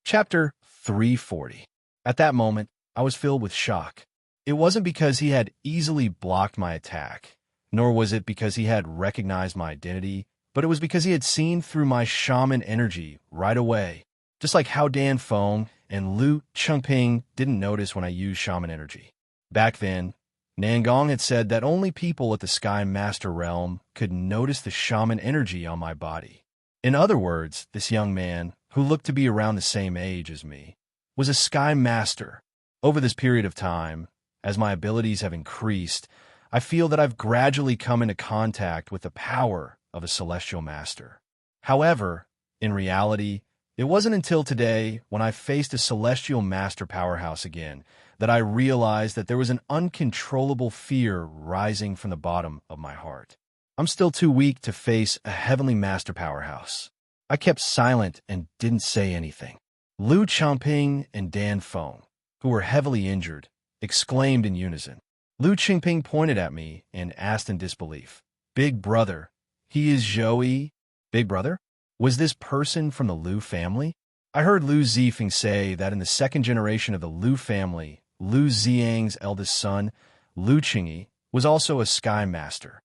Chapter 340. At that moment, I was filled with shock. It wasn't because he had easily blocked my attack, nor was it because he had recognized my identity, but it was because he had seen through my shaman energy right away, just like how Dan Feng and Lu Chengping didn't notice when I used shaman energy. Back then, Nangong had said that only people at the Sky Master realm could notice the shaman energy on my body. In other words, this young man, who looked to be around the same age as me, was a Sky Master. Over this period of time, as my abilities have increased, I feel that I've gradually come into contact with the power of a Celestial Master. However, in reality, it wasn't until today, when I faced a Celestial Master powerhouse again, that I realized that there was an uncontrollable fear rising from the bottom of my heart. I'm still too weak to face a Heavenly Master powerhouse. I kept silent and didn't say anything. Lu Changping and Dan Feng, who were heavily injured, exclaimed in unison. Lu Qingping pointed at me and asked in disbelief, "Big brother, he is Zhou?" Big brother? Was this person from the Lu family? I heard Lu Zifeng say that in the second generation of the Lu family, Lu Ziang's eldest son, Lu Qingyi, was also a Sky Master.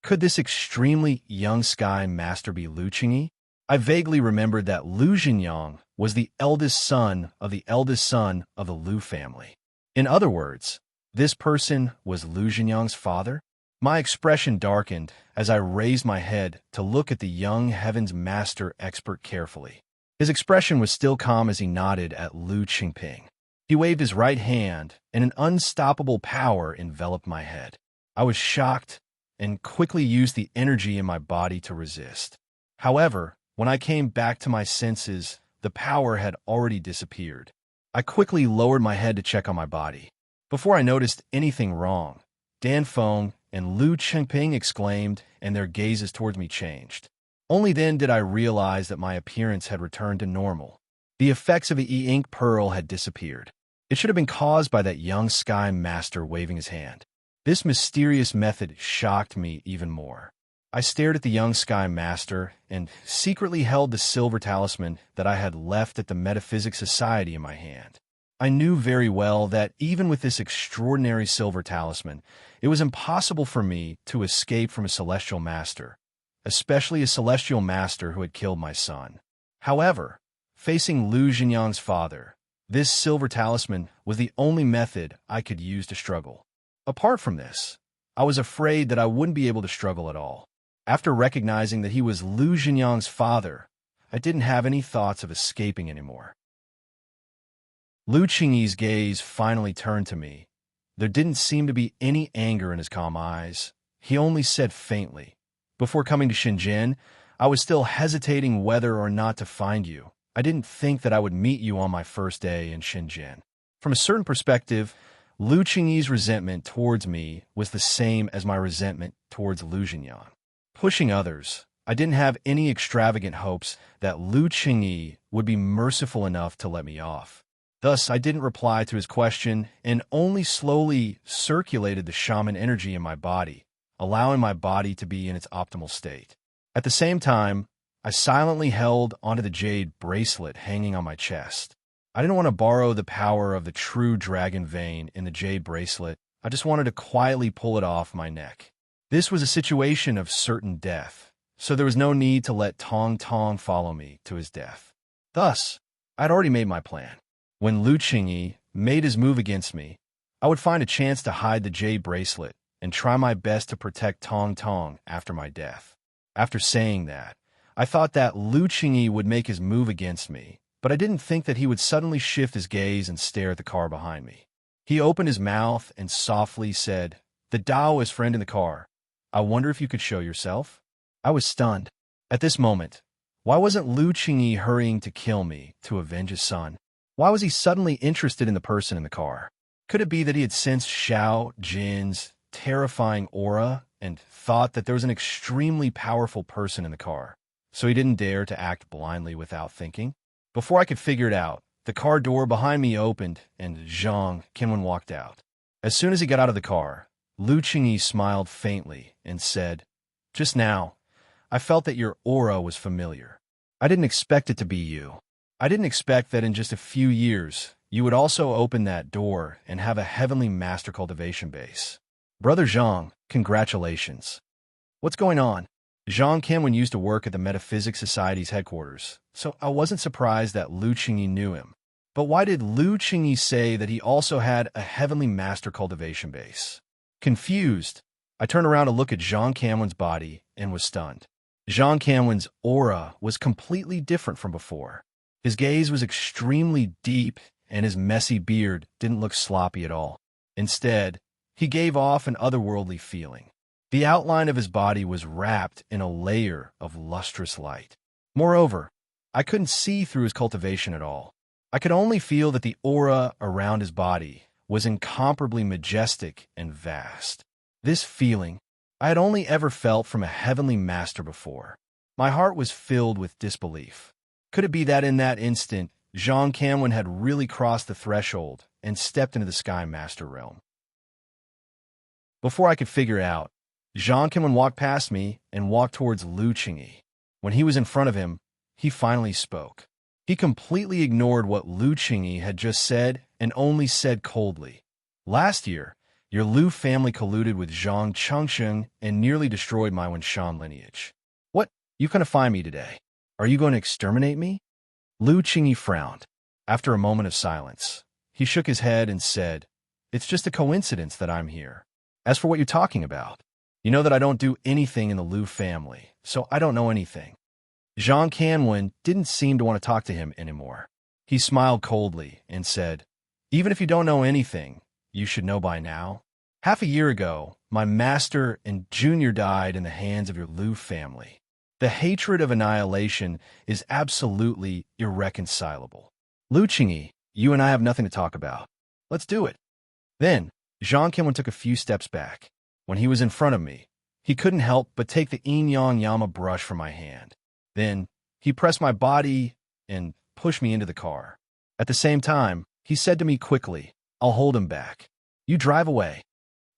Could this extremely young Sky Master be Lu Qingyi? I vaguely remembered that Lu Zhenyang was the eldest son of the eldest son of the Lu family. In other words, this person was Lu Zhenyang's father? My expression darkened as I raised my head to look at the young Heaven's Master expert carefully. His expression was still calm as he nodded at Lu Qingping. He waved his right hand, and an unstoppable power enveloped my head. I was shocked and quickly used the energy in my body to resist. However, when I came back to my senses, the power had already disappeared. I quickly lowered my head to check on my body. Before I noticed anything wrong, Dan Feng and Lu Chengping exclaimed, and their gazes towards me changed. Only then did I realize that my appearance had returned to normal. The effects of the E-Ink Pearl had disappeared. It should have been caused by that young Sky Master waving his hand. This mysterious method shocked me even more. I stared at the young Sky Master and secretly held the silver talisman that I had left at the Metaphysics Society in my hand. I knew very well that even with this extraordinary silver talisman, it was impossible for me to escape from a Celestial Master, especially a Celestial Master who had killed my son. However, facing Lu Zhenyang's father, this silver talisman was the only method I could use to struggle. Apart from this, I was afraid that I wouldn't be able to struggle at all. After recognizing that he was Lu Zhenyang's father, I didn't have any thoughts of escaping anymore. Lu Qingyi's gaze finally turned to me. There didn't seem to be any anger in his calm eyes. He only said faintly, "Before coming to Shenzhen, I was still hesitating whether or not to find you. I didn't think that I would meet you on my first day in Shenzhen." From a certain perspective, Lu Qingyi's resentment towards me was the same as my resentment towards Lu Zhenyang. Pushing others, I didn't have any extravagant hopes that Lu Qingyi would be merciful enough to let me off. Thus, I didn't reply to his question and only slowly circulated the shaman energy in my body, allowing my body to be in its optimal state. At the same time, I silently held onto the jade bracelet hanging on my chest. I didn't want to borrow the power of the true dragon vein in the jade bracelet. I just wanted to quietly pull it off my neck. This was a situation of certain death, so there was no need to let Tong Tong follow me to his death. Thus, I'd already made my plan. When Lu Qingyi made his move against me, I would find a chance to hide the jade bracelet and try my best to protect Tong Tong after my death. After saying that, I thought that Lu Qingyi would make his move against me, but I didn't think that he would suddenly shift his gaze and stare at the car behind me. He opened his mouth and softly said, "The Taoist friend in the car. I wonder if you could show yourself?" I was stunned. At this moment, why wasn't Lu Qingyi hurrying to kill me to avenge his son? Why was he suddenly interested in the person in the car? Could it be that he had sensed Xiao Jin's terrifying aura and thought that there was an extremely powerful person in the car, so he didn't dare to act blindly without thinking? Before I could figure it out, the car door behind me opened and Zhang Qinwen walked out. As soon as he got out of the car, Lu Qingyi smiled faintly and said, "Just now, I felt that your aura was familiar. I didn't expect it to be you." I didn't expect that in just a few years, you would also open that door and have a heavenly master cultivation base. Brother Zhang, congratulations. What's going on? Zhang Qianwen used to work at the Metaphysics Society's headquarters, so I wasn't surprised that Lu Qingyi knew him. But why did Lu Qingyi say that he also had a heavenly master cultivation base? Confused, I turned around to look at Zhang Qianwen's body and was stunned. Zhang Qianwen's aura was completely different from before. His gaze was extremely deep, and his messy beard didn't look sloppy at all. Instead, he gave off an otherworldly feeling. The outline of his body was wrapped in a layer of lustrous light. Moreover, I couldn't see through his cultivation at all. I could only feel that the aura around his body was incomparably majestic and vast. This feeling I had only ever felt from a heavenly master before. My heart was filled with disbelief. Could it be that in that instant, Zhang Qianwen had really crossed the threshold and stepped into the Sky Master realm? Before I could figure out, Zhang Qianwen walked past me and walked towards Lu Qingyi. When he was in front of him, he finally spoke. He completely ignored what Lu Qingyi had just said and only said coldly, "Last year, your Lu family colluded with Zhang Chengsheng and nearly destroyed my Wenshan lineage. What? You couldn't find me today. Are you going to exterminate me?" Lu Qingyi frowned. After a moment of silence, he shook his head and said, "It's just a coincidence that I'm here. As for what you're talking about, you know that I don't do anything in the Lu family, so I don't know anything." Zhang Qianwen didn't seem to want to talk to him anymore. He smiled coldly and said, "Even if you don't know anything, you should know by now. Half a year ago, my master and junior died in the hands of your Lu family. The hatred of annihilation is absolutely irreconcilable. Lu Qingyi, you and I have nothing to talk about. Let's do it." Then, Zhang Qianwen took a few steps back. When he was in front of me, he couldn't help but take the yin-yang yama brush from my hand. Then, he pressed my body and pushed me into the car. At the same time, he said to me quickly, "I'll hold him back. You drive away."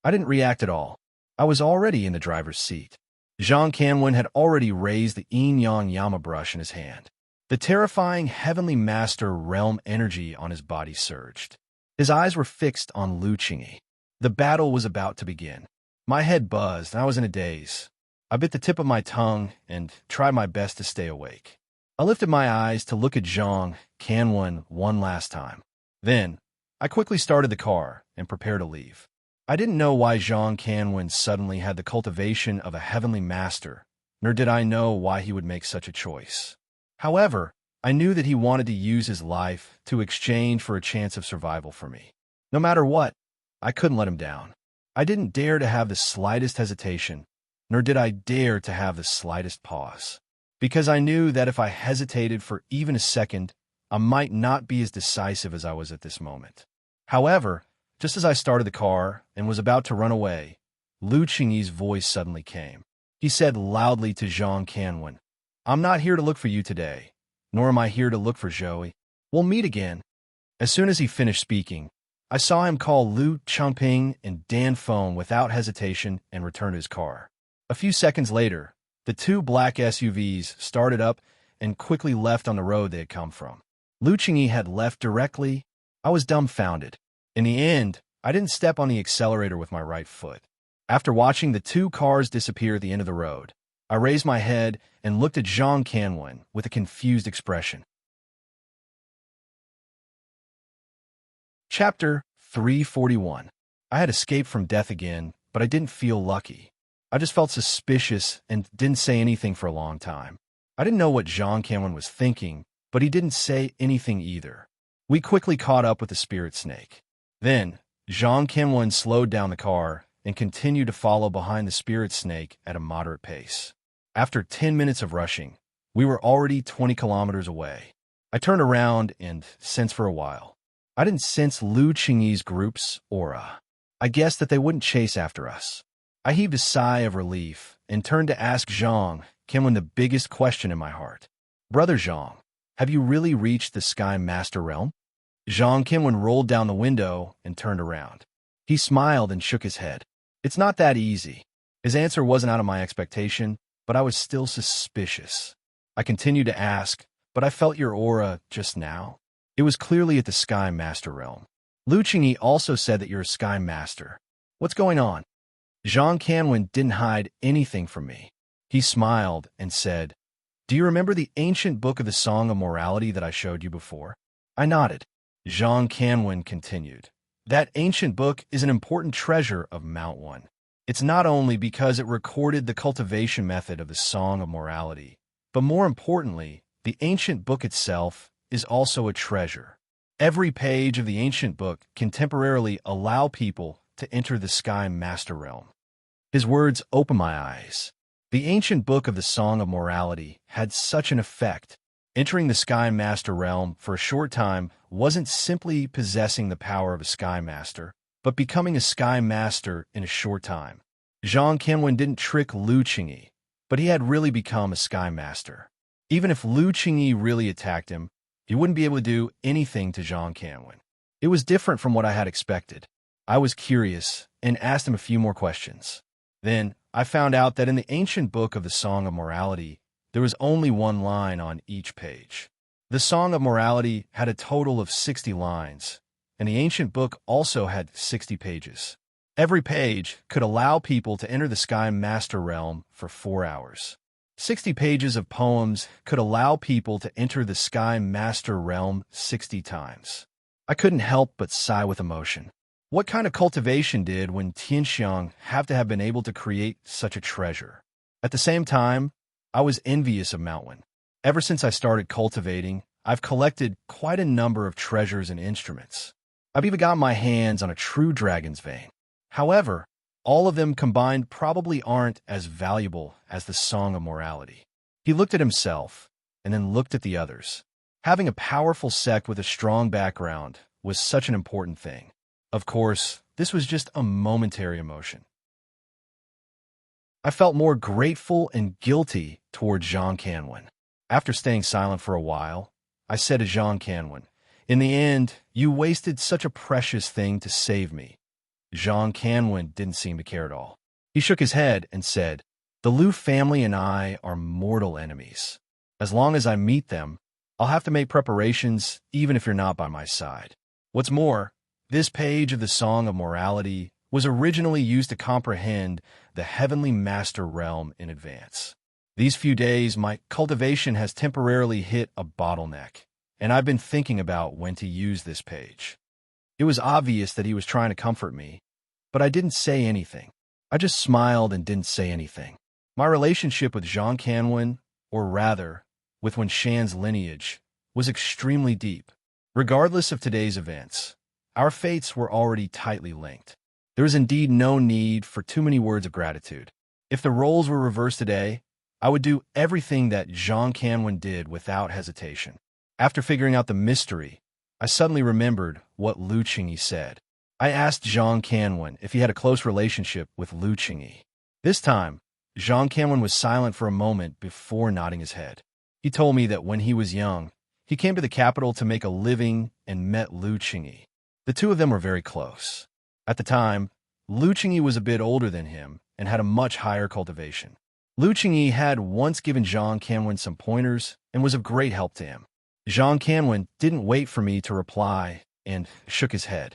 I didn't react at all. I was already in the driver's seat. Zhang Qianwen had already raised the yin-yang yama brush in his hand. The terrifying heavenly master realm energy on his body surged. His eyes were fixed on Lu Qingyi. The battle was about to begin. My head buzzed, and I was in a daze. I bit the tip of my tongue and tried my best to stay awake. I lifted my eyes to look at Zhang Qianwen one last time. Then, I quickly started the car and prepared to leave. I didn't know why Zhang Qianwen suddenly had the cultivation of a heavenly master, nor did I know why he would make such a choice. However, I knew that he wanted to use his life to exchange for a chance of survival for me. No matter what, I couldn't let him down. I didn't dare to have the slightest hesitation, nor did I dare to have the slightest pause, because I knew that if I hesitated for even a second, I might not be as decisive as I was at this moment. However, just as I started the car and was about to run away, Lu Qingyi's voice suddenly came. He said loudly to Zhang Qianwen, "I'm not here to look for you today, nor am I here to look for Zoe. We'll meet again." As soon as he finished speaking, I saw him call Lu Chengping and Dan Feng without hesitation and return to his car. A few seconds later, the two black SUVs started up and quickly left on the road they had come from. Lu Qingyi had left directly. I was dumbfounded. In the end, I didn't step on the accelerator with my right foot. After watching the two cars disappear at the end of the road, I raised my head and looked at Zhang Qianwen with a confused expression. Chapter 341. I had escaped from death again, but I didn't feel lucky. I just felt suspicious and didn't say anything for a long time. I didn't know what Zhang Qianwen was thinking, but he didn't say anything either. We quickly caught up with the spirit snake. Then, Zhang Qianwen slowed down the car and continued to follow behind the spirit snake at a moderate pace. After 10 minutes of rushing, we were already 20 kilometers away. I turned around and sensed for a while. I didn't sense Lu Qingyi's group's aura. I guessed that they wouldn't chase after us. I heaved a sigh of relief and turned to ask Zhang Qianwen the biggest question in my heart. "Brother Zhang, have you really reached the Sky Master realm?" Zhang Qianwen rolled down the window and turned around. He smiled and shook his head. "It's not that easy." His answer wasn't out of my expectation, but I was still suspicious. I continued to ask, but I felt your aura just now. It was clearly at the Sky Master realm. Lu Qingyi also said that you're a Sky Master. What's going on? Zhang Canwen didn't hide anything from me. He smiled and said, "Do you remember the ancient book of the Song of Morality that I showed you before?" I nodded. Zhang Canwen continued, "That ancient book is an important treasure of Mount One. It's not only because it recorded the cultivation method of the Song of Morality, but more importantly, the ancient book itself is also a treasure. Every page of the ancient book can temporarily allow people to enter the Sky Master realm." His words opened my eyes. The ancient book of the Song of Morality had such an effect. Entering the Sky Master realm for a short time wasn't simply possessing the power of a Sky Master, but becoming a Sky Master in a short time. Zhang Qianwen didn't trick Lu Qingyi, but he had really become a Sky Master. Even if Lu Qingyi really attacked him, he wouldn't be able to do anything to Zhang Qianwen. It was different from what I had expected. I was curious and asked him a few more questions. Then, I found out that in the ancient book of the Song of Morality, there was only one line on each page. The Song of Morality had a total of 60 lines, and the ancient book also had 60 pages. Every page could allow people to enter the Sky Master realm for 4 hours. 60 pages of poems could allow people to enter the Sky Master realm 60 times. I couldn't help but sigh with emotion. What kind of cultivation did Wen Tianxiang have to have been able to create such a treasure? At the same time, I was envious of Mount Wen. Ever since I started cultivating, I've collected quite a number of treasures and instruments. I've even got my hands on a true dragon's vein. However, all of them combined probably aren't as valuable as the Song of Morality. He looked at himself, and then looked at the others. Having a powerful sect with a strong background was such an important thing. Of course, this was just a momentary emotion. I felt more grateful and guilty toward Zhang Canwen. After staying silent for a while, I said to Zhang Canwen, "In the end, you wasted such a precious thing to save me." Zhang Canwen didn't seem to care at all. He shook his head and said, "The Lu family and I are mortal enemies. As long as I meet them, I'll have to make preparations even if you're not by my side. What's more, this page of the Song of Morality was originally used to comprehend the Heavenly Master realm in advance. These few days, my cultivation has temporarily hit a bottleneck, and I've been thinking about when to use this page." It was obvious that he was trying to comfort me, but I didn't say anything. I just smiled and didn't say anything. My relationship with Zhang Canwen, or rather, with Wen Shan's lineage, was extremely deep. Regardless of today's events, our fates were already tightly linked. There is indeed no need for too many words of gratitude. If the roles were reversed today, I would do everything that Zhang Canwen did without hesitation. After figuring out the mystery, I suddenly remembered what Lu Qingyi said. I asked Zhang Canwen if he had a close relationship with Lu Qingyi. This time, Zhang Canwen was silent for a moment before nodding his head. He told me that when he was young, he came to the capital to make a living and met Lu Qingyi. The two of them were very close. At the time, Lu Qingyi was a bit older than him and had a much higher cultivation. Lu Qingyi had once given Zhang Canwen some pointers and was of great help to him. Zhang Canwen didn't wait for me to reply and shook his head.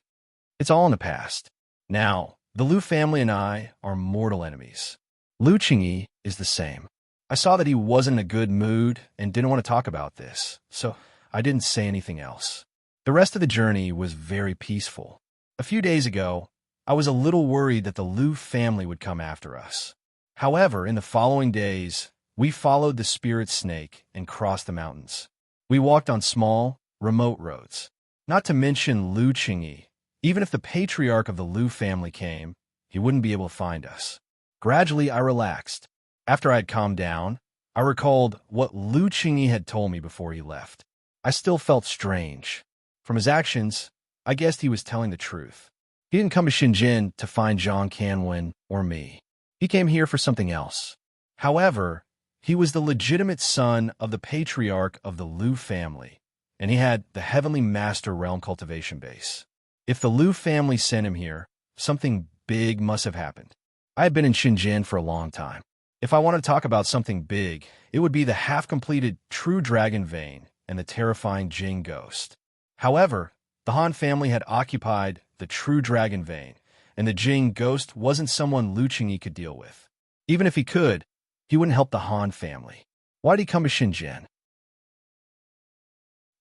It's all in the past. Now, the Lu family and I are mortal enemies. Lu Qingyi is the same. I saw that he wasn't in a good mood and didn't want to talk about this, so I didn't say anything else. The rest of the journey was very peaceful. A few days ago, I was a little worried that the Lu family would come after us. However, in the following days, we followed the spirit snake and crossed the mountains. We walked on small, remote roads. Not to mention Lu Qingyi. Even if the patriarch of the Lu family came, he wouldn't be able to find us. Gradually, I relaxed. After I had calmed down, I recalled what Lu Qingyi had told me before he left. I still felt strange. From his actions, I guessed he was telling the truth. He didn't come to Shenzhen to find Zhang Canwen or me. He came here for something else. However, he was the legitimate son of the patriarch of the Lu family, and he had the Heavenly Master realm cultivation base. If the Lu family sent him here, something big must have happened. I had been in Shenzhen for a long time. If I wanted to talk about something big, it would be the half-completed True Dragon Vein and the terrifying Jing ghost. However, the Han family had occupied the true dragon vein, and the Jing ghost wasn't someone Lu Qingyi could deal with. Even if he could, he wouldn't help the Han family. Why'd he come to Shenzhen?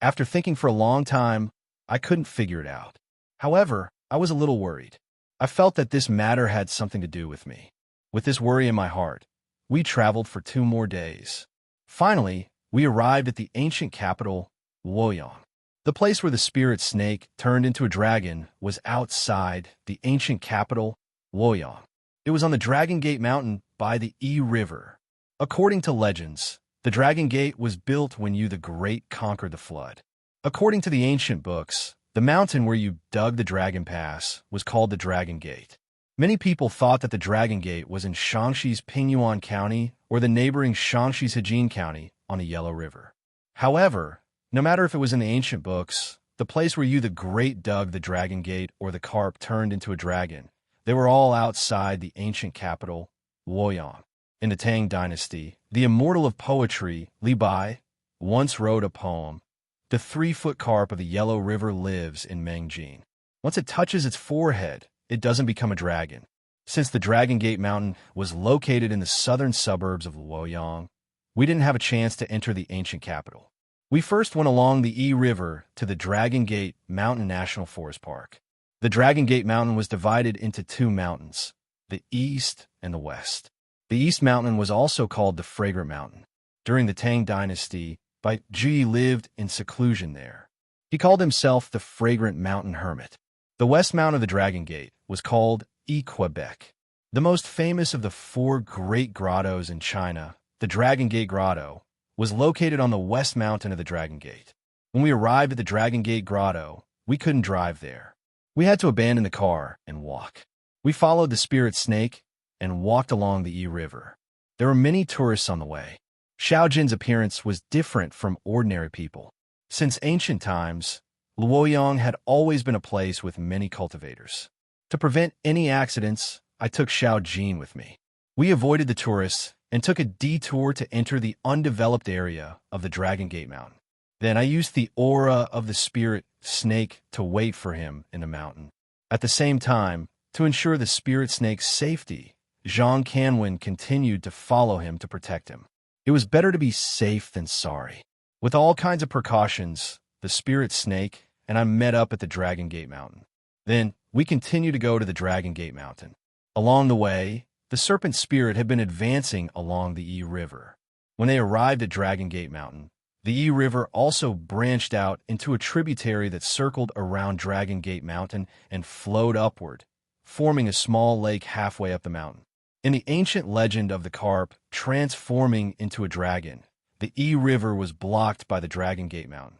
After thinking for a long time, I couldn't figure it out. However, I was a little worried. I felt that this matter had something to do with me. With this worry in my heart, we traveled for 2 more days. Finally, we arrived at the ancient capital, Luoyang. The place where the spirit snake turned into a dragon was outside the ancient capital, Luoyang. It was on the Dragon Gate Mountain by the Yi River. According to legends, the Dragon Gate was built when Yu the Great conquered the flood. According to the ancient books, the mountain where you dug the Dragon Pass was called the Dragon Gate. Many people thought that the Dragon Gate was in Shaanxi's Pingyuan County or the neighboring Shaanxi's Hejin County on the Yellow River. However, no matter if it was in the ancient books, the place where Yu the Great dug the Dragon Gate or the carp turned into a dragon, they were all outside the ancient capital, Luoyang. In the Tang Dynasty, the immortal of poetry, Li Bai, once wrote a poem. The 3-foot carp of the Yellow River lives in Mengjin. Once it touches its forehead, it doesn't become a dragon. Since the Dragon Gate Mountain was located in the southern suburbs of Luoyang, we didn't have a chance to enter the ancient capital. We first went along the Yi River to the Dragon Gate Mountain National Forest Park. The Dragon Gate Mountain was divided into 2 mountains, the east and the west. The East Mountain was also called the Fragrant Mountain. During the Tang Dynasty, Bai Ji lived in seclusion there. He called himself the Fragrant Mountain Hermit. The West Mount of the Dragon Gate was called Yi Quebec. The most famous of the 4 great grottos in China, the Dragon Gate Grotto, was located on the West Mountain of the Dragon Gate. When we arrived at the Dragon Gate Grotto, we couldn't drive there. We had to abandon the car and walk. We followed the spirit snake and walked along the Yi River. There were many tourists on the way. Xiaojin's appearance was different from ordinary people. Since ancient times, Luoyang had always been a place with many cultivators. To prevent any accidents, I took Xiaojin with me. We avoided the tourists and took a detour to enter the undeveloped area of the Dragon Gate Mountain. Then I used the aura of the spirit snake to wait for him in the mountain. At the same time, to ensure the spirit snake's safety, Zhang Canwen continued to follow him to protect him. It was better to be safe than sorry. With all kinds of precautions, the spirit snake and I met up at the Dragon Gate Mountain. Then we continued to go to the Dragon Gate Mountain. Along the way, the serpent spirit had been advancing along the Yi River. When they arrived at Dragon Gate Mountain, the Yi River also branched out into a tributary that circled around Dragon Gate Mountain and flowed upward, forming a small lake halfway up the mountain. In the ancient legend of the carp transforming into a dragon, the Yi River was blocked by the Dragon Gate Mountain.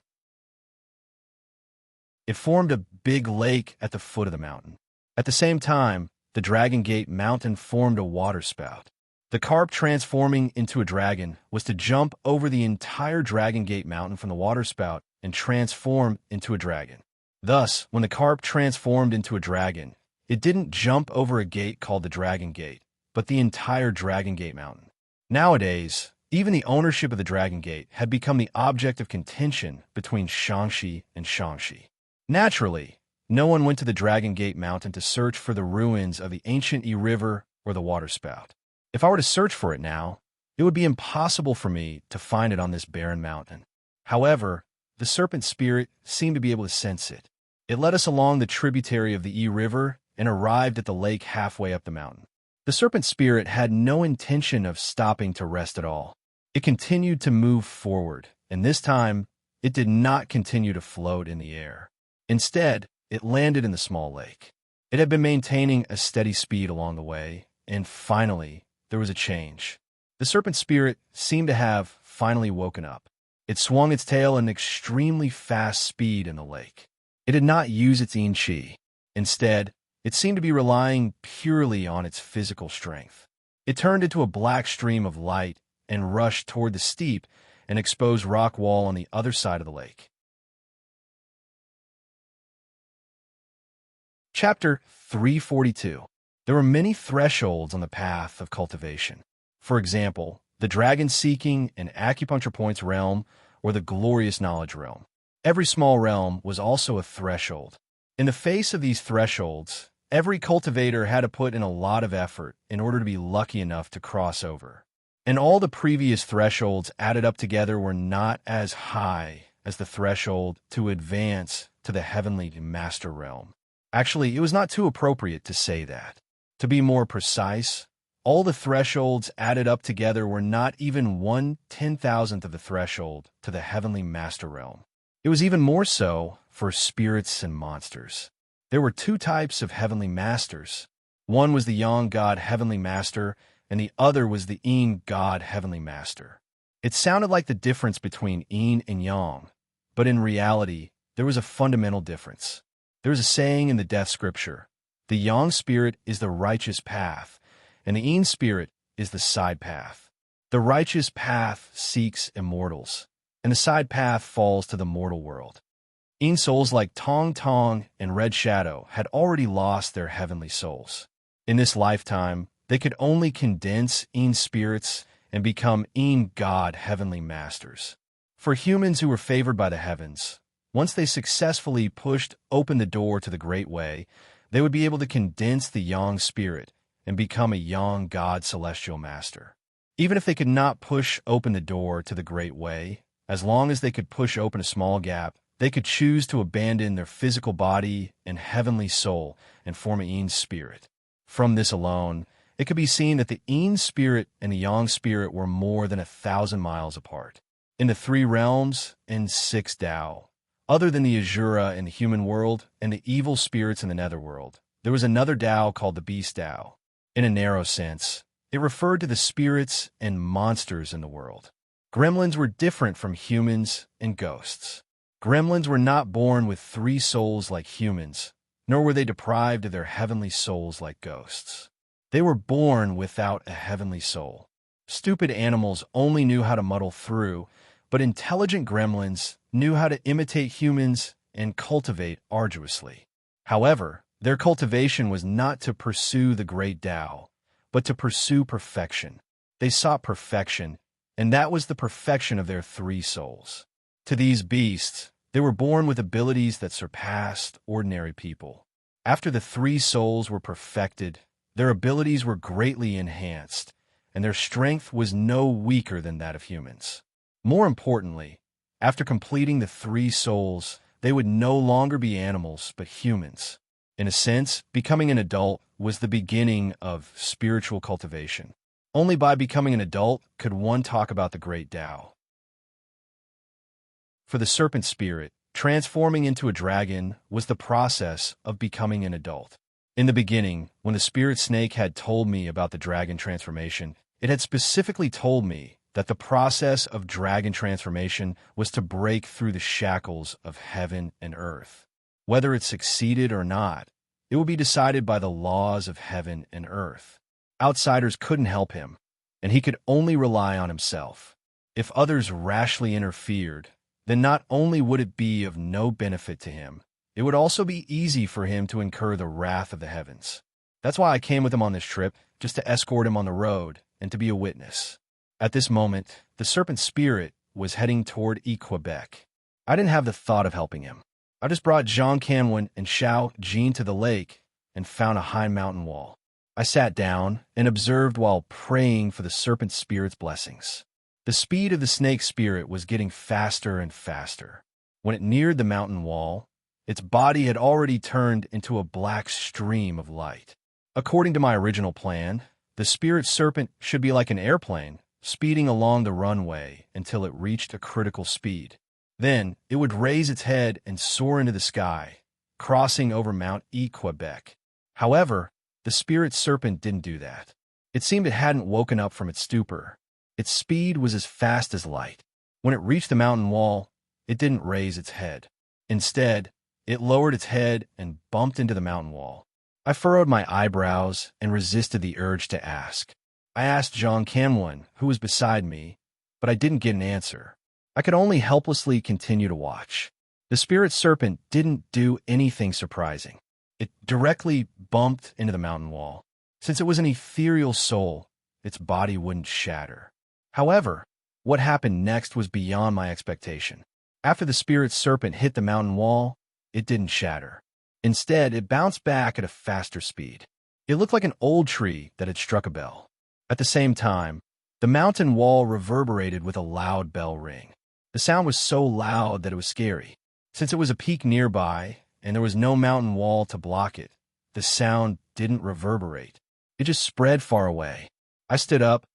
It formed a big lake at the foot of the mountain. At the same time, the Dragon Gate Mountain formed a waterspout. The carp transforming into a dragon was to jump over the entire Dragon Gate Mountain from the waterspout and transform into a dragon. Thus, when the carp transformed into a dragon, it didn't jump over a gate called the Dragon Gate, but the entire Dragon Gate Mountain. Nowadays, even the ownership of the Dragon Gate had become the object of contention between Shaanxi and Shaanxi. Naturally, no one went to the Dragon Gate Mountain to search for the ruins of the ancient Yi River or the waterspout. If I were to search for it now, it would be impossible for me to find it on this barren mountain. However, the serpent spirit seemed to be able to sense it. It led us along the tributary of the Yi River and arrived at the lake halfway up the mountain. The serpent spirit had no intention of stopping to rest at all. It continued to move forward, and this time, it did not continue to float in the air. Instead, it landed in the small lake. It had been maintaining a steady speed along the way, and finally, there was a change. The serpent spirit seemed to have finally woken up. It swung its tail at an extremely fast speed in the lake. It did not use its yin qi. Instead, it seemed to be relying purely on its physical strength. It turned into a black stream of light and rushed toward the steep and exposed rock wall on the other side of the lake. Chapter 342. There were many thresholds on the path of cultivation. For example, the dragon-seeking and acupuncture points realm or the glorious knowledge realm. Every small realm was also a threshold. In the face of these thresholds, every cultivator had to put in a lot of effort in order to be lucky enough to cross over. And all the previous thresholds added up together were not as high as the threshold to advance to the heavenly master realm. Actually, it was not too appropriate to say that. To be more precise, all the thresholds added up together were not even 1/10,000th of the threshold to the heavenly master realm. It was even more so for spirits and monsters. There were two types of heavenly masters. One was the Yang God Heavenly Master, and the other was the Yin God Heavenly Master. It sounded like the difference between Yin and Yang, but in reality, there was a fundamental difference. There is a saying in the Death Scripture, the Yang spirit is the righteous path, and the Yin spirit is the side path. The righteous path seeks immortals, and the side path falls to the mortal world. Yin souls like Tong Tong and Red Shadow had already lost their heavenly souls. In this lifetime, they could only condense Yin spirits and become Yin God Heavenly Masters. For humans who were favored by the heavens, once they successfully pushed open the door to the Great Way, they would be able to condense the Yang spirit and become a Yang God Celestial Master. Even if they could not push open the door to the Great Way, as long as they could push open a small gap, they could choose to abandon their physical body and heavenly soul and form a Yin spirit. From this alone, it could be seen that the Yin spirit and the Yang spirit were more than 1,000 miles apart. In the three realms and 6 Tao, other than the Asura in the human world and the evil spirits in the netherworld, there was another Tao called the Beast Tao. In a narrow sense, it referred to the spirits and monsters in the world. Gremlins were different from humans and ghosts. Gremlins were not born with 3 souls like humans, nor were they deprived of their heavenly souls like ghosts. They were born without a heavenly soul. Stupid animals only knew how to muddle through, but intelligent gremlins knew how to imitate humans and cultivate arduously. However, their cultivation was not to pursue the great Tao, but to pursue perfection. They sought perfection, and that was the perfection of their 3 souls. To these beasts, they were born with abilities that surpassed ordinary people. After the 3 souls were perfected, their abilities were greatly enhanced, and their strength was no weaker than that of humans. More importantly, after completing the 3 souls, they would no longer be animals, but humans. In a sense, becoming an adult was the beginning of spiritual cultivation. Only by becoming an adult could one talk about the great Tao. For the serpent spirit, transforming into a dragon was the process of becoming an adult. In the beginning, when the spirit snake had told me about the dragon transformation, it had specifically told me that the process of dragon transformation was to break through the shackles of heaven and earth. Whether it succeeded or not, it would be decided by the laws of heaven and earth. Outsiders couldn't help him, and he could only rely on himself. If others rashly interfered, then not only would it be of no benefit to him, it would also be easy for him to incur the wrath of the heavens. That's why I came with him on this trip, just to escort him on the road and to be a witness. At this moment, the serpent spirit was heading toward Quebec. I didn't have the thought of helping him. I just brought Jean Canwin and Xiao Jean to the lake and found a high mountain wall. I sat down and observed while praying for the serpent spirit's blessings. The speed of the snake spirit was getting faster and faster. When it neared the mountain wall, its body had already turned into a black stream of light. According to my original plan, the spirit serpent should be like an airplane, speeding along the runway until it reached a critical speed. Then it would raise its head and soar into the sky, crossing over Mount Quebec. However, the spirit serpent didn't do that. It seemed it hadn't woken up from its stupor. Its speed was as fast as light. When it reached the mountain wall, it didn't raise its head. Instead, it lowered its head and bumped into the mountain wall. I furrowed my eyebrows and resisted the urge to ask. I asked Jean Canwin, who was beside me, but I didn't get an answer. I could only helplessly continue to watch. The spirit serpent didn't do anything surprising. It directly bumped into the mountain wall. Since it was an ethereal soul, its body wouldn't shatter. However, What happened next was beyond my expectation. After the spirit serpent hit the mountain wall, it didn't shatter. Instead, it bounced back at a faster speed. It looked like an old tree that had struck a bell. At the same time, the mountain wall reverberated with a loud bell ring. The sound was so loud that it was scary. Since it was a peak nearby, and there was no mountain wall to block it, the sound didn't reverberate. It just spread far away. I stood up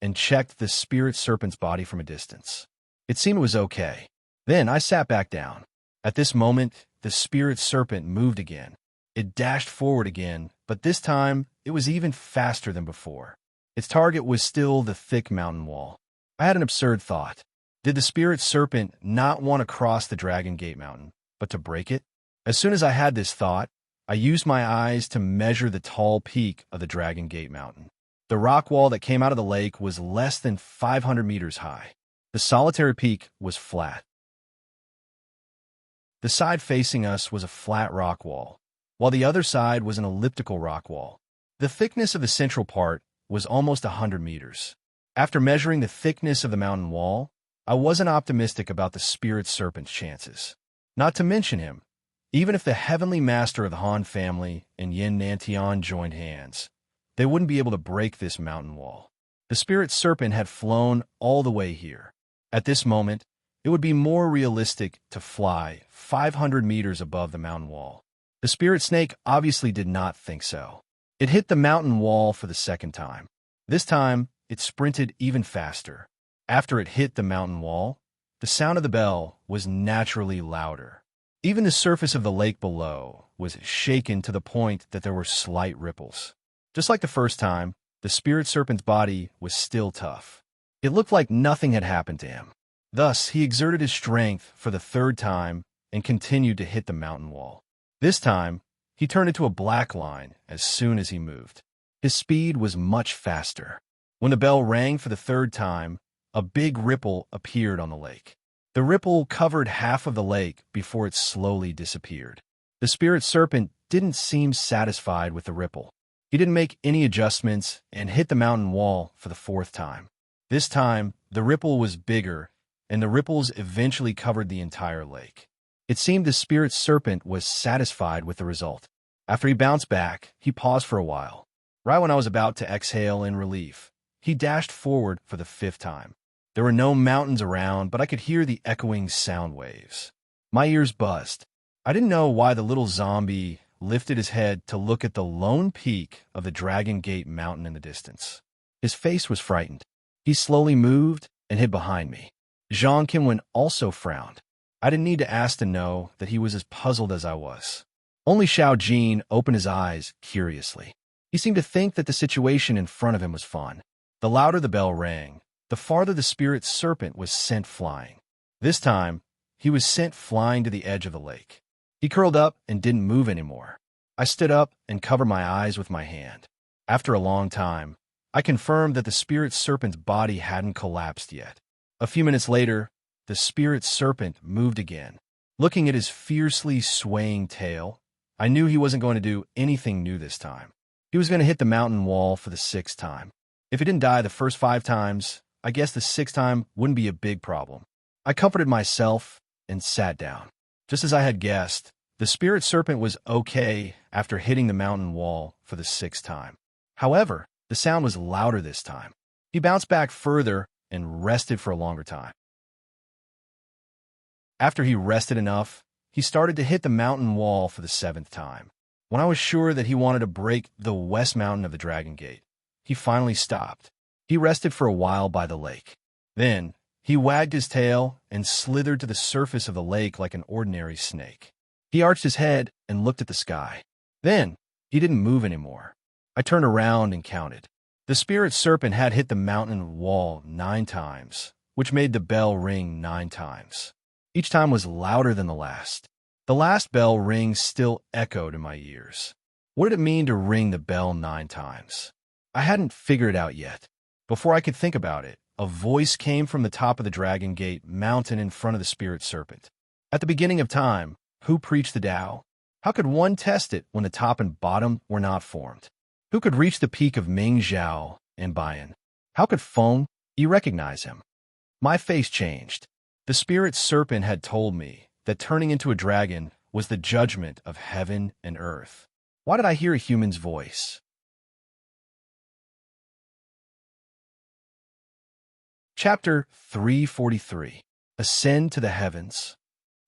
and checked the spirit serpent's body from a distance. It seemed it was okay. Then I sat back down. At this moment, the spirit serpent moved again. It dashed forward again, but this time it was even faster than before. Its target was still the thick mountain wall. I had an absurd thought. Did the spirit serpent not want to cross the Dragon Gate Mountain, but to break it? As soon as I had this thought, I used my eyes to measure the tall peak of the Dragon Gate Mountain. The rock wall that came out of the lake was less than 500 meters high. The solitary peak was flat. The side facing us was a flat rock wall, while the other side was an elliptical rock wall. The thickness of the central part was almost 100 meters. After measuring the thickness of the mountain wall, I wasn't optimistic about the spirit serpent's chances. Not to mention him. Even if the heavenly master of the Han family and Yin Nantian joined hands, they wouldn't be able to break this mountain wall. The spirit serpent had flown all the way here. At this moment, it would be more realistic to fly 500 meters above the mountain wall. The spirit snake obviously did not think so. It hit the mountain wall for the second time. This time, it sprinted even faster. After it hit the mountain wall, the sound of the bell was naturally louder. Even the surface of the lake below was shaken to the point that there were slight ripples. Just like the first time, the spirit serpent's body was still tough. It looked like nothing had happened to him. Thus, he exerted his strength for the third time and continued to hit the mountain wall. This time, he turned into a black line as soon as he moved. His speed was much faster. When the bell rang for the third time, a big ripple appeared on the lake. The ripple covered half of the lake before it slowly disappeared. The spirit serpent didn't seem satisfied with the ripple. He didn't make any adjustments and hit the mountain wall for the fourth time. This time, the ripple was bigger, and the ripples eventually covered the entire lake. It seemed the spirit serpent was satisfied with the result. After he bounced back, he paused for a while. Right when I was about to exhale in relief, he dashed forward for the fifth time. There were no mountains around, but I could hear the echoing sound waves. My ears buzzed. I didn't know why the little zombie lifted his head to look at the lone peak of the Dragon Gate Mountain in the distance. His face was frightened. He slowly moved and hid behind me. Zhang Qinwen also frowned. I didn't need to ask to know that he was as puzzled as I was. Only Xiao Jin opened his eyes curiously. He seemed to think that the situation in front of him was fun. The louder the bell rang, the farther the spirit serpent was sent flying. This time, he was sent flying to the edge of the lake. He curled up and didn't move anymore. I stood up and covered my eyes with my hand. After a long time, I confirmed that the spirit serpent's body hadn't collapsed yet. A few minutes later, the spirit serpent moved again. Looking at his fiercely swaying tail, I knew he wasn't going to do anything new this time. He was going to hit the mountain wall for the sixth time. If he didn't die the first 5 times, I guess the sixth time wouldn't be a big problem. I comforted myself and sat down. Just as I had guessed, the spirit serpent was okay after hitting the mountain wall for the 6th time. However, the sound was louder this time. He bounced back further and rested for a longer time. After he rested enough, he started to hit the mountain wall for the 7th time. When I was sure that he wanted to break the west mountain of the Dragon Gate, he finally stopped. He rested for a while by the lake. Then, he wagged his tail and slithered to the surface of the lake like an ordinary snake. He arched his head and looked at the sky. Then, he didn't move anymore. I turned around and counted. The spirit serpent had hit the mountain wall 9 times, which made the bell ring 9 times. Each time was louder than the last. The last bell ring still echoed in my ears. What did it mean to ring the bell 9 times? I hadn't figured it out yet. Before I could think about it, a voice came from the top of the Dragon Gate mountain in front of the spirit serpent. At the beginning of time, who preached the Tao? How could one test it when the top and bottom were not formed? Who could reach the peak of Ming Zhao and Bayan? How could Feng Yi recognize him? My face changed. The spirit serpent had told me that turning into a dragon was the judgment of heaven and earth. Why did I hear a human's voice? Chapter 343. Ascend to the Heavens.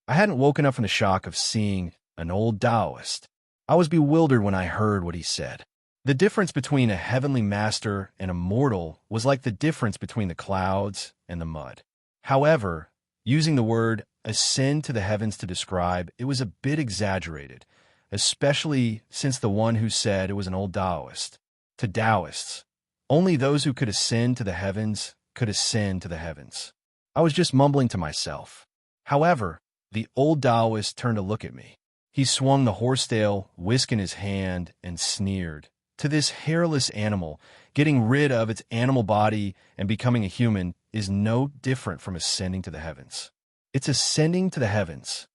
I hadn't woken up from the shock of seeing an old Taoist. I was bewildered when I heard what he said. The difference between a heavenly master and a mortal was like the difference between the clouds and the mud. However, using the word ascend to the heavens to describe it was a bit exaggerated, especially since the one who said it was an old Taoist. To Taoists, only those who could ascend to the heavens could ascend to the heavens. I was just mumbling to myself. However, the old Taoist turned to look at me. He swung the horsetail whisk in his hand and sneered. To this hairless animal, getting rid of its animal body and becoming a human is no different from ascending to the heavens. It's ascending to the heavens.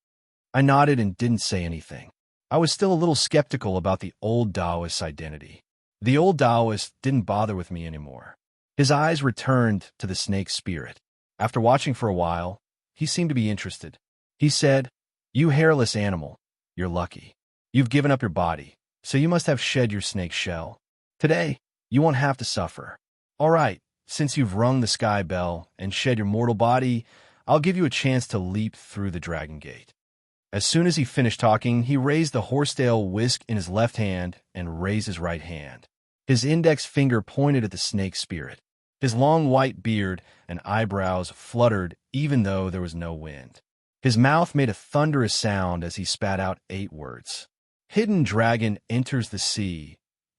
I nodded and didn't say anything. I was still a little skeptical about the old Taoist's identity. The old Taoist didn't bother with me anymore. His eyes returned to the snake spirit. After watching for a while, he seemed to be interested. He said, "You hairless animal, you're lucky. You've given up your body, so you must have shed your snake shell. Today, you won't have to suffer. All right, since you've rung the sky bell and shed your mortal body, I'll give you a chance to leap through the dragon gate." As soon as he finished talking, he raised the horsetail whisk in his left hand and raised his right hand. His index finger pointed at the snake spirit. His long white beard and eyebrows fluttered even though there was no wind. His mouth made a thunderous sound as he spat out 8 words. Hidden dragon enters the sea.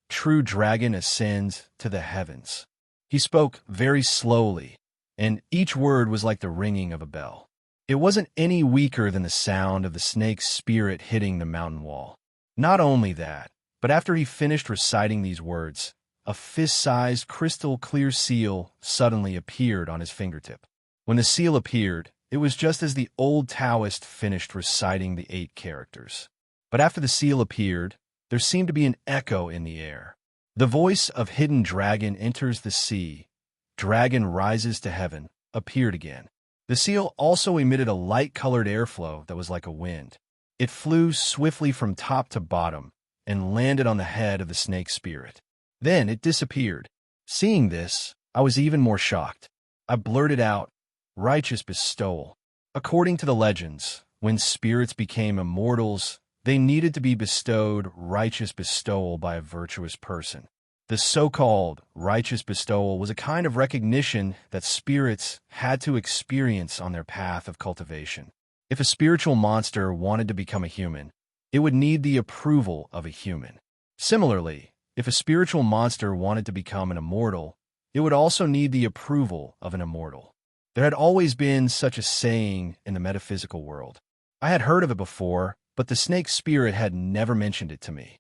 True dragon ascends to the heavens. He spoke very slowly, and each word was like the ringing of a bell. It wasn't any weaker than the sound of the snake's spirit hitting the mountain wall. Not only that, but after he finished reciting these words, a fist-sized crystal-clear seal suddenly appeared on his fingertip. When the seal appeared, it was just as the old Taoist finished reciting the 8 characters. But after the seal appeared, there seemed to be an echo in the air. The voice of hidden dragon enters the sea. Dragon rises to heaven, appeared again. The seal also emitted a light-colored airflow that was like a wind. It flew swiftly from top to bottom and landed on the head of the snake spirit. Then it disappeared. Seeing this, I was even more shocked. I blurted out, "Righteous bestowal." According to the legends, when spirits became immortals, they needed to be bestowed righteous bestowal by a virtuous person. The so-called righteous bestowal was a kind of recognition that spirits had to experience on their path of cultivation. If a spiritual monster wanted to become a human, it would need the approval of a human. Similarly, if a spiritual monster wanted to become an immortal, it would also need the approval of an immortal. There had always been such a saying in the metaphysical world. I had heard of it before, but the snake spirit had never mentioned it to me.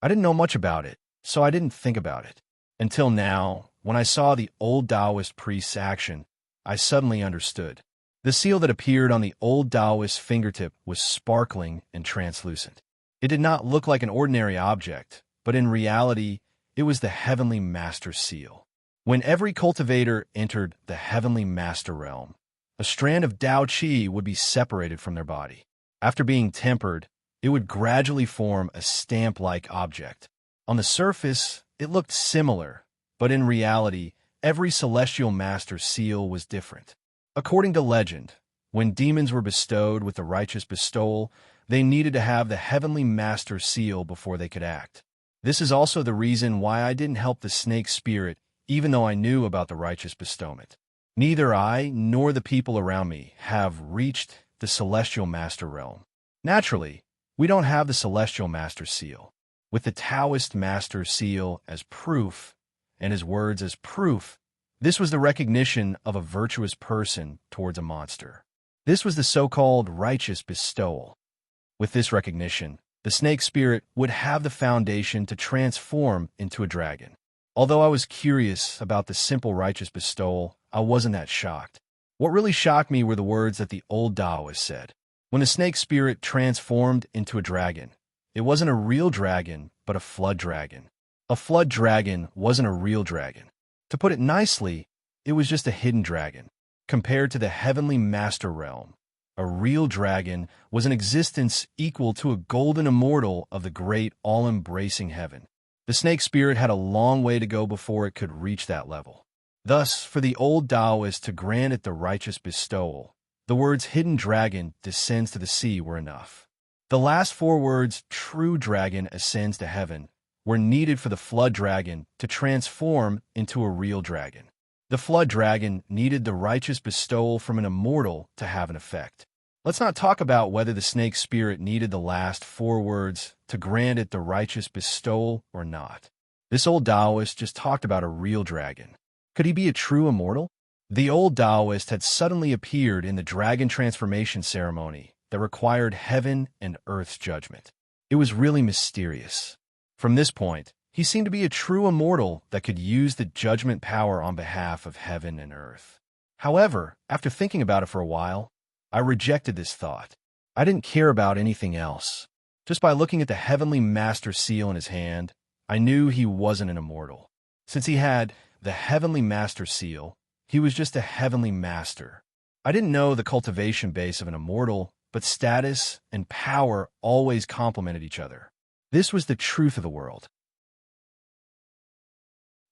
I didn't know much about it, so I didn't think about it. Until now, when I saw the old Taoist priest's action, I suddenly understood. The seal that appeared on the old Taoist's fingertip was sparkling and translucent. It did not look like an ordinary object, but in reality, it was the heavenly master seal. When every cultivator entered the heavenly master realm, a strand of Tao Qi would be separated from their body. After being tempered, it would gradually form a stamp-like object. On the surface, it looked similar, but in reality, every celestial master seal was different. According to legend, when demons were bestowed with the righteous bestowal, they needed to have the heavenly master seal before they could act. This is also the reason why I didn't help the snake spirit, even though I knew about the righteous bestowment. Neither I nor the people around me have reached the celestial master realm. Naturally, we don't have the celestial master seal. With the Taoist master seal as proof, and his words as proof, this was the recognition of a virtuous person towards a monster. This was the so-called righteous bestowal. With this recognition, the snake spirit would have the foundation to transform into a dragon. Although I was curious about the simple righteous bestowal, I wasn't that shocked. What really shocked me were the words that the old Taoist said. When the snake spirit transformed into a dragon, it wasn't a real dragon, but a flood dragon. A flood dragon wasn't a real dragon. To put it nicely, it was just a hidden dragon. Compared to the heavenly master realm, a real dragon was an existence equal to a golden immortal of the great all-embracing heaven. The snake spirit had a long way to go before it could reach that level. Thus, for the old Taoist to grant it the righteous bestowal, the words hidden dragon descends to the sea were enough. The last 4 words, true dragon ascends to heaven, were needed for the flood dragon to transform into a real dragon. The flood dragon needed the righteous bestowal from an immortal to have an effect. Let's not talk about whether the snake spirit needed the last 4 words to grant it the righteous bestowal or not. This old Taoist just talked about a real dragon. Could he be a true immortal? The old Taoist had suddenly appeared in the dragon transformation ceremony that required heaven and earth's judgment. It was really mysterious. From this point, he seemed to be a true immortal that could use the judgment power on behalf of heaven and earth. However, after thinking about it for a while, I rejected this thought. I didn't care about anything else. Just by looking at the heavenly master seal in his hand, I knew he wasn't an immortal. Since he had the heavenly master seal, he was just a heavenly master. I didn't know the cultivation base of an immortal, but status and power always complemented each other. This was the truth of the world.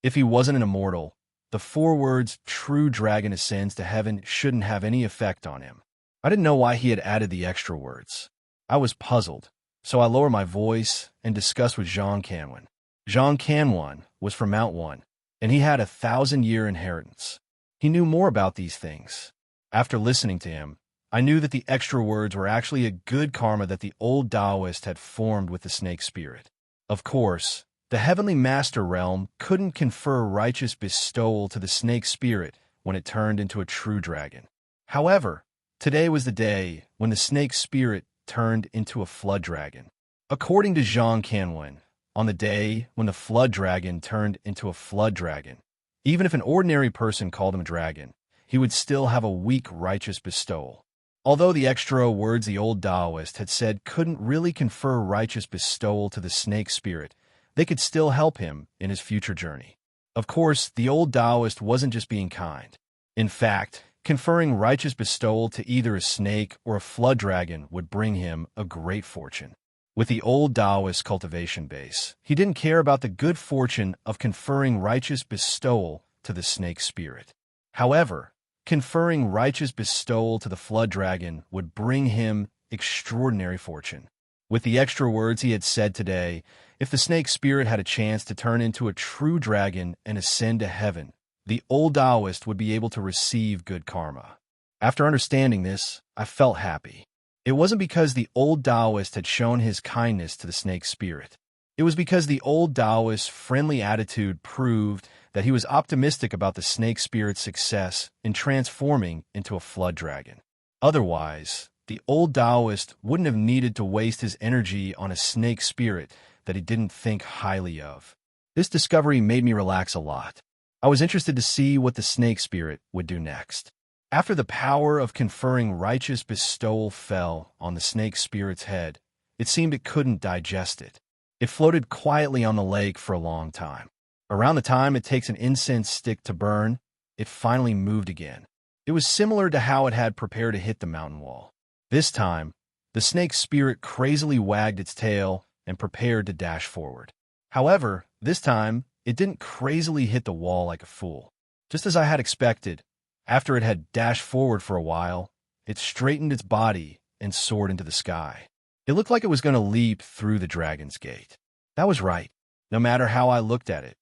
If he wasn't an immortal, the 4 words, true dragon ascends to heaven, shouldn't have any effect on him. I didn't know why he had added the extra words. I was puzzled, so I lowered my voice and discussed with Jean Canwan. Jean Canwan was from Mount One, and he had a 1,000-year inheritance. He knew more about these things. After listening to him, I knew that the extra words were actually a good karma that the old Taoist had formed with the snake spirit. Of course, the heavenly master realm couldn't confer righteous bestowal to the snake spirit when it turned into a true dragon. However, today was the day when the snake spirit turned into a flood dragon. According to Jean Canwan, on the day when the flood dragon turned into a flood dragon, even if an ordinary person called him a dragon, he would still have a weak righteous bestowal. Although the extra words the old Taoist had said couldn't really confer righteous bestowal to the snake spirit, they could still help him in his future journey. Of course, the old Taoist wasn't just being kind. In fact, conferring righteous bestowal to either a snake or a flood dragon would bring him a great fortune. With the old Taoist cultivation base, he didn't care about the good fortune of conferring righteous bestowal to the snake spirit. However, conferring righteous bestowal to the flood dragon would bring him extraordinary fortune. With the extra words he had said today, if the snake spirit had a chance to turn into a true dragon and ascend to heaven, the old Taoist would be able to receive good karma. After understanding this, I felt happy. It wasn't because the old Taoist had shown his kindness to the snake spirit. It was because the old Taoist's friendly attitude proved that he was optimistic about the snake spirit's success in transforming into a flood dragon. Otherwise, the old Taoist wouldn't have needed to waste his energy on a snake spirit that he didn't think highly of. This discovery made me relax a lot. I was interested to see what the snake spirit would do next. After the power of conferring righteous bestowal fell on the snake spirit's head, it seemed it couldn't digest it. It floated quietly on the lake for a long time. Around the time it takes an incense stick to burn, it finally moved again. It was similar to how it had prepared to hit the mountain wall. This time, the snake spirit crazily wagged its tail and prepared to dash forward. However, this time, it didn't crazily hit the wall like a fool. Just as I had expected, after it had dashed forward for a while, it straightened its body and soared into the sky. It looked like it was going to leap through the dragon's gate. That was right, no matter how I looked at it.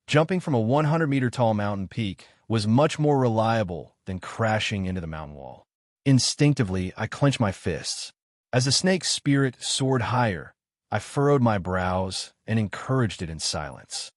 Jumping from a 100-meter-tall mountain peak was much more reliable than crashing into the mountain wall. Instinctively, I clenched my fists. As the snake's spirit soared higher, I furrowed my brows and encouraged it in silence.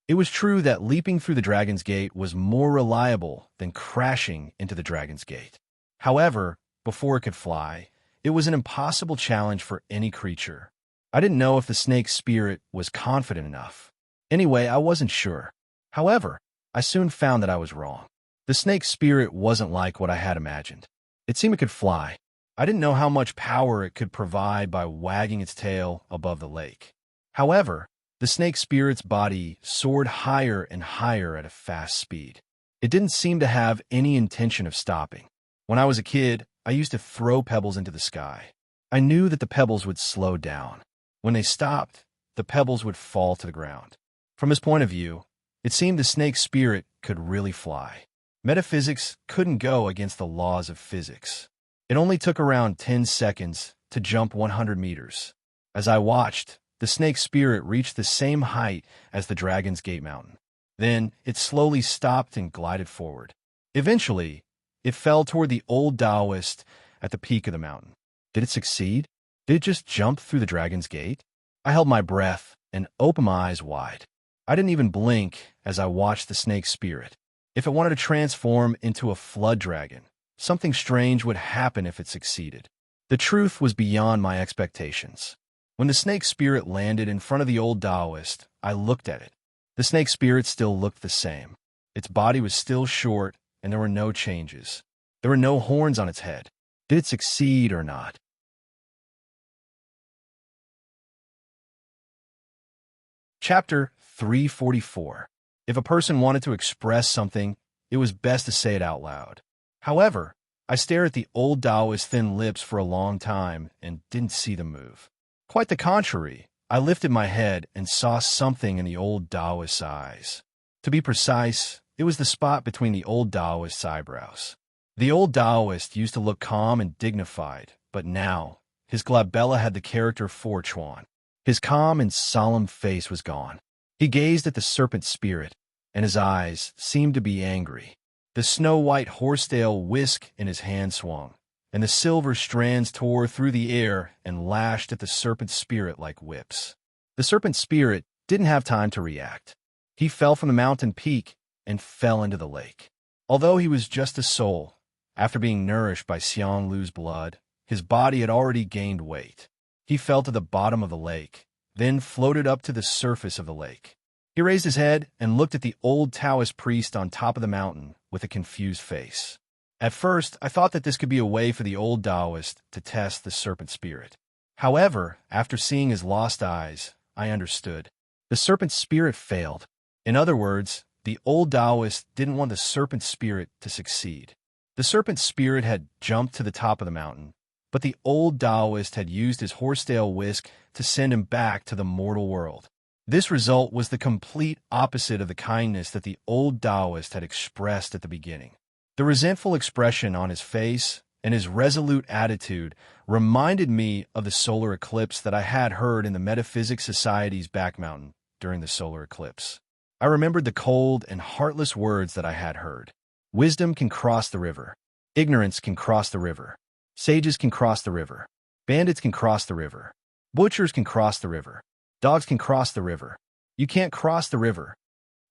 It was true that leaping through the dragon's gate was more reliable than crashing into the dragon's gate. However, before it could fly, it was an impossible challenge for any creature. I didn't know if the snake's spirit was confident enough. Anyway, I wasn't sure. However, I soon found that I was wrong. The snake's spirit wasn't like what I had imagined. It seemed it could fly. I didn't know how much power it could provide by wagging its tail above the lake. However, The snake spirit's body soared higher and higher at a fast speed. It didn't seem to have any intention of stopping. When I was a kid, I used to throw pebbles into the sky. I knew that the pebbles would slow down. When they stopped, the pebbles would fall to the ground. From his point of view, it seemed the snake spirit could really fly. Metaphysics couldn't go against the laws of physics. It only took around 10 seconds to jump 100 meters. As I watched, the snake spirit reached the same height as the Dragon's Gate mountain. Then it slowly stopped and glided forward. Eventually, it fell toward the old Taoist at the peak of the mountain. Did it succeed? Did it just jump through the Dragon's Gate? I held my breath and opened my eyes wide. I didn't even blink as I watched the snake spirit. If it wanted to transform into a flood dragon, something strange would happen if it succeeded. The truth was beyond my expectations. When the snake spirit landed in front of the old Taoist, I looked at it. The snake spirit still looked the same. Its body was still short, and there were no changes. There were no horns on its head. Did it succeed or not? Chapter 344. If a person wanted to express something, it was best to say it out loud. However, I stared at the old Taoist's thin lips for a long time and didn't see them move. Quite the contrary, I lifted my head and saw something in the old Taoist's eyes. To be precise, it was the spot between the old Taoist's eyebrows. The old Taoist used to look calm and dignified, but now, his glabella had the character of Forchuan. His calm and solemn face was gone. He gazed at the serpent spirit, and his eyes seemed to be angry. The snow-white horsetail whisk in his hand swung, and the silver strands tore through the air and lashed at the serpent spirit like whips. The serpent spirit didn't have time to react. He fell from the mountain peak and fell into the lake. Although he was just a soul, after being nourished by Xiang Lu's blood, his body had already gained weight. He fell to the bottom of the lake, then floated up to the surface of the lake. He raised his head and looked at the old Taoist priest on top of the mountain with a confused face. At first, I thought that this could be a way for the old Taoist to test the serpent spirit. However, after seeing his lost eyes, I understood. The serpent spirit failed. In other words, the old Taoist didn't want the serpent spirit to succeed. The serpent spirit had jumped to the top of the mountain, but the old Taoist had used his horsetail whisk to send him back to the mortal world. This result was the complete opposite of the kindness that the old Taoist had expressed at the beginning. The resentful expression on his face and his resolute attitude reminded me of the solar eclipse that I had heard in the Metaphysics Society's back mountain during the solar eclipse. I remembered the cold and heartless words that I had heard. Wisdom can cross the river. Ignorance can cross the river. Sages can cross the river. Bandits can cross the river. Butchers can cross the river. Dogs can cross the river. You can't cross the river.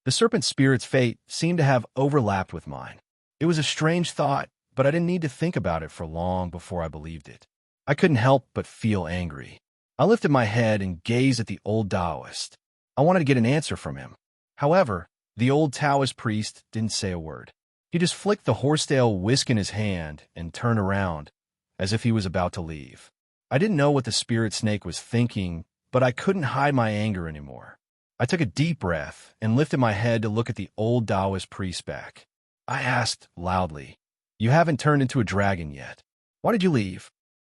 The serpent spirit's fate seemed to have overlapped with mine. It was a strange thought, but I didn't need to think about it for long before I believed it. I couldn't help but feel angry. I lifted my head and gazed at the old Taoist. I wanted to get an answer from him. However, the old Taoist priest didn't say a word. He just flicked the horsetail whisk in his hand and turned around, as if he was about to leave. I didn't know what the spirit snake was thinking, but I couldn't hide my anger anymore. I took a deep breath and lifted my head to look at the old Taoist priest back. I asked loudly, "You haven't turned into a dragon yet. Why did you leave?"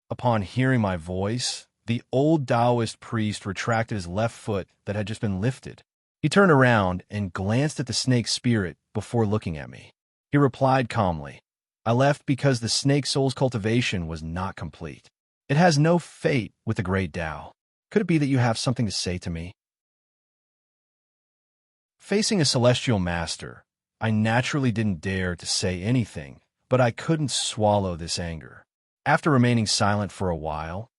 Upon hearing my voice, the old Taoist priest retracted his left foot that had just been lifted. He turned around and glanced at the snake spirit before looking at me. He replied calmly, "I left because the snake soul's cultivation was not complete. It has no fate with the great Tao. Could it be that you have something to say to me?" Facing a celestial master, I naturally didn't dare to say anything, but I couldn't swallow this anger. After remaining silent for a while,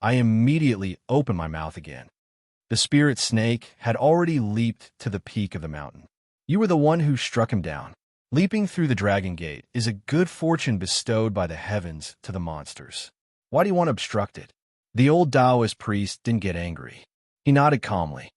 I immediately opened my mouth again. The spirit snake had already leaped to the peak of the mountain. "You were the one who struck him down. Leaping through the Dragon Gate is a good fortune bestowed by the heavens to the monsters. Why do you want to obstruct it?" The old Taoist priest didn't get angry. He nodded calmly.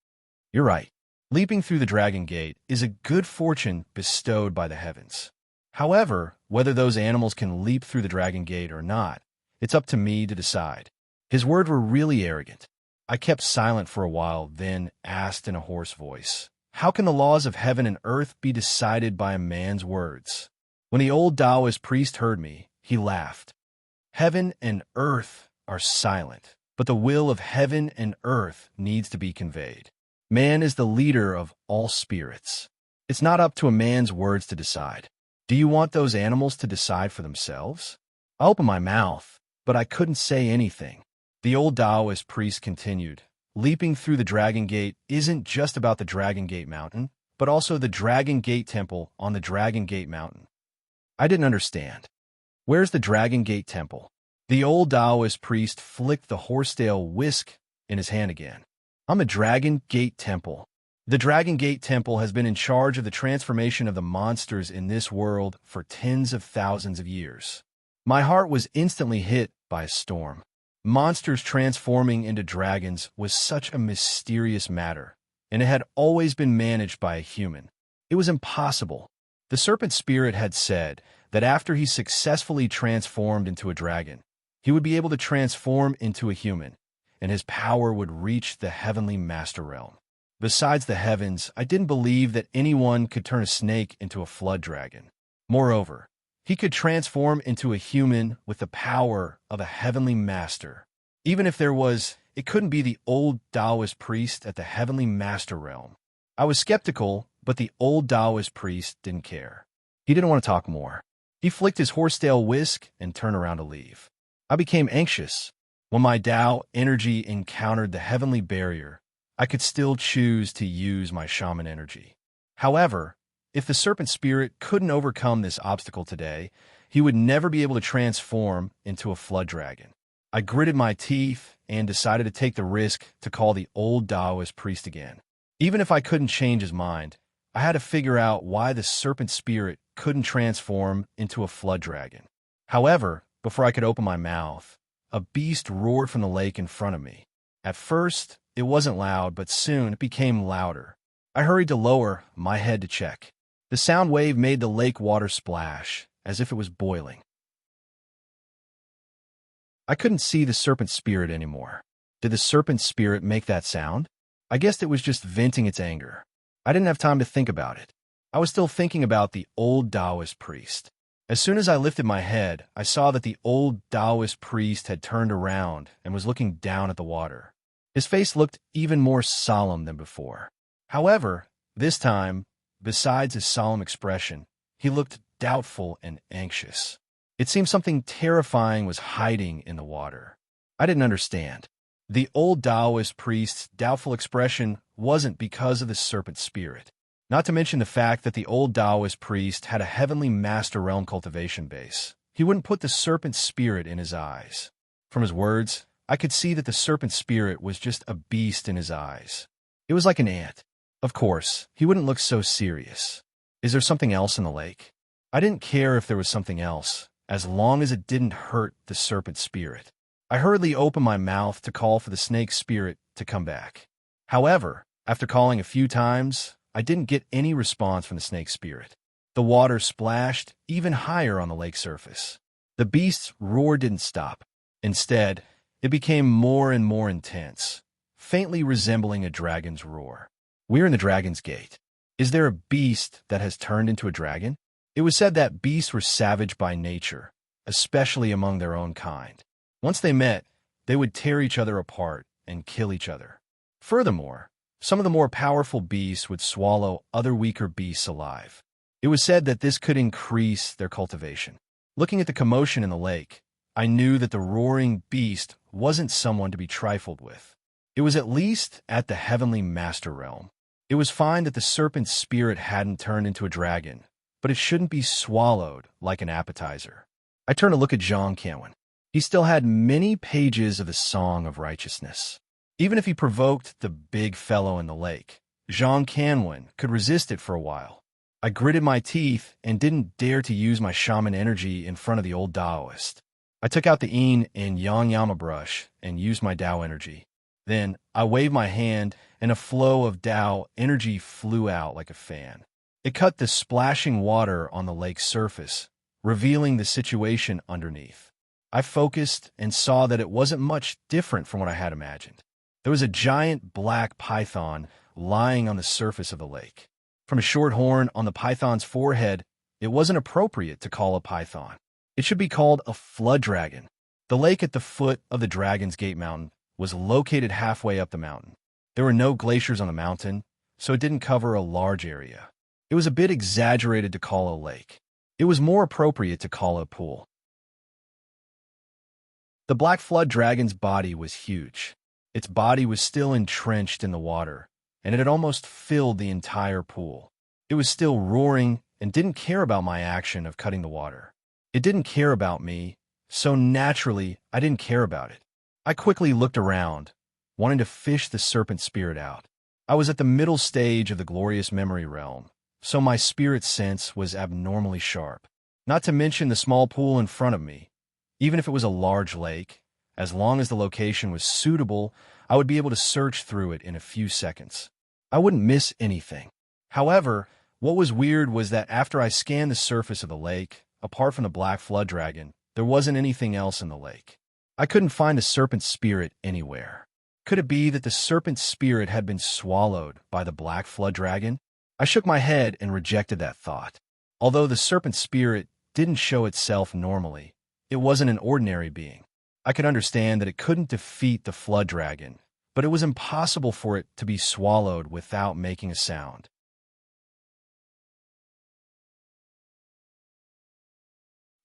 "You're right. Leaping through the Dragon Gate is a good fortune bestowed by the heavens. However, whether those animals can leap through the Dragon Gate or not, it's up to me to decide." His words were really arrogant. I kept silent for a while, then asked in a hoarse voice, "How can the laws of heaven and earth be decided by a man's words?" When the old Taoist priest heard me, he laughed. "Heaven and earth are silent, but the will of heaven and earth needs to be conveyed. Man is the leader of all spirits. It's not up to a man's words to decide. Do you want those animals to decide for themselves?" I opened my mouth, but I couldn't say anything. The old Taoist priest continued, "Leaping through the Dragon Gate isn't just about the Dragon Gate Mountain, but also the Dragon Gate Temple on the Dragon Gate Mountain." I didn't understand. "Where's the Dragon Gate Temple?" The old Taoist priest flicked the horsetail whisk in his hand again. "I'm a Dragon Gate Temple. The Dragon Gate Temple has been in charge of the transformation of the monsters in this world for tens of thousands of years." My heart was instantly hit by a storm. Monsters transforming into dragons was such a mysterious matter, and it had always been managed by a human. It was impossible. The serpent spirit had said that after he successfully transformed into a dragon, he would be able to transform into a human, and his power would reach the heavenly master realm. Besides the heavens, I didn't believe that anyone could turn a snake into a flood dragon. Moreover, he could transform into a human with the power of a heavenly master. Even if there was, it couldn't be the old Taoist priest at the heavenly master realm. I was skeptical, but the old Taoist priest didn't care. He didn't want to talk more. He flicked his horsetail whisk and turned around to leave. I became anxious. When my Tao energy encountered the heavenly barrier, I could still choose to use my shaman energy. However, if the serpent spirit couldn't overcome this obstacle today, he would never be able to transform into a flood dragon. I gritted my teeth and decided to take the risk to call the old Taoist priest again. Even if I couldn't change his mind, I had to figure out why the serpent spirit couldn't transform into a flood dragon. However, before I could open my mouth, a beast roared from the lake in front of me. At first, it wasn't loud, but soon it became louder. I hurried to lower my head to check. The sound wave made the lake water splash, as if it was boiling. I couldn't see the serpent spirit anymore. Did the serpent spirit make that sound? I guessed it was just venting its anger. I didn't have time to think about it. I was still thinking about the old Taoist priest. As soon as I lifted my head, I saw that the old Taoist priest had turned around and was looking down at the water. His face looked even more solemn than before. However, this time, besides his solemn expression, he looked doubtful and anxious. It seemed something terrifying was hiding in the water. I didn't understand. The old Taoist priest's doubtful expression wasn't because of the serpent spirit. Not to mention the fact that the old Taoist priest had a heavenly master realm cultivation base. He wouldn't put the serpent spirit in his eyes. From his words, I could see that the serpent spirit was just a beast in his eyes. It was like an ant. Of course, he wouldn't look so serious. Is there something else in the lake? I didn't care if there was something else, as long as it didn't hurt the serpent spirit. I hurriedly opened my mouth to call for the snake spirit to come back. However, after calling a few times, I didn't get any response from the snake spirit. The water splashed even higher on the lake surface. The beast's roar didn't stop. Instead, it became more and more intense, faintly resembling a dragon's roar. We're in the Dragon's Gate. Is there a beast that has turned into a dragon? It was said that beasts were savage by nature, especially among their own kind. Once they met, they would tear each other apart and kill each other. Furthermore, some of the more powerful beasts would swallow other weaker beasts alive. It was said that this could increase their cultivation. Looking at the commotion in the lake, I knew that the roaring beast wasn't someone to be trifled with. It was at least at the heavenly master realm. It was fine that the serpent's spirit hadn't turned into a dragon, but it shouldn't be swallowed like an appetizer. I turned to look at Jean Canwin. He still had many pages of the Song of Righteousness. Even if he provoked the big fellow in the lake, Jean Canwin could resist it for a while. I gritted my teeth and didn't dare to use my shaman energy in front of the old Taoist. I took out the Yin and Yang Yama brush and used my Tao energy. Then I waved my hand and a flow of Tao energy flew out like a fan. It cut the splashing water on the lake's surface, revealing the situation underneath. I focused and saw that it wasn't much different from what I had imagined. There was a giant black python lying on the surface of the lake. From a short horn on the python's forehead, it wasn't appropriate to call a python. It should be called a flood dragon. The lake at the foot of the Dragon's Gate Mountain was located halfway up the mountain. There were no glaciers on the mountain, so it didn't cover a large area. It was a bit exaggerated to call a lake. It was more appropriate to call a pool. The black flood dragon's body was huge. Its body was still entrenched in the water, and it had almost filled the entire pool. It was still roaring and didn't care about my action of cutting the water. It didn't care about me, so naturally I didn't care about it. I quickly looked around, wanting to fish the serpent spirit out. I was at the middle stage of the glorious memory realm, so my spirit sense was abnormally sharp. Not to mention the small pool in front of me. Even if it was a large lake, as long as the location was suitable, I would be able to search through it in a few seconds. I wouldn't miss anything. However, what was weird was that after I scanned the surface of the lake, apart from the black flood dragon, there wasn't anything else in the lake. I couldn't find the serpent spirit anywhere. Could it be that the serpent spirit had been swallowed by the black flood dragon? I shook my head and rejected that thought. Although the serpent spirit didn't show itself normally, it wasn't an ordinary being. I could understand that it couldn't defeat the flood dragon, but it was impossible for it to be swallowed without making a sound.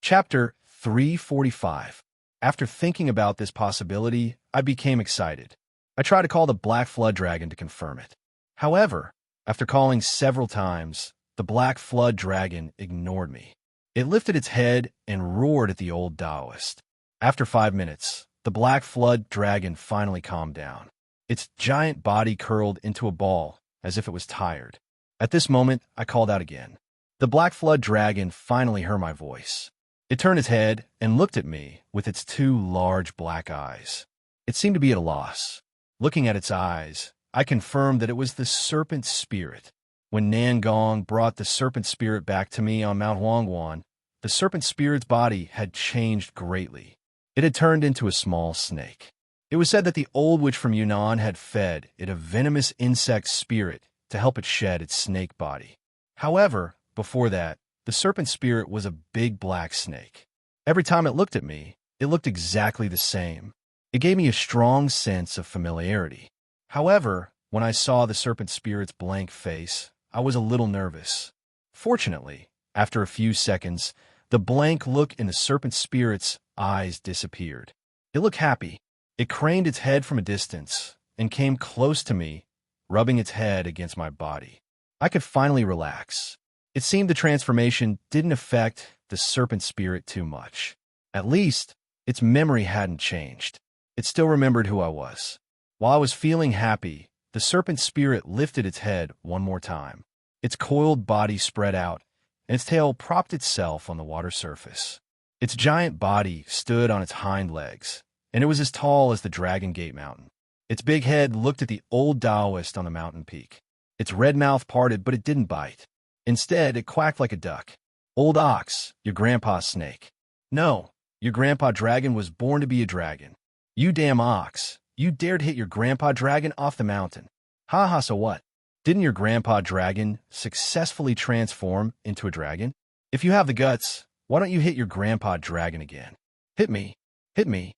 Chapter 345. After thinking about this possibility, I became excited. I tried to call the black flood dragon to confirm it. However, after calling several times, the black flood dragon ignored me. It lifted its head and roared at the old Taoist. After 5 minutes, the black flood dragon finally calmed down. Its giant body curled into a ball, as if it was tired. At this moment, I called out again. The black flood dragon finally heard my voice. It turned its head and looked at me with its 2 large black eyes. It seemed to be at a loss. Looking at its eyes, I confirmed that it was the serpent spirit. When Nan Gong brought the serpent spirit back to me on Mount Huangguan, the serpent spirit's body had changed greatly. It had turned into a small snake. It was said that the old witch from Yunnan had fed it a venomous insect spirit to help it shed its snake body. However, before that, the serpent spirit was a big black snake. Every time it looked at me, it looked exactly the same. It gave me a strong sense of familiarity. However, when I saw the serpent spirit's blank face, I was a little nervous. Fortunately, after a few seconds, the blank look in the serpent spirit's eyes disappeared. It looked happy. It craned its head from a distance and came close to me, rubbing its head against my body. I could finally relax. It seemed the transformation didn't affect the serpent spirit too much. At least, its memory hadn't changed. It still remembered who I was. While I was feeling happy, the serpent spirit lifted its head one more time. Its coiled body spread out, and its tail propped itself on the water surface. Its giant body stood on its hind legs, and it was as tall as the Dragon Gate Mountain. Its big head looked at the old Taoist on the mountain peak. Its red mouth parted, but it didn't bite. Instead, it quacked like a duck. "Old ox, your grandpa's snake." "No, your grandpa dragon was born to be a dragon." "You damn ox, you dared hit your grandpa dragon off the mountain." "Ha ha, so what? Didn't your grandpa dragon successfully transform into a dragon? If you have the guts, why don't you hit your grandpa dragon again?" "Hit me, hit me."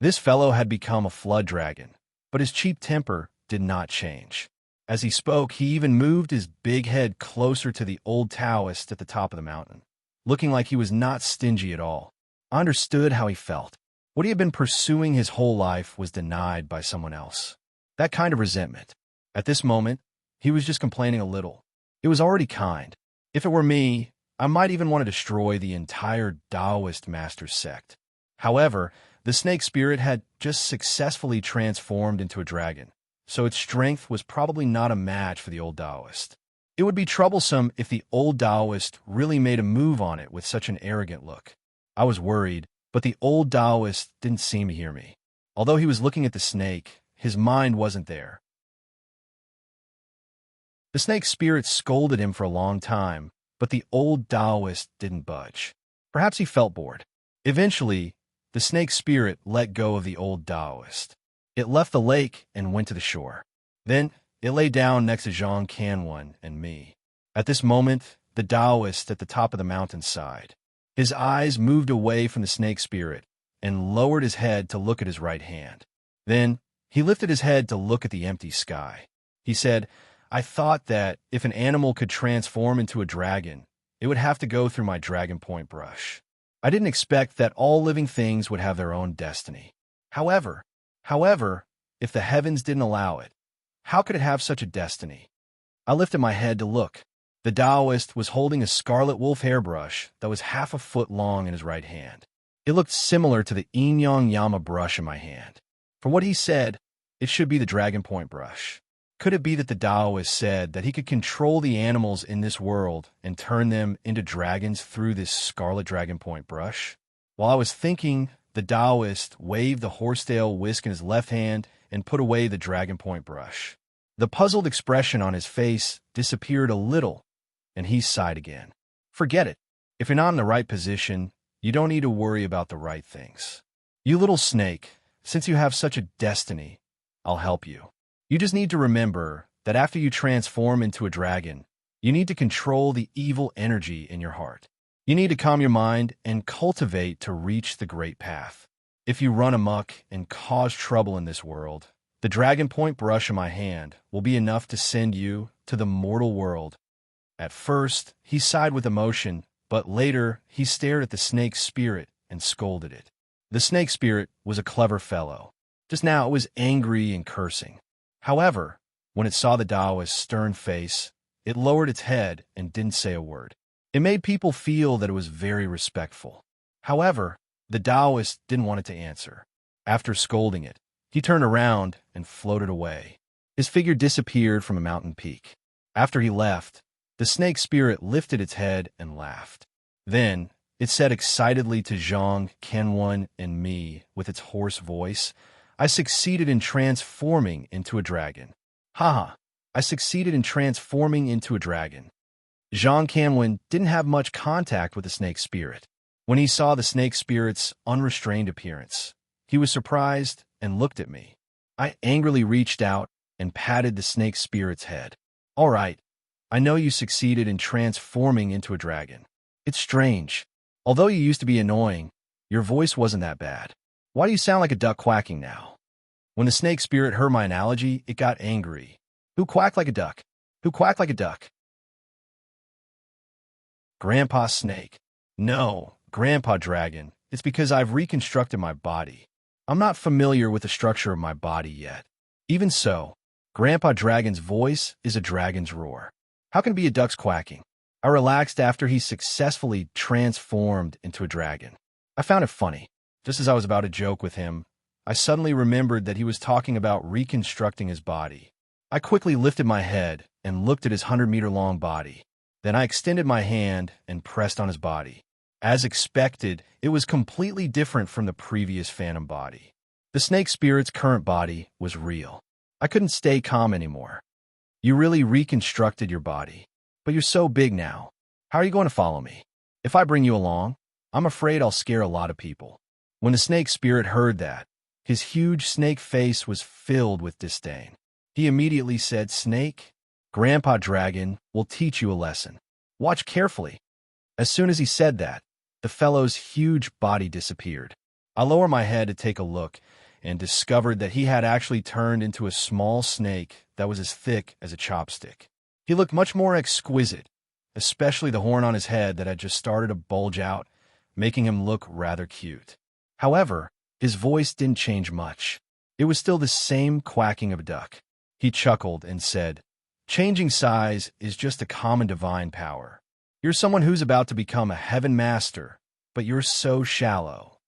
This fellow had become a flood dragon, but his cheap temper did not change. As he spoke, he even moved his big head closer to the old Taoist at the top of the mountain, looking like he was not stingy at all. I understood how he felt. What he had been pursuing his whole life was denied by someone else. That kind of resentment. At this moment, he was just complaining a little. It was already kind. If it were me, I might even want to destroy the entire Taoist master sect. However, the snake spirit had just successfully transformed into a dragon, so its strength was probably not a match for the old Taoist. It would be troublesome if the old Taoist really made a move on it with such an arrogant look. I was worried, but the old Taoist didn't seem to hear me. Although he was looking at the snake, his mind wasn't there. The snake spirit scolded him for a long time, but the old Taoist didn't budge. Perhaps he felt bored. Eventually, the snake spirit let go of the old Taoist. It left the lake and went to the shore. Then it lay down next to Zhang Kanwan and me. At this moment, the Taoist at the top of the mountain sighed. His eyes moved away from the snake spirit and lowered his head to look at his right hand. Then he lifted his head to look at the empty sky. He said, I thought that if an animal could transform into a dragon, it would have to go through my dragon point brush. I didn't expect that all living things would have their own destiny. However, if the heavens didn't allow it, how could it have such a destiny? I lifted my head to look. The Taoist was holding a scarlet wolf hairbrush that was half a foot long in his right hand. It looked similar to the Inyang Yama brush in my hand. From what he said, it should be the dragon point brush. Could it be that the Taoist said that he could control the animals in this world and turn them into dragons through this scarlet dragon point brush? While I was thinking, the Taoist waved the horsetail whisk in his left hand and put away the dragon point brush. The puzzled expression on his face disappeared a little, and he sighed again. Forget it. If you're not in the right position, you don't need to worry about the right things. You little snake, since you have such a destiny, I'll help you. You just need to remember that after you transform into a dragon, you need to control the evil energy in your heart. You need to calm your mind and cultivate to reach the great path. If you run amok and cause trouble in this world, the dragon point brush in my hand will be enough to send you to the mortal world. At first, he sighed with emotion, but later he stared at the snake spirit and scolded it. The snake spirit was a clever fellow. Just now it was angry and cursing. However, when it saw the Taoist's stern face, it lowered its head and didn't say a word. It made people feel that it was very respectful. However, the Taoist didn't want it to answer. After scolding it, he turned around and floated away. His figure disappeared from a mountain peak. After he left, the snake spirit lifted its head and laughed. Then, it said excitedly to Zhang, Kanwan, and me with its hoarse voice, I succeeded in transforming into a dragon. Haha, I succeeded in transforming into a dragon. Zhang Kanwan didn't have much contact with the snake spirit. When he saw the snake spirit's unrestrained appearance, he was surprised and looked at me. I angrily reached out and patted the snake spirit's head. All right, I know you succeeded in transforming into a dragon. It's strange. Although you used to be annoying, your voice wasn't that bad. Why do you sound like a duck quacking now? When the snake spirit heard my analogy, it got angry. Who quacked like a duck? Who quacked like a duck? Grandpa Snake. No, Grandpa Dragon. It's because I've reconstructed my body. I'm not familiar with the structure of my body yet. Even so, Grandpa Dragon's voice is a dragon's roar. How can it be a duck's quacking? I relaxed after he successfully transformed into a dragon. I found it funny. Just as I was about to joke with him, I suddenly remembered that he was talking about reconstructing his body. I quickly lifted my head and looked at his 100-meter-long body. Then I extended my hand and pressed on his body. As expected, it was completely different from the previous phantom body. The snake spirit's current body was real. I couldn't stay calm anymore. You really reconstructed your body, but you're so big now. How are you going to follow me? If I bring you along, I'm afraid I'll scare a lot of people. When the snake spirit heard that, his huge snake face was filled with disdain. He immediately said, Snake, Grandpa Dragon will teach you a lesson. Watch carefully. As soon as he said that, the fellow's huge body disappeared. I lowered my head to take a look and discovered that he had actually turned into a small snake that was as thick as a chopstick. He looked much more exquisite, especially the horn on his head that had just started to bulge out, making him look rather cute. However, his voice didn't change much. It was still the same quacking of a duck. He chuckled and said, Changing size is just a common divine power. You're someone who's about to become a heaven master, but you're so shallow.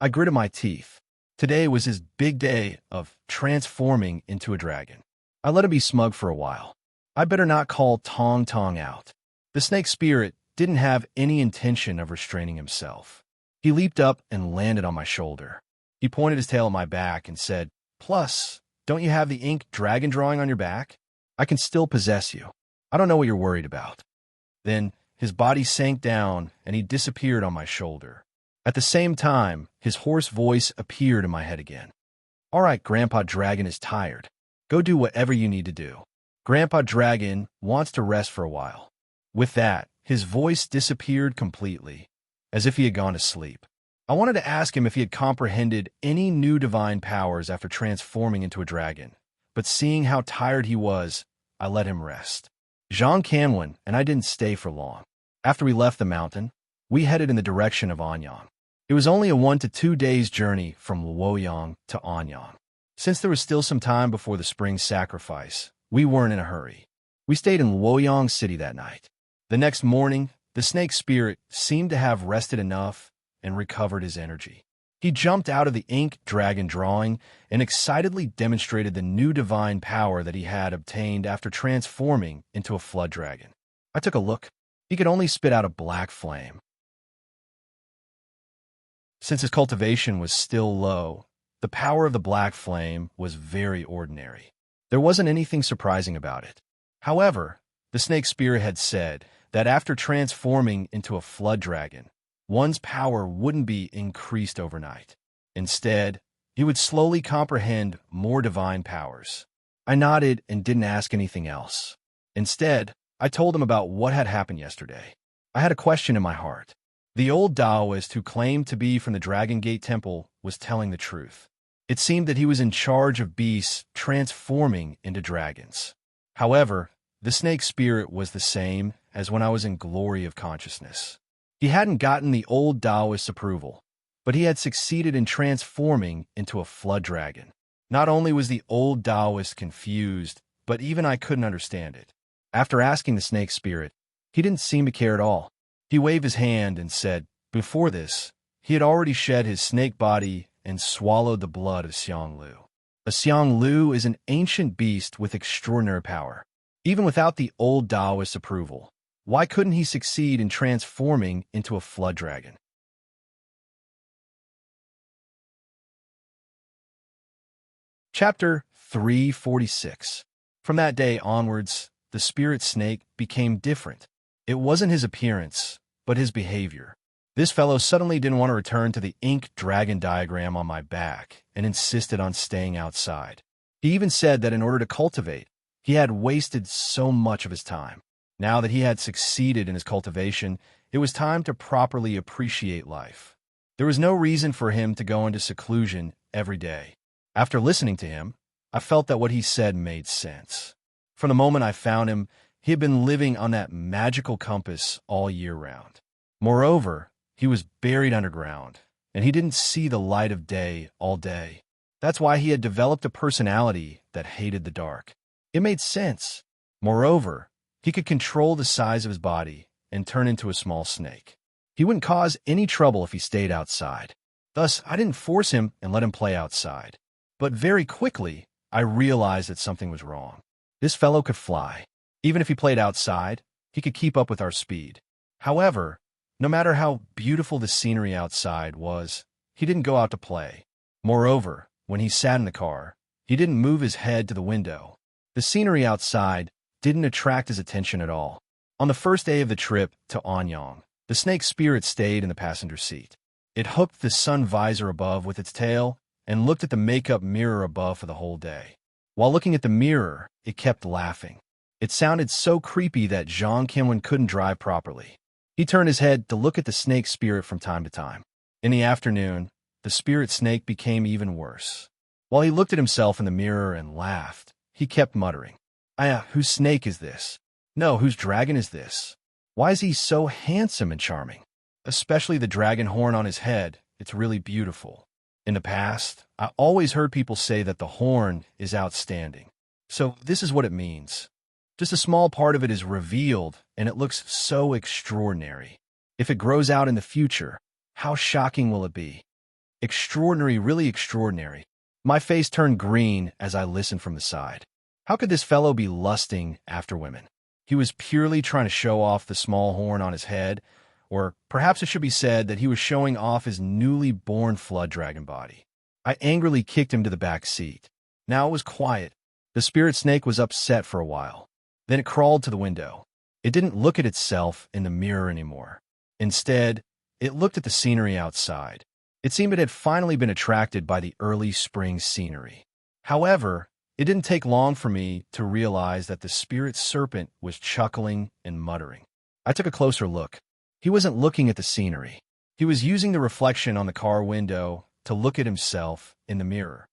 I gritted my teeth. Today was his big day of transforming into a dragon. I let him be smug for a while. I better not call Tong Tong out. The snake spirit didn't have any intention of restraining himself. He leaped up and landed on my shoulder. He pointed his tail at my back and said, Plus, don't you have the ink dragon drawing on your back? I can still possess you. I don't know what you're worried about. Then his body sank down and he disappeared on my shoulder. At the same time, his hoarse voice appeared in my head again. "All right, Grandpa Dragon is tired. Go do whatever you need to do. Grandpa Dragon wants to rest for a while." With that, his voice disappeared completely, as if he had gone to sleep. I wanted to ask him if he had comprehended any new divine powers after transforming into a dragon, but seeing how tired he was, I let him rest. Jean Canwin and I didn't stay for long. After we left the mountain, we headed in the direction of Anyang. It was only a 1 to 2 days journey from Luoyang to Anyang. Since there was still some time before the spring sacrifice, we weren't in a hurry. We stayed in Luoyang City that night. The next morning, the snake spirit seemed to have rested enough and recovered his energy. He jumped out of the ink dragon drawing and excitedly demonstrated the new divine power that he had obtained after transforming into a flood dragon. I took a look. He could only spit out a black flame. Since his cultivation was still low, the power of the black flame was very ordinary. There wasn't anything surprising about it. However, the snake spirit had said that after transforming into a flood dragon, one's power wouldn't be increased overnight. Instead, he would slowly comprehend more divine powers. I nodded and didn't ask anything else. Instead, I told him about what had happened yesterday. I had a question in my heart. The old Taoist who claimed to be from the Dragon Gate Temple was telling the truth. It seemed that he was in charge of beasts transforming into dragons. However, the snake spirit was the same as when I was in glory of consciousness. He hadn't gotten the old Taoist's approval, but he had succeeded in transforming into a flood dragon. Not only was the old Taoist confused, but even I couldn't understand it. After asking the snake spirit, he didn't seem to care at all. He waved his hand and said, before this, he had already shed his snake body and swallowed the blood of Xiang Lu. A Xiang Lu is an ancient beast with extraordinary power. Even without the old Taoist's approval, why couldn't he succeed in transforming into a flood dragon? Chapter 346. From that day onwards, the spirit snake became different. It wasn't his appearance, but his behavior. This fellow suddenly didn't want to return to the ink dragon diagram on my back and insisted on staying outside. He even said that in order to cultivate, he had wasted so much of his time. Now that he had succeeded in his cultivation, it was time to properly appreciate life. There was no reason for him to go into seclusion every day. After listening to him, I felt that what he said made sense. From the moment I found him, he had been living on that magical compass all year round. Moreover, he was buried underground, and he didn't see the light of day all day. That's why he had developed a personality that hated the dark. It made sense. Moreover, he could control the size of his body and turn into a small snake. He wouldn't cause any trouble if he stayed outside. Thus, I didn't force him and let him play outside. But very quickly, I realized that something was wrong. This fellow could fly. Even if he played outside, he could keep up with our speed. However, no matter how beautiful the scenery outside was, he didn't go out to play. Moreover, when he sat in the car, he didn't move his head to the window. The scenery outside didn't attract his attention at all. On the first day of the trip to Anyang, the snake spirit stayed in the passenger seat. It hooked the sun visor above with its tail and looked at the makeup mirror above for the whole day. While looking at the mirror, it kept laughing. It sounded so creepy that Jean Kimwin couldn't drive properly. He turned his head to look at the snake spirit from time to time. In the afternoon, the spirit snake became even worse. While he looked at himself in the mirror and laughed, he kept muttering, whose snake is this? No, whose dragon is this? Why is he so handsome and charming? Especially the dragon horn on his head, it's really beautiful. In the past, I always heard people say that the horn is outstanding. So this is what it means. Just a small part of it is revealed, and it looks so extraordinary. If it grows out in the future, how shocking will it be? Extraordinary, really extraordinary. My face turned green as I listened from the side. How could this fellow be lusting after women? He was purely trying to show off the small horn on his head, or perhaps it should be said that he was showing off his newly born flood dragon body. I angrily kicked him to the back seat. Now it was quiet. The spirit snake was upset for a while. Then it crawled to the window. It didn't look at itself in the mirror anymore. Instead, it looked at the scenery outside. It seemed it had finally been attracted by the early spring scenery. However, it didn't take long for me to realize that the spirit serpent was chuckling and muttering. I took a closer look. He wasn't looking at the scenery. He was using the reflection on the car window to look at himself in the mirror.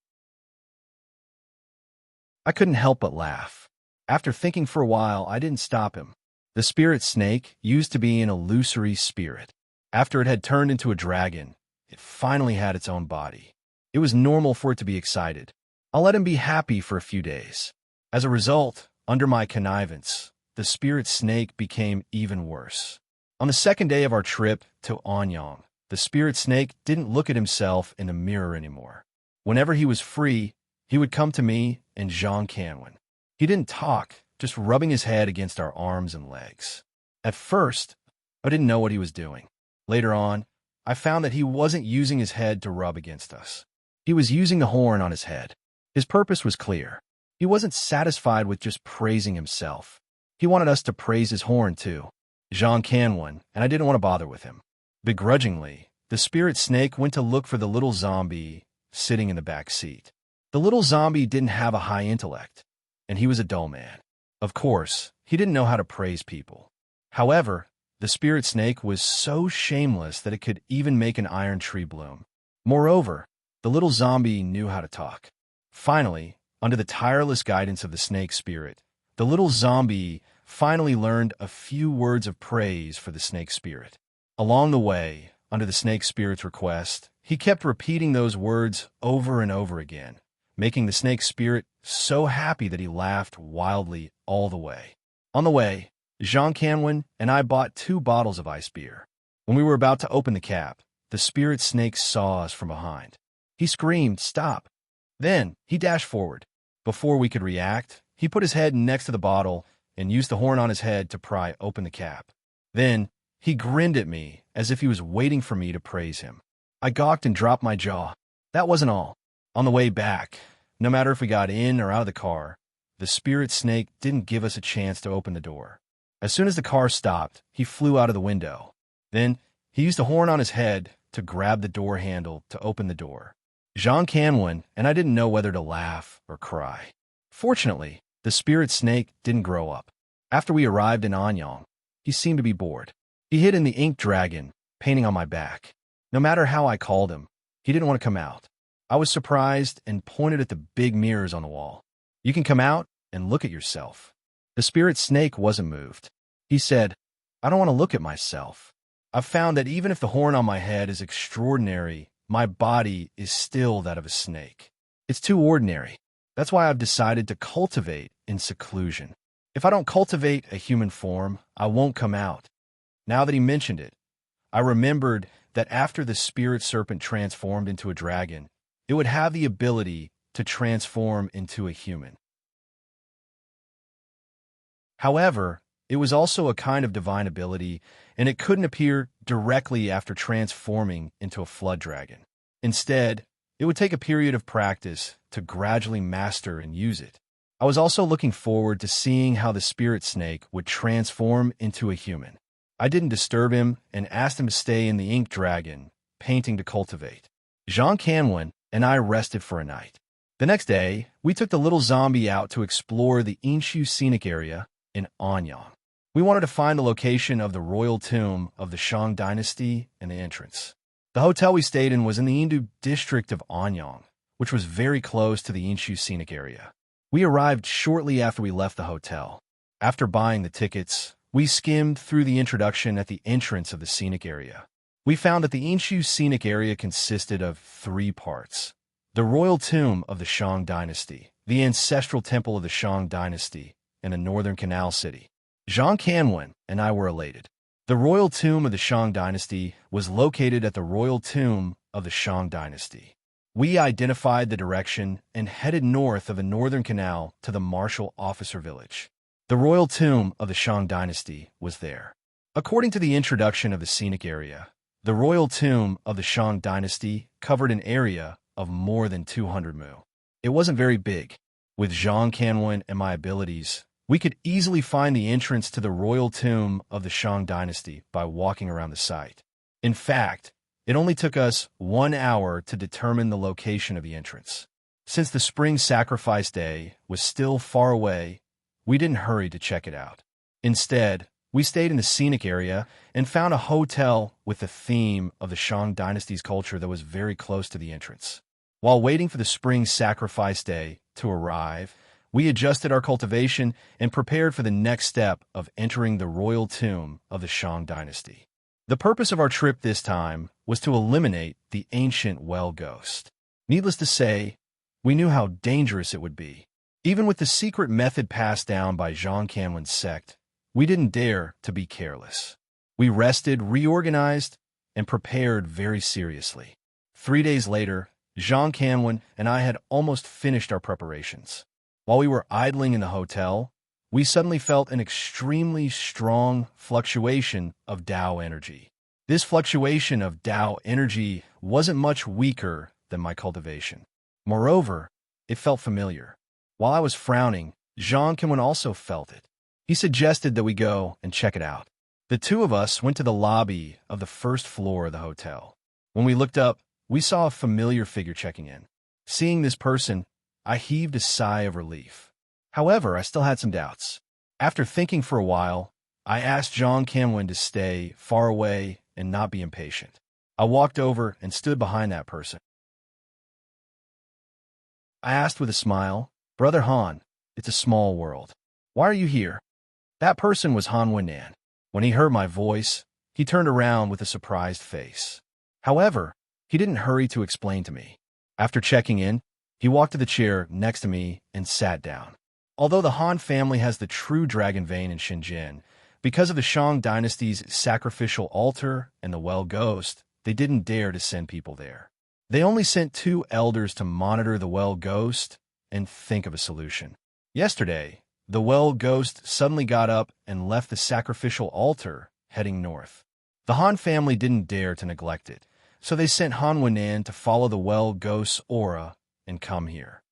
I couldn't help but laugh. After thinking for a while, I didn't stop him. The spirit snake used to be an illusory spirit. After it had turned into a dragon, it finally had its own body. It was normal for it to be excited. I'll let him be happy for a few days. As a result, under my connivance, the spirit snake became even worse. On the second day of our trip to Anyang, the spirit snake didn't look at himself in the mirror anymore. Whenever he was free, he would come to me and Jean Canwin. He didn't talk, just rubbing his head against our arms and legs. At first, I didn't know what he was doing. Later on, I found that he wasn't using his head to rub against us. He was using the horn on his head. His purpose was clear. He wasn't satisfied with just praising himself. He wanted us to praise his horn too. Jean Canwin, and I didn't want to bother with him. Begrudgingly, the spirit snake went to look for the little zombie sitting in the back seat. The little zombie didn't have a high intellect, and he was a dull man. Of course, he didn't know how to praise people. However, the spirit snake was so shameless that it could even make an iron tree bloom. Moreover, the little zombie knew how to talk. Finally, under the tireless guidance of the snake spirit, the little zombie finally learned a few words of praise for the snake spirit. Along the way, under the snake spirit's request, he kept repeating those words over and over again, making the snake spirit so happy that he laughed wildly all the way. On the way, Jean Canwin and I bought 2 bottles of ice beer. When we were about to open the cap, the spirit snake saw us from behind. He screamed, "Stop!" Then he dashed forward. Before we could react, he put his head next to the bottle and used the horn on his head to pry open the cap. Then he grinned at me as if he was waiting for me to praise him. I gawked and dropped my jaw. That wasn't all. On the way back, no matter if we got in or out of the car, the spirit snake didn't give us a chance to open the door. As soon as the car stopped, he flew out of the window. Then he used the horn on his head to grab the door handle to open the door. Jean Canwin and I didn't know whether to laugh or cry. Fortunately, the spirit snake didn't grow up. After we arrived in Anyang, he seemed to be bored. He hid in the ink dragon, painting on my back. No matter how I called him, he didn't want to come out. I was surprised and pointed at the big mirrors on the wall. "You can come out and look at yourself." The spirit snake wasn't moved. He said, "I don't want to look at myself. I've found that even if the horn on my head is extraordinary, my body is still that of a snake. It's too ordinary. That's why I've decided to cultivate in seclusion. If I don't cultivate a human form, I won't come out." Now that he mentioned it, I remembered that after the spirit serpent transformed into a dragon, it would have the ability to transform into a human. However, it was also a kind of divine ability, and it couldn't appear directly after transforming into a flood dragon. Instead, it would take a period of practice to gradually master and use it. I was also looking forward to seeing how the spirit snake would transform into a human. I didn't disturb him and asked him to stay in the ink dragon, painting to cultivate. Jean Canwin and I rested for a night. The next day, we took the little zombie out to explore the Inshu scenic area in Anyang. We wanted to find the location of the royal tomb of the Shang dynasty and the entrance. The hotel we stayed in was in the Indu district of Anyang, which was very close to the Inshu scenic area. We arrived shortly after we left the hotel. After buying the tickets, we skimmed through the introduction at the entrance of the scenic area. We found that the Inshu scenic area consisted of 3 parts: the royal tomb of the Shang dynasty, the ancestral temple of the Shang dynasty, and a northern canal city. Jean Canwin and I were elated. The royal tomb of the Shang dynasty was located at the royal tomb of the Shang dynasty. We identified the direction and headed north of the northern canal to the martial officer village. The royal tomb of the Shang dynasty was there. According to the introduction of the scenic area, the royal tomb of the Shang dynasty covered an area of more than 200 mu. It wasn't very big. With Jean Canwin and my abilities, we could easily find the entrance to the royal tomb of the Shang dynasty by walking around the site. In fact, It only took us 1 hour to determine the location of the entrance. Since the spring sacrifice day was still far away, we didn't hurry to check it out. Instead, we stayed in the scenic area and found a hotel with the theme of the Shang dynasty's culture that was very close to the entrance. While waiting for the spring sacrifice day to arrive, we adjusted our cultivation and prepared for the next step of entering the royal tomb of the Shang dynasty. The purpose of our trip this time was to eliminate the ancient well ghost. Needless to say, we knew how dangerous it would be. Even with the secret method passed down by Zhang Canwen's sect, we didn't dare to be careless. We rested, reorganized, and prepared very seriously. 3 days later, Zhang Canwen and I had almost finished our preparations. While we were idling in the hotel, we suddenly felt an extremely strong fluctuation of Tao energy. This fluctuation of Tao energy wasn't much weaker than my cultivation. Moreover, it felt familiar. While I was frowning, Zhang Canwen also felt it. He suggested that we go and check it out. The two of us went to the lobby of the first floor of the hotel. When we looked up, we saw a familiar figure checking in. Seeing this person, I heaved a sigh of relief. However, I still had some doubts. After thinking for a while, I asked Zhang Canwen to stay far away and not be impatient. I walked over and stood behind that person. I asked with a smile, "Brother Han, it's a small world. Why are you here?" That person was Han Wennan. When he heard my voice, he turned around with a surprised face. However, he didn't hurry to explain to me. After checking in, he walked to the chair next to me and sat down. Although the Han family has the true dragon vein in Shenzhen, because of the Shang dynasty's sacrificial altar and the well ghost, they didn't dare to send people there. They only sent 2 elders to monitor the well ghost and think of a solution. Yesterday, the well ghost suddenly got up and left the sacrificial altar, heading north. The Han family didn't dare to neglect it, so they sent Han Wennan to follow the well ghost's aura and come here.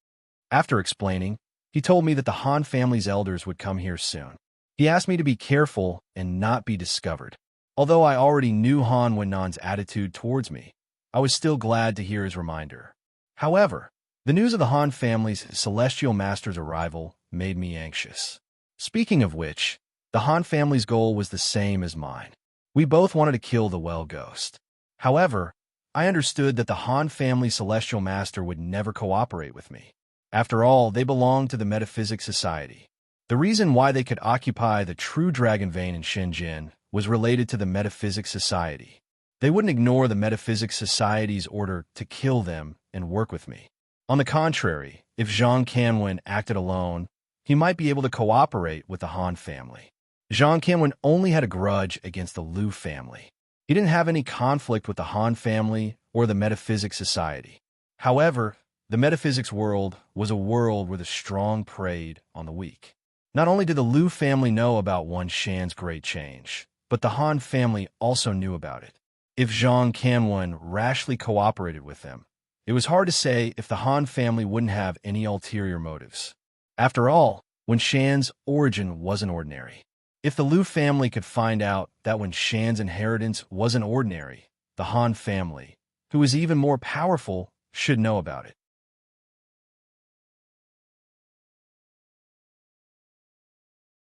After explaining, he told me that the Han family's elders would come here soon. He asked me to be careful and not be discovered. Although I already knew Han Wennan's attitude towards me, I was still glad to hear his reminder. However, the news of the Han family's celestial master's arrival made me anxious. Speaking of which, the Han family's goal was the same as mine. We both wanted to kill the well ghost. However, I understood that the Han family celestial master would never cooperate with me. After all, they belonged to the Metaphysics Society. The reason why they could occupy the true dragon vein in Shenzhen was related to the Metaphysics Society. They wouldn't ignore the Metaphysics Society's order to kill them and work with me. On the contrary, if Zhang Canwen acted alone, he might be able to cooperate with the Han family. Zhang Canwen only had a grudge against the Liu family. He didn't have any conflict with the Han family or the Metaphysics Society. However, the metaphysics world was a world where the strong preyed on the weak. Not only did the Liu family know about Wan Shan's great change, but the Han family also knew about it. If Zhang Canwen rashly cooperated with them, it was hard to say if the Han family wouldn't have any ulterior motives. After all, Wan Shan's origin wasn't ordinary. If the Liu family could find out that Wan Shan's inheritance wasn't ordinary, the Han family, who was even more powerful, should know about it.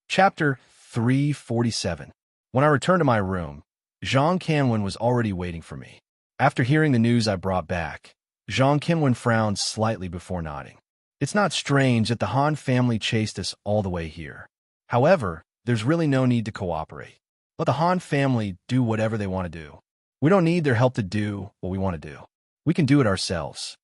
Chapter 347. When I returned to my room, Zhang Canwen was already waiting for me. After hearing the news I brought back, Zhang Canwen frowned slightly before nodding. It's not strange that the Han family chased us all the way here. However, there's really no need to cooperate. Let the Han family do whatever they want to do. We don't need their help to do what we want to do. We can do it ourselves.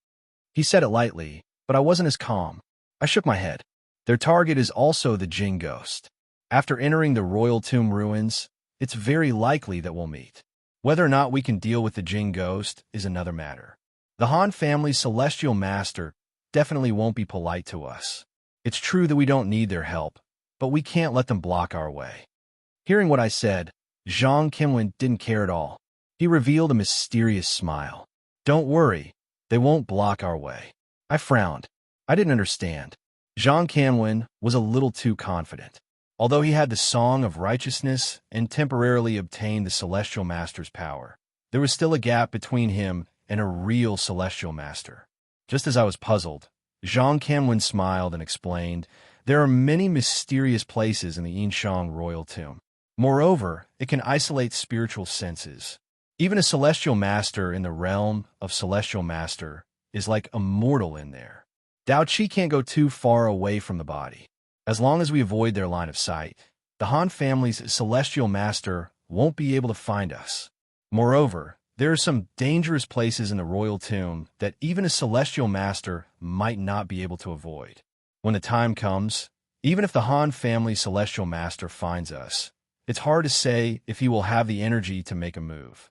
He said it lightly, but I wasn't as calm. I shook my head. Their target is also the Jing Ghost. After entering the Royal Tomb ruins, it's very likely that we'll meet. Whether or not we can deal with the Jing Ghost is another matter. The Han family's celestial master definitely won't be polite to us. It's true that we don't need their help, but we can't let them block our way. Hearing what I said, Zhang Canwen didn't care at all. He revealed a mysterious smile. Don't worry, they won't block our way. I frowned. I didn't understand. Zhang Canwen was a little too confident. Although he had the Song of Righteousness and temporarily obtained the Celestial Master's power, There was still a gap between him and a real celestial master. Just as I was puzzled, Zhang Kanwen smiled and explained, "There are many mysterious places in the Yinshang royal tomb. Moreover, it can isolate spiritual senses. Even a celestial master in the realm of celestial master is like a mortal in there. Dao Qi can't go too far away from the body. As long as we avoid their line of sight, the Han family's celestial master won't be able to find us. Moreover, there are some dangerous places in the royal tomb that even a celestial master might not be able to avoid. When the time comes, even if the Han family's celestial master finds us, it's hard to say if he will have the energy to make a move."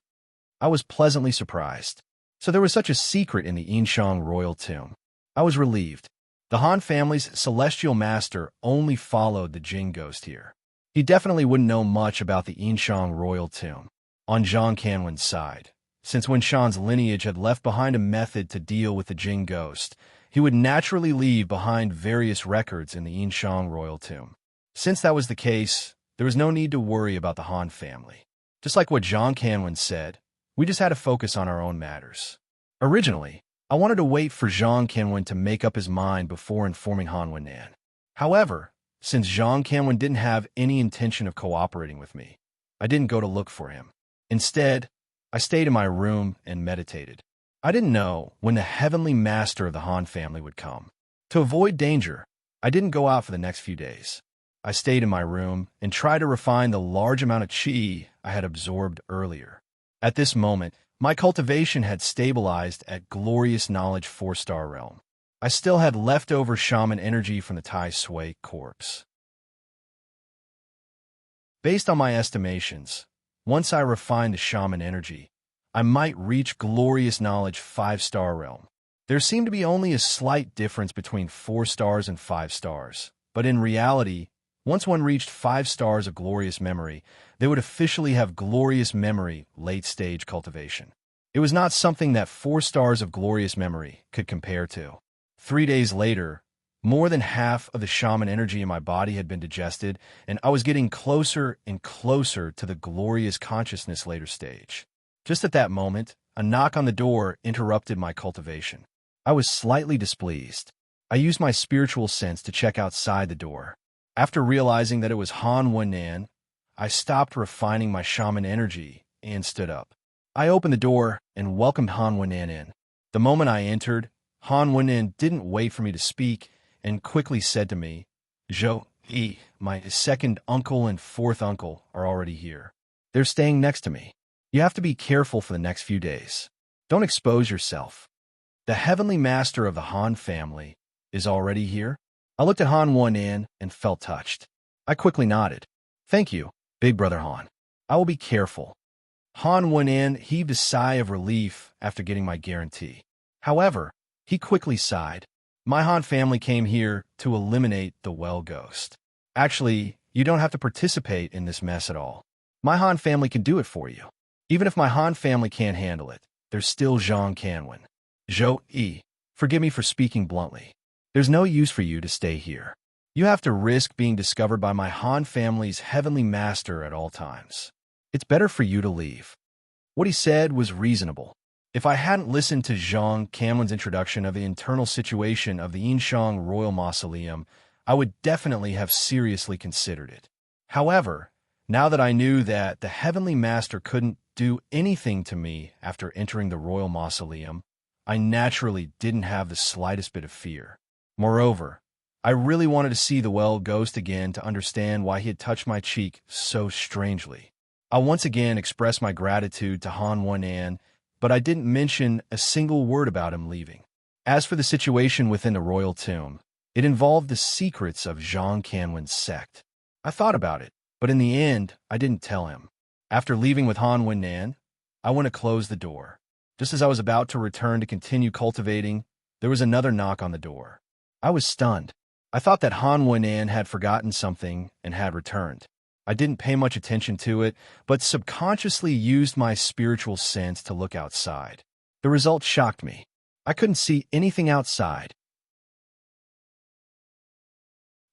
I was pleasantly surprised. So there was such a secret in the Yinshang royal tomb. I was relieved. The Han family's celestial master only followed the Jing ghost here. He definitely wouldn't know much about the Yinshang royal tomb. On Zhang Kanwen's side, since Wen Shan's lineage had left behind a method to deal with the Jing ghost, he would naturally leave behind various records in the Yinshang royal tomb. Since that was the case, there was no need to worry about the Han family. Just like what Zhang Kanwen said, we just had to focus on our own matters. Originally, I wanted to wait for Zhang Kanwen to make up his mind before informing Han Wen'an. However, since Zhang Kanwen didn't have any intention of cooperating with me, I didn't go to look for him. Instead, I stayed in my room and meditated. I didn't know when the heavenly master of the Han family would come. To avoid danger, I didn't go out for the next few days. I stayed in my room and tried to refine the large amount of qi I had absorbed earlier. At this moment, my cultivation had stabilized at glorious knowledge 4-star realm. I still had leftover shaman energy from the Tai Sui corpse. Based on my estimations, once I refined the shaman energy, I might reach glorious knowledge 5-star realm. There seemed to be only a slight difference between 4 stars and 5 stars, but in reality, once one reached 5 stars of glorious memory, they would officially have glorious memory late-stage cultivation. It was not something that 4 stars of glorious memory could compare to. 3 days later, more than half of the shaman energy in my body had been digested, and I was getting closer and closer to the glorious consciousness later stage. Just at that moment, a knock on the door interrupted my cultivation. I was slightly displeased. I used my spiritual sense to check outside the door. After realizing that it was Han Wen'an, I stopped refining my shaman energy and stood up. I opened the door and welcomed Han Wen'an in. The moment I entered, Han Wen'an didn't wait for me to speak and quickly said to me, "Zhou Yi, my second uncle and fourth uncle are already here. They're staying next to me. You have to be careful for the next few days. Don't expose yourself. The heavenly master of the Han family is already here." I looked at Han Wen'an and felt touched. I quickly nodded. "Thank you, Big Brother Han. I will be careful." Han Wen'an heaved a sigh of relief after getting my guarantee. However, he quickly sighed. "My Han family came here to eliminate the well ghost. Actually, you don't have to participate in this mess at all. My Han family can do it for you. Even if my Han family can't handle it, there's still Zhang Kanwen. Zhou Yi, forgive me for speaking bluntly. There's no use for you to stay here. You have to risk being discovered by my Han family's heavenly master at all times. It's better for you to leave." What he said was reasonable. If I hadn't listened to Zhang Kanwen's introduction of the internal situation of the Yinshang Royal Mausoleum, I would definitely have seriously considered it. However, now that I knew that the Heavenly Master couldn't do anything to me after entering the Royal Mausoleum, I naturally didn't have the slightest bit of fear. Moreover, I really wanted to see the well ghost again to understand why he had touched my cheek so strangely. I once again expressed my gratitude to Han Wen'an, but I didn't mention a single word about him leaving. As for the situation within the royal tomb, it involved the secrets of Zhang Kanwen's sect. I thought about it, but in the end, I didn't tell him. After leaving with Han Wen'an, I went to close the door. Just as I was about to return to continue cultivating, there was another knock on the door. I was stunned. I thought that Han Wen'an had forgotten something and had returned. I didn't pay much attention to it, but subconsciously used my spiritual sense to look outside. The result shocked me. I couldn't see anything outside.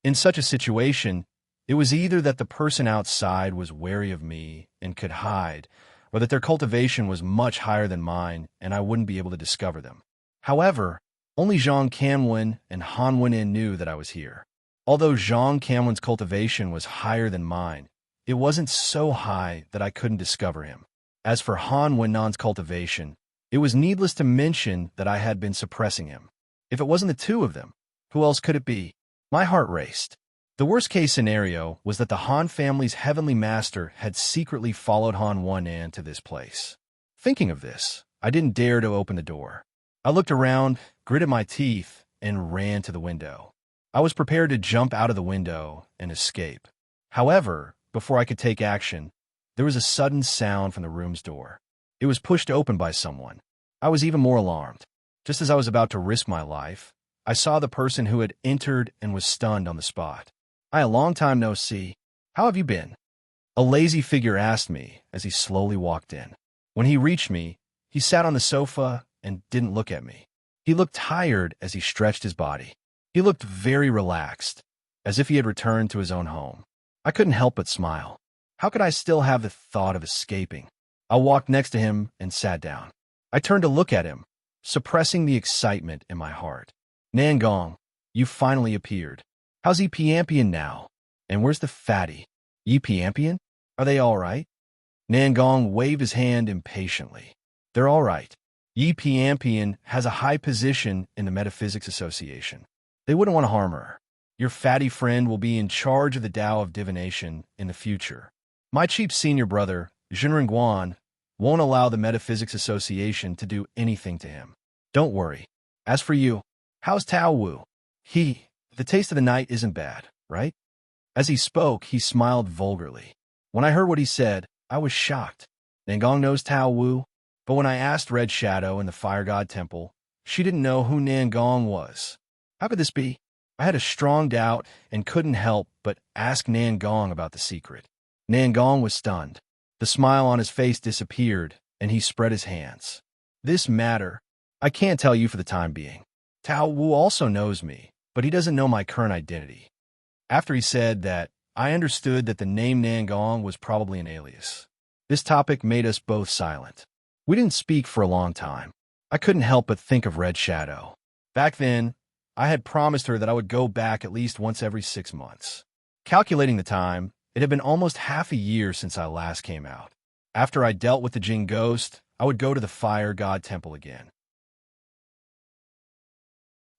In such a situation, it was either that the person outside was wary of me and could hide, or that their cultivation was much higher than mine and I wouldn't be able to discover them. However, only Zhang Kanwen and Han Wenin knew that I was here. Although Zhang Kanwen's cultivation was higher than mine, it wasn't so high that I couldn't discover him. As for Han Wenan's cultivation, it was needless to mention that I had been suppressing him. If it wasn't the two of them, who else could it be? My heart raced. The worst-case scenario was that the Han family's heavenly master had secretly followed Han Wenan to this place. Thinking of this, I didn't dare to open the door. I looked around, gritted my teeth, and ran to the window. I was prepared to jump out of the window and escape. However, before I could take action, there was a sudden sound from the room's door. It was pushed open by someone. I was even more alarmed. Just as I was about to risk my life, I saw the person who had entered and was stunned on the spot. "Hi, a long time no see. How have you been?" A lazy figure asked me as he slowly walked in. When he reached me, he sat on the sofa and didn't look at me. He looked tired as he stretched his body. He looked very relaxed, as if he had returned to his own home. I couldn't help but smile. How could I still have the thought of escaping? I walked next to him and sat down. I turned to look at him, suppressing the excitement in my heart. "Nangong, you finally appeared. How's Yi Piampian now? And where's the fatty? Yi Piampian? Are they all right?" Nangong waved his hand impatiently. "They're all right. Yi Piampian has a high position in the Metaphysics Association. They wouldn't want to harm her. Your fatty friend will be in charge of the Tao of Divination in the future. My cheap senior brother, Zhenrongguan, won't allow the Metaphysics Association to do anything to him. Don't worry. As for you, how's Tao Wu? The taste of the night isn't bad, right?" As he spoke, he smiled vulgarly. When I heard what he said, I was shocked. Nangong knows Tao Wu, but when I asked Red Shadow in the Fire God Temple, she didn't know who Nangong was. How could this be? I had a strong doubt and couldn't help but ask Nangong about the secret. Nangong was stunned. The smile on his face disappeared, and he spread his hands. "This matter, I can't tell you for the time being. Tao Wu also knows me, but he doesn't know my current identity." After he said that, I understood that the name Nangong was probably an alias. This topic made us both silent. We didn't speak for a long time. I couldn't help but think of Red Shadow. Back then, I had promised her that I would go back at least once every 6 months. Calculating the time, it had been almost half a year since I last came out. After I dealt with the Jing Ghost, I would go to the Fire God Temple again.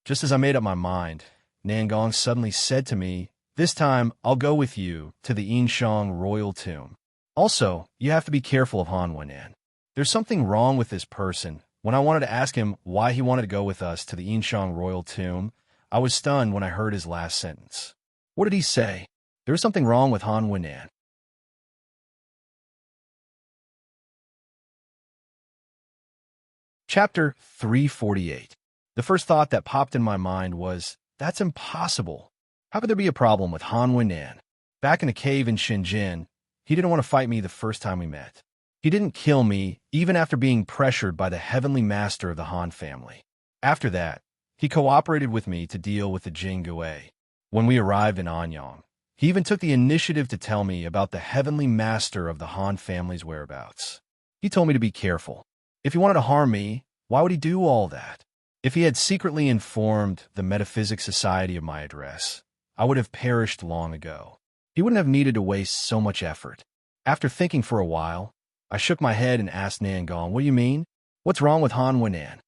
Just as I made up my mind, Nangong suddenly said to me, "This time, I'll go with you to the Yinshang Royal Tomb. Also, you have to be careful of Han Wenan. There's something wrong with this person." When I wanted to ask him why he wanted to go with us to the Yinshang Royal Tomb, I was stunned when I heard his last sentence. What did he say? There was something wrong with Han Wenan. Chapter 348. The first thought that popped in my mind was, that's impossible. How could there be a problem with Han Wenan? Back in the cave in Shenzhen, he didn't want to fight me the first time we met. He didn't kill me, even after being pressured by the heavenly master of the Han family. After that, he cooperated with me to deal with the Jing Gui. When we arrived in Anyang, he even took the initiative to tell me about the heavenly master of the Han family's whereabouts. He told me to be careful. If he wanted to harm me, why would he do all that? If he had secretly informed the Metaphysics Society of my address, I would have perished long ago. He wouldn't have needed to waste so much effort. After thinking for a while, I shook my head and asked Nangong, "What do you mean? What's wrong with Han Wenan?"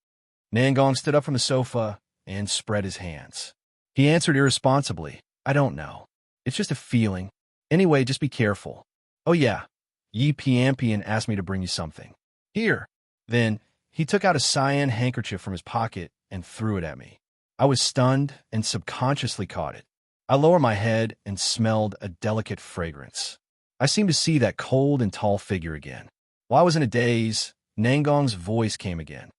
Nangong stood up from the sofa and spread his hands. He answered irresponsibly, "I don't know. It's just a feeling. Anyway, just be careful. Oh yeah, Yi Piampian asked me to bring you something. Here." Then he took out a cyan handkerchief from his pocket and threw it at me. I was stunned and subconsciously caught it. I lowered my head and smelled a delicate fragrance. I seemed to see that cold and tall figure again. While I was in a daze, Nangong's voice came again.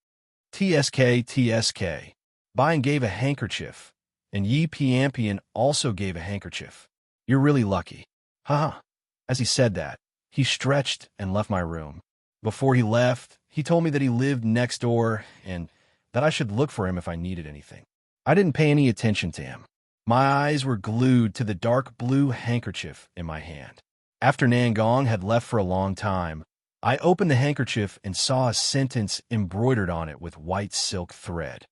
"TSK, TSK. Bayan gave a handkerchief, and Yi Piampian also gave a handkerchief. You're really lucky. Haha." As he said that, he stretched and left my room. Before he left, he told me that he lived next door and that I should look for him if I needed anything. I didn't pay any attention to him. My eyes were glued to the dark blue handkerchief in my hand. After Nangong had left for a long time, I opened the handkerchief and saw a sentence embroidered on it with white silk thread.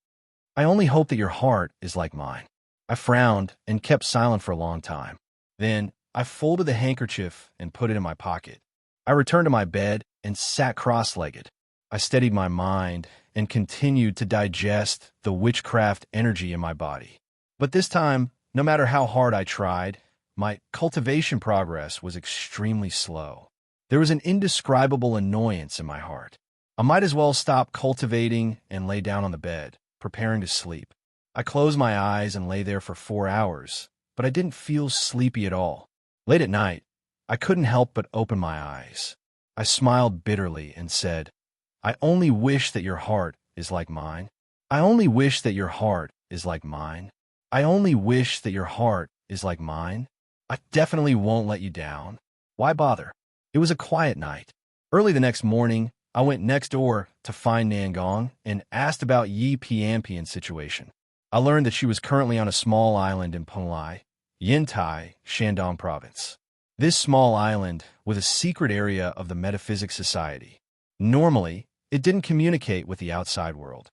I only hope that your heart is like mine. I frowned and kept silent for a long time. Then I folded the handkerchief and put it in my pocket. I returned to my bed and sat cross-legged. I steadied my mind and continued to digest the witchcraft energy in my body. But this time, no matter how hard I tried, my cultivation progress was extremely slow. There was an indescribable annoyance in my heart. I might as well stop cultivating and lay down on the bed, preparing to sleep. I closed my eyes and lay there for 4 hours, but I didn't feel sleepy at all. Late at night, I couldn't help but open my eyes. I smiled bitterly and said, I only wish that your heart is like mine. I only wish that your heart is like mine. I only wish that your heart is like mine. I definitely won't let you down. Why bother? It was a quiet night. Early the next morning, I went next door to find Nangong and asked about Yi Piampian's situation. I learned that she was currently on a small island in Penglai, Yintai, Shandong Province. This small island was a secret area of the Metaphysics Society. Normally, it didn't communicate with the outside world.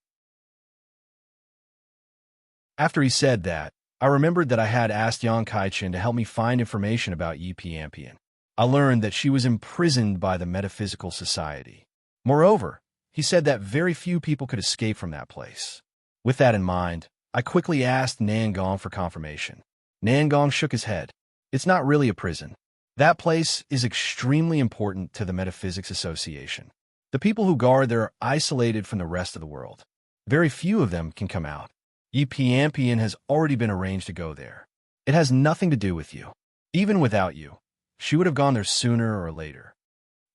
After he said that, I remembered that I had asked Yang Kaichin to help me find information about Yi Piampian. I learned that she was imprisoned by the Metaphysical Society. Moreover, he said that very few people could escape from that place. With that in mind, I quickly asked Nangong for confirmation. Nangong shook his head. It's not really a prison. That place is extremely important to the Metaphysics Association. The people who guard there are isolated from the rest of the world. Very few of them can come out. Yi Piampian has already been arranged to go there. It has nothing to do with you. Even without you, she would have gone there sooner or later.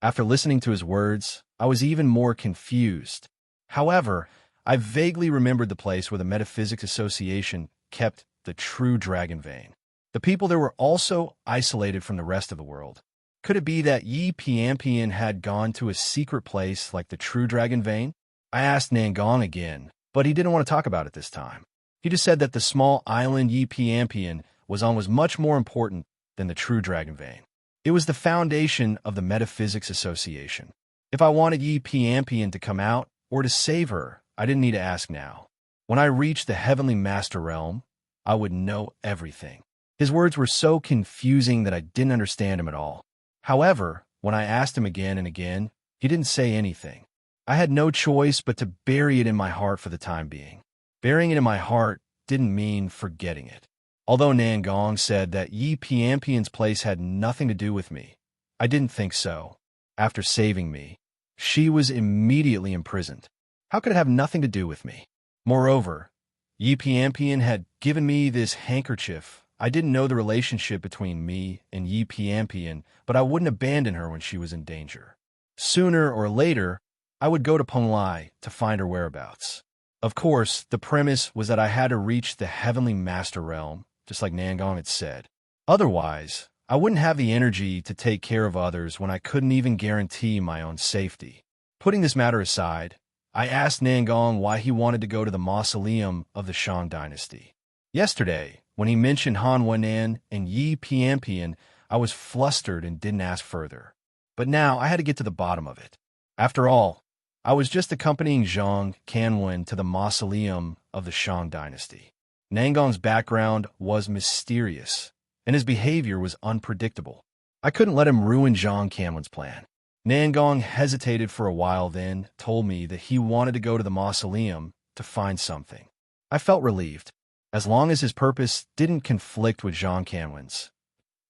After listening to his words, I was even more confused. However, I vaguely remembered the place where the Metaphysics Association kept the true dragon vein. The people there were also isolated from the rest of the world. Could it be that Yi Piampian had gone to a secret place like the true dragon vein? I asked Nangong again, but he didn't want to talk about it this time. He just said that the small island Yi Piampian was on was much more important than the true dragon vein. It was the foundation of the Metaphysics Association. If I wanted Yi Piampian to come out or to save her, I didn't need to ask now. When I reached the Heavenly Master Realm, I would know everything. His words were so confusing that I didn't understand him at all. However, when I asked him again and again, he didn't say anything. I had no choice but to bury it in my heart for the time being. Burying it in my heart didn't mean forgetting it. Although Nangong said that Yi Piampian's place had nothing to do with me, I didn't think so. After saving me, she was immediately imprisoned. How could it have nothing to do with me? Moreover, Yi Piampian had given me this handkerchief. I didn't know the relationship between me and Yi Piampian, but I wouldn't abandon her when she was in danger. Sooner or later, I would go to Penglai to find her whereabouts. Of course, the premise was that I had to reach the Heavenly Master Realm, just like Nangong had said. Otherwise, I wouldn't have the energy to take care of others when I couldn't even guarantee my own safety. Putting this matter aside, I asked Nangong why he wanted to go to the mausoleum of the Shang dynasty. Yesterday, when he mentioned Han Wenan and Yi Piampian, I was flustered and didn't ask further. But now I had to get to the bottom of it. After all, I was just accompanying Zhang Canwen to the mausoleum of the Shang dynasty. Nangong's background was mysterious, and his behavior was unpredictable. I couldn't let him ruin Zhang Canwen's plan. Nangong hesitated for a while, then told me that he wanted to go to the mausoleum to find something. I felt relieved. As long as his purpose didn't conflict with Zhang Canwen's,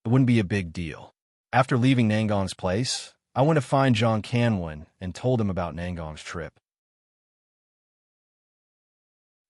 it wouldn't be a big deal. After leaving Nangong's place, I went to find Zhang Canwen and told him about Nangong's trip.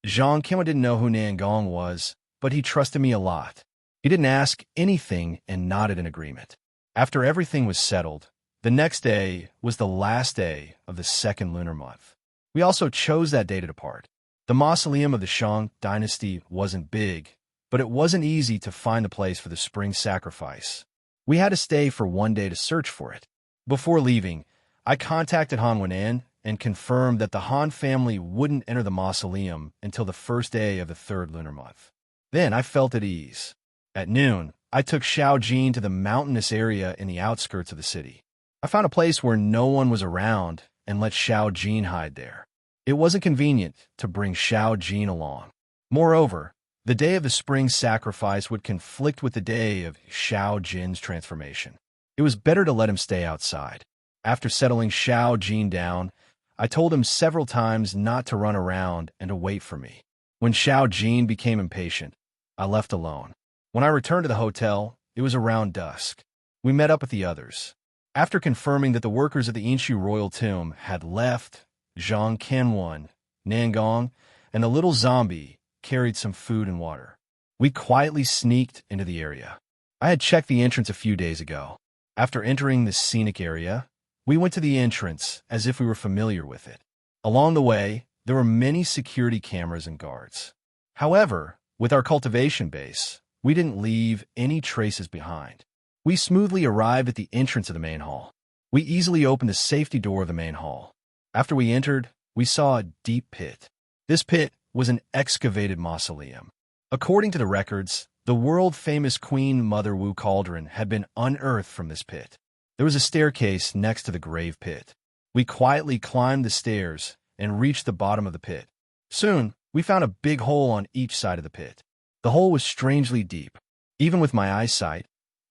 Zhang Canwen didn't know who Nangong was, but he trusted me a lot. He didn't ask anything and nodded in agreement. After everything was settled, the next day was the last day of the second lunar month. We also chose that day to depart. The mausoleum of the Shang dynasty wasn't big, but it wasn't easy to find the place for the spring sacrifice. We had to stay for one day to search for it. Before leaving, I contacted Han Wenan and confirmed that the Han family wouldn't enter the mausoleum until the first day of the third lunar month. Then I felt at ease. At noon, I took Xiao Jin to the mountainous area in the outskirts of the city. I found a place where no one was around and let Xiao Jin hide there. It wasn't convenient to bring Xiao Jin along. Moreover, the day of the spring sacrifice would conflict with the day of Xiao Jin's transformation. It was better to let him stay outside. After settling Xiao Jin down, I told him several times not to run around and to wait for me. When Xiao Jin became impatient, I left alone. When I returned to the hotel, it was around dusk. We met up with the others. After confirming that the workers of the Inshu royal tomb had left, Zhang Qianwen, Nangong, and the little zombie carried some food and water. We quietly sneaked into the area. I had checked the entrance a few days ago. After entering the scenic area, we went to the entrance as if we were familiar with it. Along the way, there were many security cameras and guards. However, with our cultivation base, we didn't leave any traces behind. We smoothly arrived at the entrance of the main hall. We easily opened the safety door of the main hall. After we entered, we saw a deep pit. This pit was an excavated mausoleum. According to the records, the world-famous Queen Mother Wu cauldron had been unearthed from this pit. There was a staircase next to the grave pit. We quietly climbed the stairs and reached the bottom of the pit. Soon, we found a big hole on each side of the pit. The hole was strangely deep. Even with my eyesight,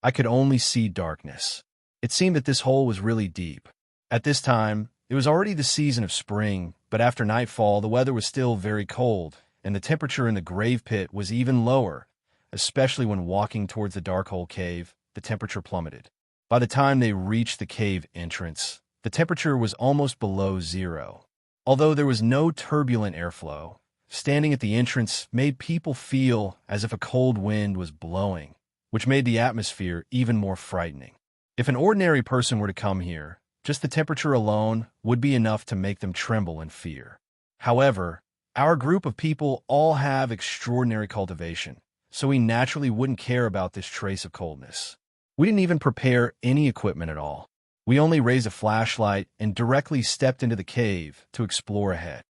I could only see darkness. It seemed that this hole was really deep. At this time, it was already the season of spring, but after nightfall, the weather was still very cold, and the temperature in the grave pit was even lower, especially when walking towards the dark hole cave, the temperature plummeted. By the time they reached the cave entrance, the temperature was almost below zero. Although there was no turbulent airflow, standing at the entrance made people feel as if a cold wind was blowing, which made the atmosphere even more frightening. If an ordinary person were to come here, just the temperature alone would be enough to make them tremble in fear. However, our group of people all have extraordinary cultivation, so we naturally wouldn't care about this trace of coldness. We didn't even prepare any equipment at all. We only raised a flashlight and directly stepped into the cave to explore ahead.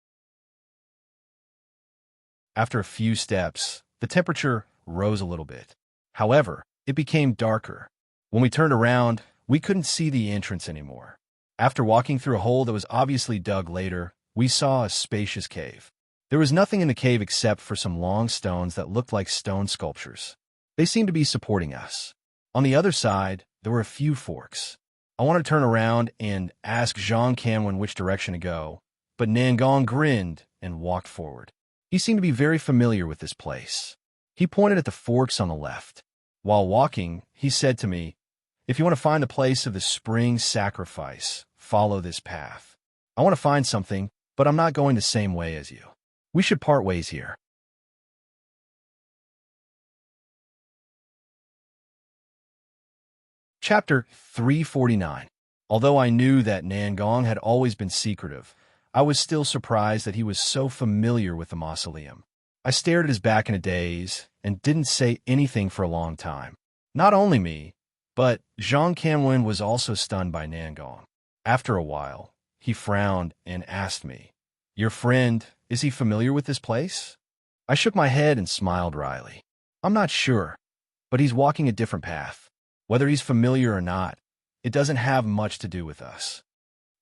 After a few steps, the temperature rose a little bit. However, it became darker. When we turned around, we couldn't see the entrance anymore. After walking through a hole that was obviously dug later, we saw a spacious cave. There was nothing in the cave except for some long stones that looked like stone sculptures. They seemed to be supporting us. On the other side, there were a few forks. I wanted to turn around and ask Zhang Qianwen which direction to go, but Nangong grinned and walked forward. He seemed to be very familiar with this place. He pointed at the forks on the left. While walking, he said to me, "If you want to find the place of the spring sacrifice, follow this path. I want to find something, but I'm not going the same way as you. We should part ways here." Chapter 349. Although I knew that Nangong had always been secretive, I was still surprised that he was so familiar with the mausoleum. I stared at his back in a daze and didn't say anything for a long time. Not only me, but Zhang Qianwen was also stunned by Nangong. After a while, he frowned and asked me, "Your friend, is he familiar with this place?" I shook my head and smiled wryly. "I'm not sure, but he's walking a different path. Whether he's familiar or not, it doesn't have much to do with us."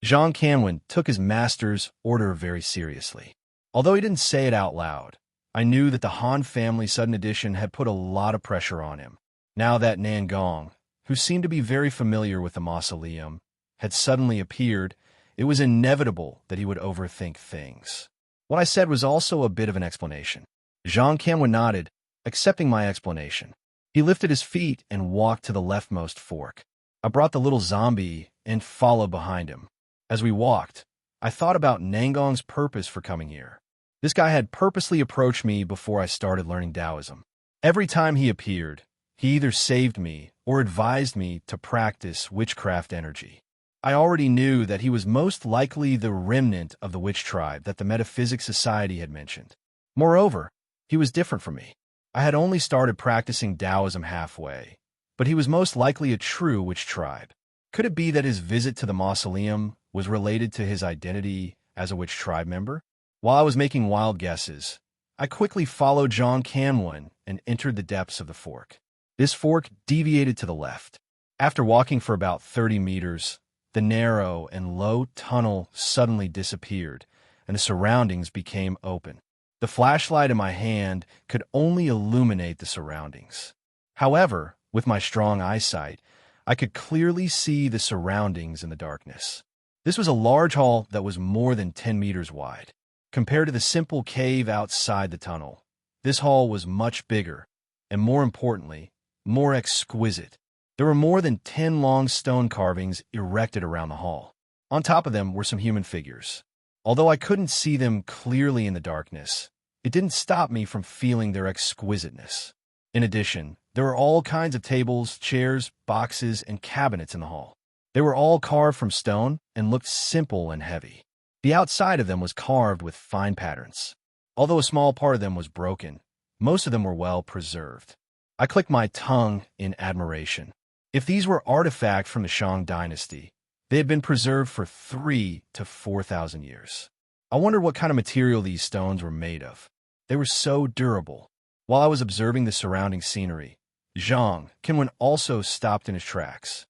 Zhang Qianwen took his master's order very seriously. Although he didn't say it out loud, I knew that the Han family sudden addition had put a lot of pressure on him. Now that Nangong, who seemed to be very familiar with the mausoleum, had suddenly appeared, it was inevitable that he would overthink things. What I said was also a bit of an explanation. Zhang Qianwen nodded, accepting my explanation. He lifted his feet and walked to the leftmost fork. I brought the little zombie and followed behind him. As we walked, I thought about Nangong's purpose for coming here. This guy had purposely approached me before I started learning Taoism. Every time he appeared, he either saved me or advised me to practice witchcraft energy. I already knew that he was most likely the remnant of the witch tribe that the Metaphysics Society had mentioned. Moreover, he was different from me. I had only started practicing Taoism halfway, but he was most likely a true witch tribe. Could it be that his visit to the mausoleum was related to his identity as a witch tribe member? While I was making wild guesses, I quickly followed Zhang Qianwen and entered the depths of the fork. This fork deviated to the left. After walking for about 30 meters, the narrow and low tunnel suddenly disappeared, and the surroundings became open. The flashlight in my hand could only illuminate the surroundings. However, with my strong eyesight, I could clearly see the surroundings in the darkness. This was a large hall that was more than 10 meters wide. Compared to the simple cave outside the tunnel, this hall was much bigger, and more importantly, more exquisite. There were more than 10 long stone carvings erected around the hall. On top of them were some human figures. Although I couldn't see them clearly in the darkness, it didn't stop me from feeling their exquisiteness. In addition, there were all kinds of tables, chairs, boxes, and cabinets in the hall. They were all carved from stone and looked simple and heavy. The outside of them was carved with fine patterns. Although a small part of them was broken, most of them were well preserved. I clicked my tongue in admiration. If these were artifacts from the Shang dynasty, they had been preserved for 3,000 to 4,000 years. I wondered what kind of material these stones were made of. They were so durable. While I was observing the surrounding scenery, Zhang Qinwen also stopped in his tracks.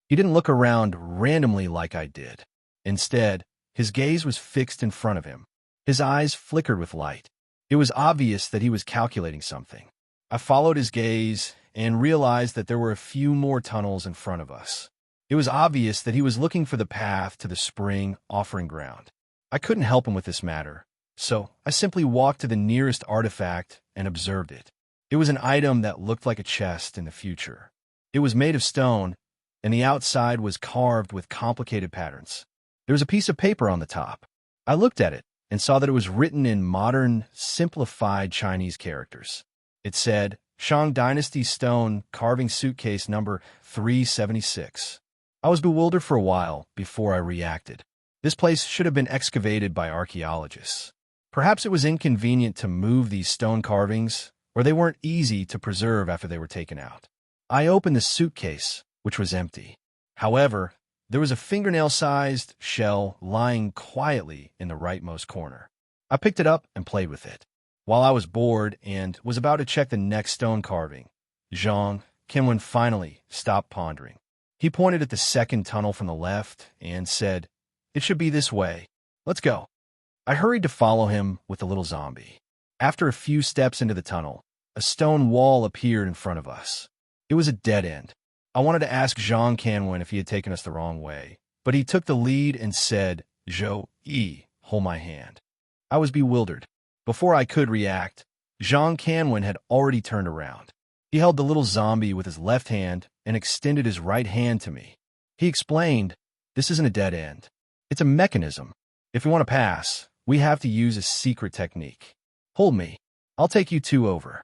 He didn't look around randomly like I did. Instead, his gaze was fixed in front of him. His eyes flickered with light. It was obvious that he was calculating something. I followed his gaze and realized that there were a few more tunnels in front of us. It was obvious that he was looking for the path to the spring offering ground. I couldn't help him with this matter, so I simply walked to the nearest artifact and observed it. It was an item that looked like a chest in the future. It was made of stone, and the outside was carved with complicated patterns. There was a piece of paper on the top. I looked at it and saw that it was written in modern, simplified Chinese characters. It said, Shang Dynasty Stone Carving Suitcase Number 376. I was bewildered for a while before I reacted. This place should have been excavated by archaeologists. Perhaps it was inconvenient to move these stone carvings, or they weren't easy to preserve after they were taken out. I opened the suitcase, which was empty. However, there was a fingernail-sized shell lying quietly in the rightmost corner. I picked it up and played with it. While I was bored and was about to check the next stone carving, Zhang Qinwen finally stopped pondering. He pointed at the second tunnel from the left and said, "It should be this way. Let's go." I hurried to follow him with the little zombie. After a few steps into the tunnel, a stone wall appeared in front of us. It was a dead end. I wanted to ask Zhang Qinwen if he had taken us the wrong way, but he took the lead and said, "Zhou Yi, hold my hand." I was bewildered. Before I could react, Zhang Qinwen had already turned around. He held the little zombie with his left hand and extended his right hand to me. He explained, "This isn't a dead end. It's a mechanism. If we want to pass, we have to use a secret technique. Hold me. I'll take you two over."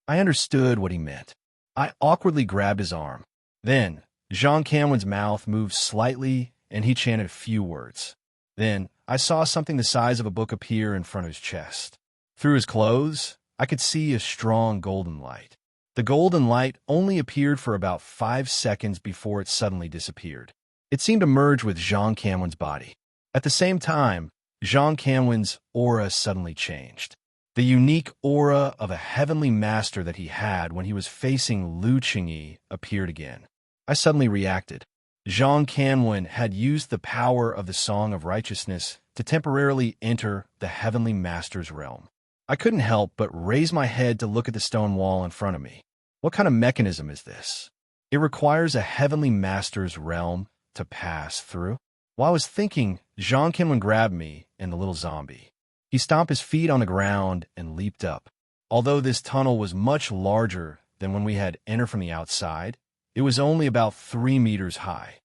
I understood what he meant. I awkwardly grabbed his arm. Then, Zhang Qinwen's mouth moved slightly and he chanted a few words. Then, I saw something the size of a book appear in front of his chest. Through his clothes, I could see a strong golden light. The golden light only appeared for about 5 seconds before it suddenly disappeared. It seemed to merge with Zhang Qinwen's body. At the same time, Zhang Qinwen's aura suddenly changed. The unique aura of a heavenly master that he had when he was facing Lu Qingyi appeared again. I suddenly reacted. Zhang Qinwen had used the power of the Song of Righteousness to temporarily enter the heavenly master's realm. I couldn't help but raise my head to look at the stone wall in front of me. What kind of mechanism is this? It requires a heavenly master's realm to pass through? While I was thinking, Zhang Qinwen grabbed me and the little zombie. He stomped his feet on the ground and leaped up. Although this tunnel was much larger than when we had entered from the outside, it was only about 3 meters high.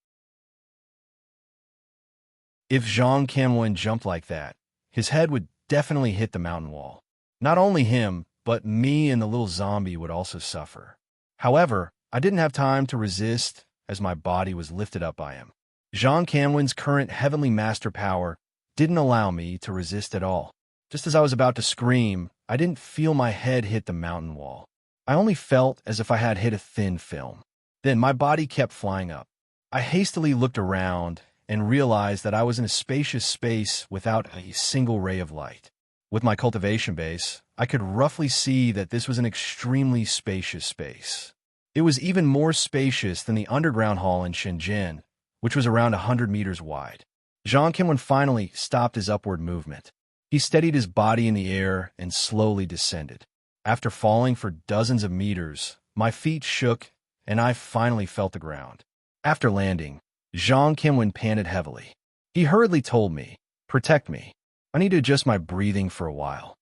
If Zhang Qinwen jumped like that, his head would definitely hit the mountain wall. Not only him, but me and the little zombie would also suffer. However, I didn't have time to resist as my body was lifted up by him. Zhang Qinwen's current heavenly master power didn't allow me to resist at all. Just as I was about to scream, I didn't feel my head hit the mountain wall. I only felt as if I had hit a thin film. Then my body kept flying up. I hastily looked around and realized that I was in a spacious space without a single ray of light. With my cultivation base, I could roughly see that this was an extremely spacious space. It was even more spacious than the underground hall in Shenzhen, which was around 100 meters wide. Zhang Qianwen finally stopped his upward movement. He steadied his body in the air and slowly descended. After falling for dozens of meters, my feet shook and I finally felt the ground. After landing, Zhang Qianwen panted heavily. He hurriedly told me, "Protect me. I need to adjust my breathing for a while."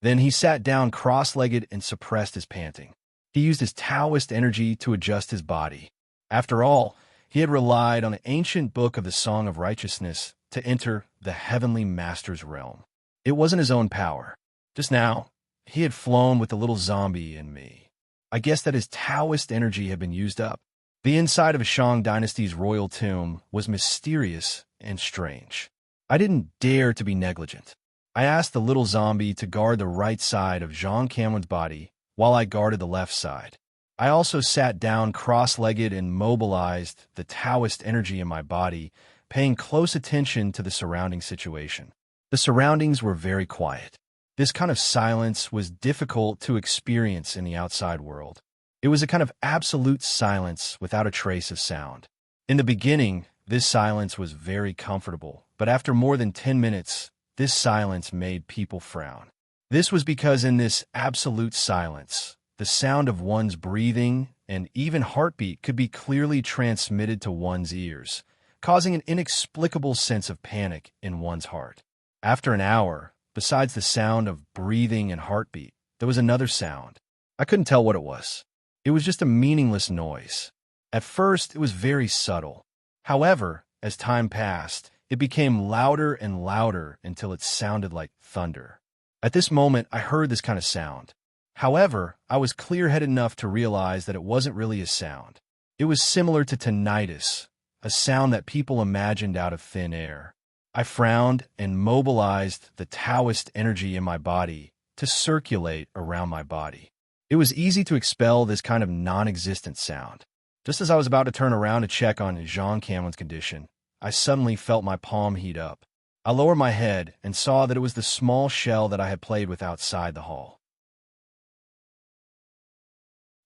Then he sat down cross-legged and suppressed his panting. He used his Taoist energy to adjust his body. After all, he had relied on an ancient book of the Song of Righteousness to enter the heavenly master's realm. It wasn't his own power. Just now, he had flown with the little zombie in me. I guess that his Taoist energy had been used up. The inside of a Shang dynasty's royal tomb was mysterious and strange. I didn't dare to be negligent. I asked the little zombie to guard the right side of Zhang Qianwen's body while I guarded the left side. I also sat down cross-legged and mobilized the Taoist energy in my body, paying close attention to the surrounding situation. The surroundings were very quiet. This kind of silence was difficult to experience in the outside world. It was a kind of absolute silence without a trace of sound. In the beginning, this silence was very comfortable, but after more than 10 minutes, this silence made people frown. This was because in this absolute silence, the sound of one's breathing and even heartbeat could be clearly transmitted to one's ears, causing an inexplicable sense of panic in one's heart. After an hour, besides the sound of breathing and heartbeat, there was another sound. I couldn't tell what it was. It was just a meaningless noise. At first, it was very subtle. However, as time passed, it became louder and louder until it sounded like thunder. At this moment, I heard this kind of sound. However, I was clear-headed enough to realize that it wasn't really a sound. It was similar to tinnitus, a sound that people imagined out of thin air. I frowned and mobilized the Taoist energy in my body to circulate around my body. It was easy to expel this kind of non-existent sound. Just as I was about to turn around to check on Zhang Qianwen's condition, I suddenly felt my palm heat up. I lowered my head and saw that it was the small shell that I had played with outside the hall.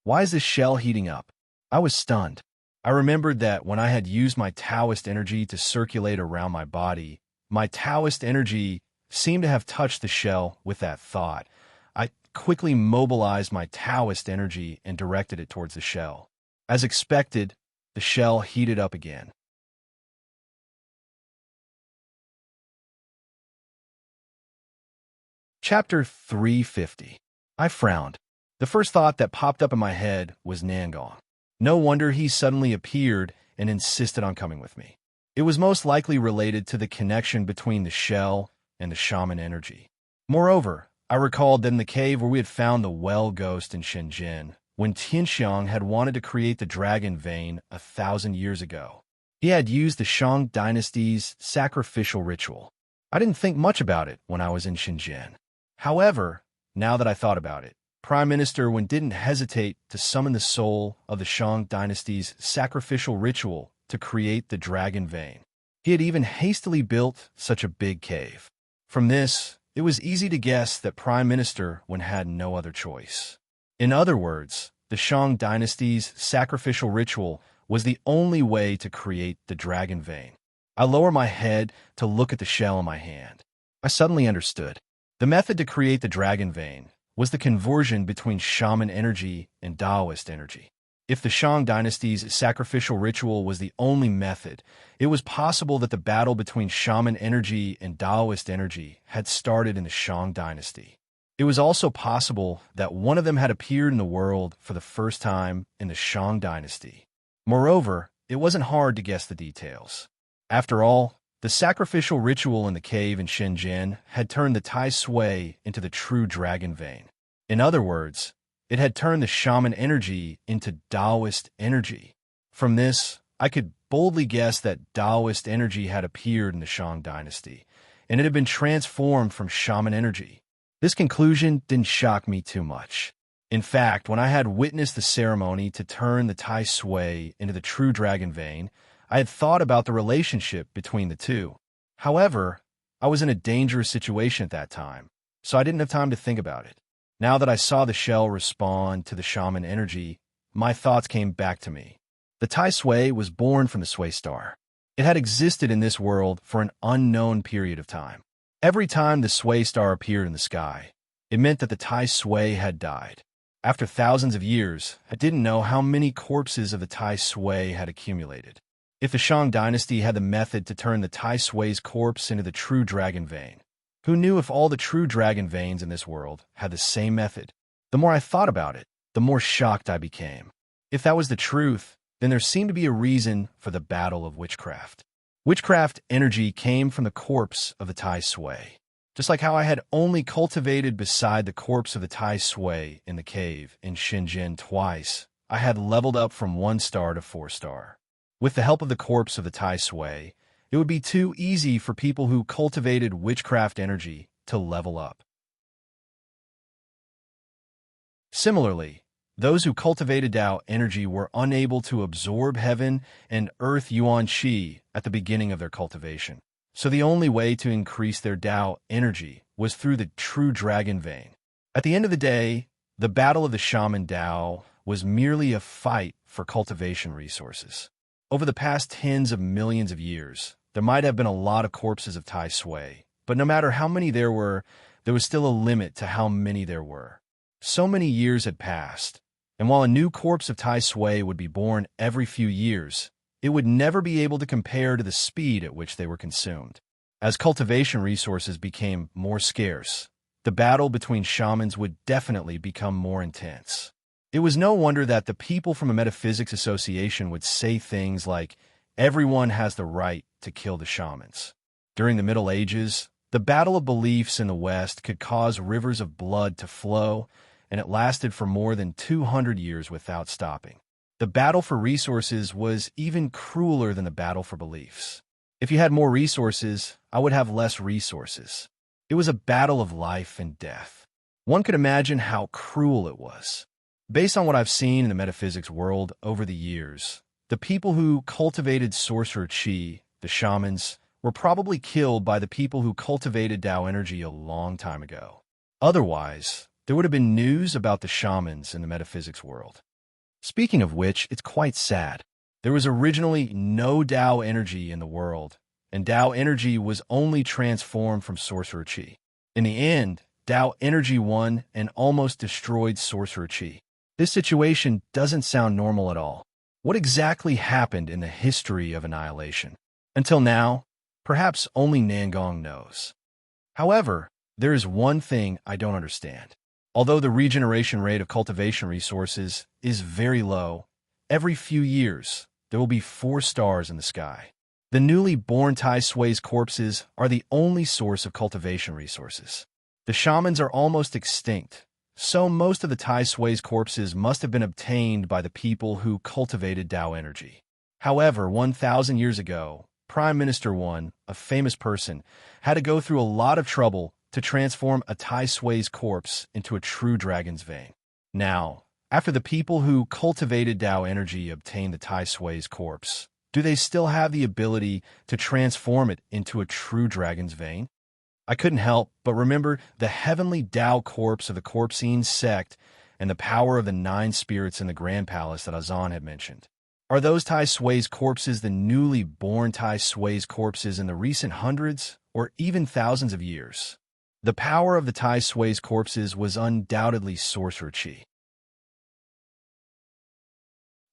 Why is this shell heating up? I was stunned. I remembered that when I had used my Taoist energy to circulate around my body, my Taoist energy seemed to have touched the shell with that thought. I quickly mobilized my Taoist energy and directed it towards the shell. As expected, the shell heated up again. Chapter 350. I frowned. The first thought that popped up in my head was Nangong. No wonder he suddenly appeared and insisted on coming with me. It was most likely related to the connection between the shell and the shaman energy. Moreover, I recalled that in the cave where we had found the well ghost in Shenzhen, when Tianxiang had wanted to create the dragon vein 1,000 years ago, he had used the Shang dynasty's sacrificial ritual. I didn't think much about it when I was in Shenzhen. However, now that I thought about it, Prime Minister Wen didn't hesitate to summon the soul of the Shang dynasty's sacrificial ritual to create the dragon vein. He had even hastily built such a big cave. From this, it was easy to guess that Prime Minister Wen had no other choice. In other words, the Shang dynasty's sacrificial ritual was the only way to create the dragon vein. I lowered my head to look at the shell in my hand. I suddenly understood. The method to create the dragon vein was the conversion between shaman energy and Taoist energy. If the Shang dynasty's sacrificial ritual was the only method, it was possible that the battle between shaman energy and Taoist energy had started in the Shang dynasty. It was also possible that one of them had appeared in the world for the first time in the Shang dynasty. Moreover, it wasn't hard to guess the details. After all, the sacrificial ritual in the cave in Shenzhen had turned the Tai Sui into the true dragon vein. In other words, it had turned the shaman energy into Taoist energy. From this, I could boldly guess that Taoist energy had appeared in the Shang dynasty, and it had been transformed from shaman energy. This conclusion didn't shock me too much. In fact, when I had witnessed the ceremony to turn the Tai Sui into the true dragon vein, I had thought about the relationship between the two. However, I was in a dangerous situation at that time, so I didn't have time to think about it. Now that I saw the shell respond to the shaman energy, my thoughts came back to me. The Tai Sui was born from the Sui star. It had existed in this world for an unknown period of time. Every time the Sui star appeared in the sky, it meant that the Tai Sui had died. After thousands of years, I didn't know how many corpses of the Tai Sui had accumulated. If the Shang dynasty had the method to turn the Tai Sui's corpse into the true dragon vein, who knew if all the true dragon veins in this world had the same method? The more I thought about it, the more shocked I became. If that was the truth, then there seemed to be a reason for the battle of witchcraft. Witchcraft energy came from the corpse of the Tai Sui. Just like how I had only cultivated beside the corpse of the Tai Sui in the cave in Shenzhen twice, I had leveled up from 1 star to 4 star. With the help of the corpse of the Tai Sui, it would be too easy for people who cultivated witchcraft energy to level up. Similarly, those who cultivated Tao energy were unable to absorb heaven and earth yuan qi at the beginning of their cultivation. So the only way to increase their Tao energy was through the true dragon vein. At the end of the day, the battle of the shaman Tao was merely a fight for cultivation resources. Over the past tens of millions of years, there might have been a lot of corpses of Tai Sui, but no matter how many there was still a limit to how many there were. So many years had passed, and while a new corpse of Tai Sui would be born every few years, it would never be able to compare to the speed at which they were consumed. As cultivation resources became more scarce, the battle between shamans would definitely become more intense. It was no wonder that the people from a metaphysics association would say things like, "Everyone has the right to kill the shamans." During the Middle Ages, the battle of beliefs in the West could cause rivers of blood to flow, and it lasted for more than 200 years without stopping. The battle for resources was even crueler than the battle for beliefs. If you had more resources, I would have less resources. It was a battle of life and death. One could imagine how cruel it was. Based on what I've seen in the metaphysics world over the years, the people who cultivated sorcerer qi, the shamans, were probably killed by the people who cultivated Tao energy a long time ago. Otherwise, there would have been news about the shamans in the metaphysics world. Speaking of which, it's quite sad. There was originally no Tao energy in the world, and Tao energy was only transformed from sorcerer qi. In the end, Tao energy won and almost destroyed sorcerer qi. This situation doesn't sound normal at all. What exactly happened in the history of annihilation? Until now, perhaps only Nangong knows. However, there is one thing I don't understand. Although the regeneration rate of cultivation resources is very low, every few years there will be 4 stars in the sky. The newly born Tai Sui's corpses are the only source of cultivation resources. The shamans are almost extinct, so most of the Tai Sui's corpses must have been obtained by the people who cultivated Tao energy. However, 1,000 years ago, Prime Minister One, a famous person, had to go through a lot of trouble to transform a Tai Sui's corpse into a true dragon's vein. Now, after the people who cultivated Tao energy obtained the Tai Sui's corpse, do they still have the ability to transform it into a true dragon's vein? I couldn't help but remember the heavenly Tao corpse of the Corpsine sect and the power of the 9 spirits in the Grand Palace that Azan had mentioned. Are those Tai Sui's corpses the newly born Tai Sui's corpses in the recent hundreds or even thousands of years? The power of the Tai Sui's corpses was undoubtedly sorcerer qi.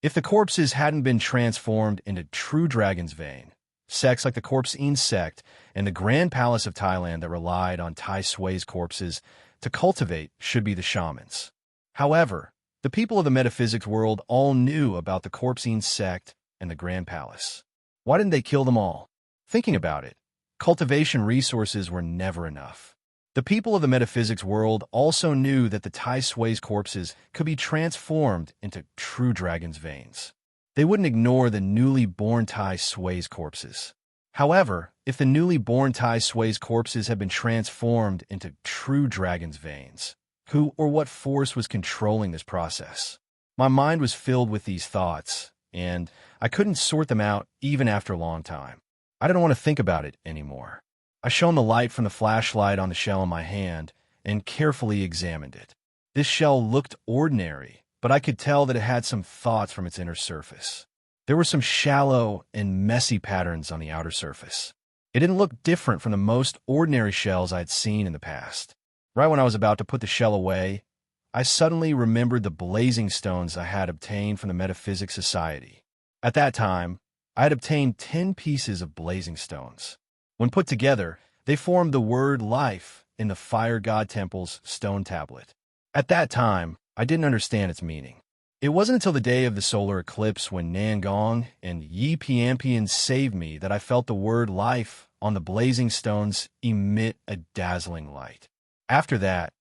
If the corpses hadn't been transformed into true dragon's vein, sects like the Corpsine sect and the Grand Palace of Thailand that relied on Tai Sui's corpses to cultivate should be the shamans. However, the people of the metaphysics world all knew about the Corpsine sect and the Grand Palace. Why didn't they kill them all? Thinking about it, cultivation resources were never enough. The people of the metaphysics world also knew that the Tai Sui's corpses could be transformed into true dragon's veins. They wouldn't ignore the newly born Tai Sui's corpses. However, if the newly born Tai Sui's corpses had been transformed into true dragon's veins, who or what force was controlling this process? My mind was filled with these thoughts, and I couldn't sort them out even after a long time. I didn't want to think about it anymore. I shone the light from the flashlight on the shell in my hand and carefully examined it. This shell looked ordinary, but I could tell that it had some thoughts from its inner surface. There were some shallow and messy patterns on the outer surface. It didn't look different from the most ordinary shells I had seen in the past. Right when I was about to put the shell away, I suddenly remembered the blazing stones I had obtained from the Metaphysics Society. At that time, I had obtained 10 pieces of blazing stones. When put together, they formed the word life in the Fire God Temple's stone tablet. At that time, I didn't understand its meaning. It wasn't until the day of the solar eclipse when Nangong and Yi Piampian saved me that I felt the word life on the blazing stones emit a dazzling light. After that,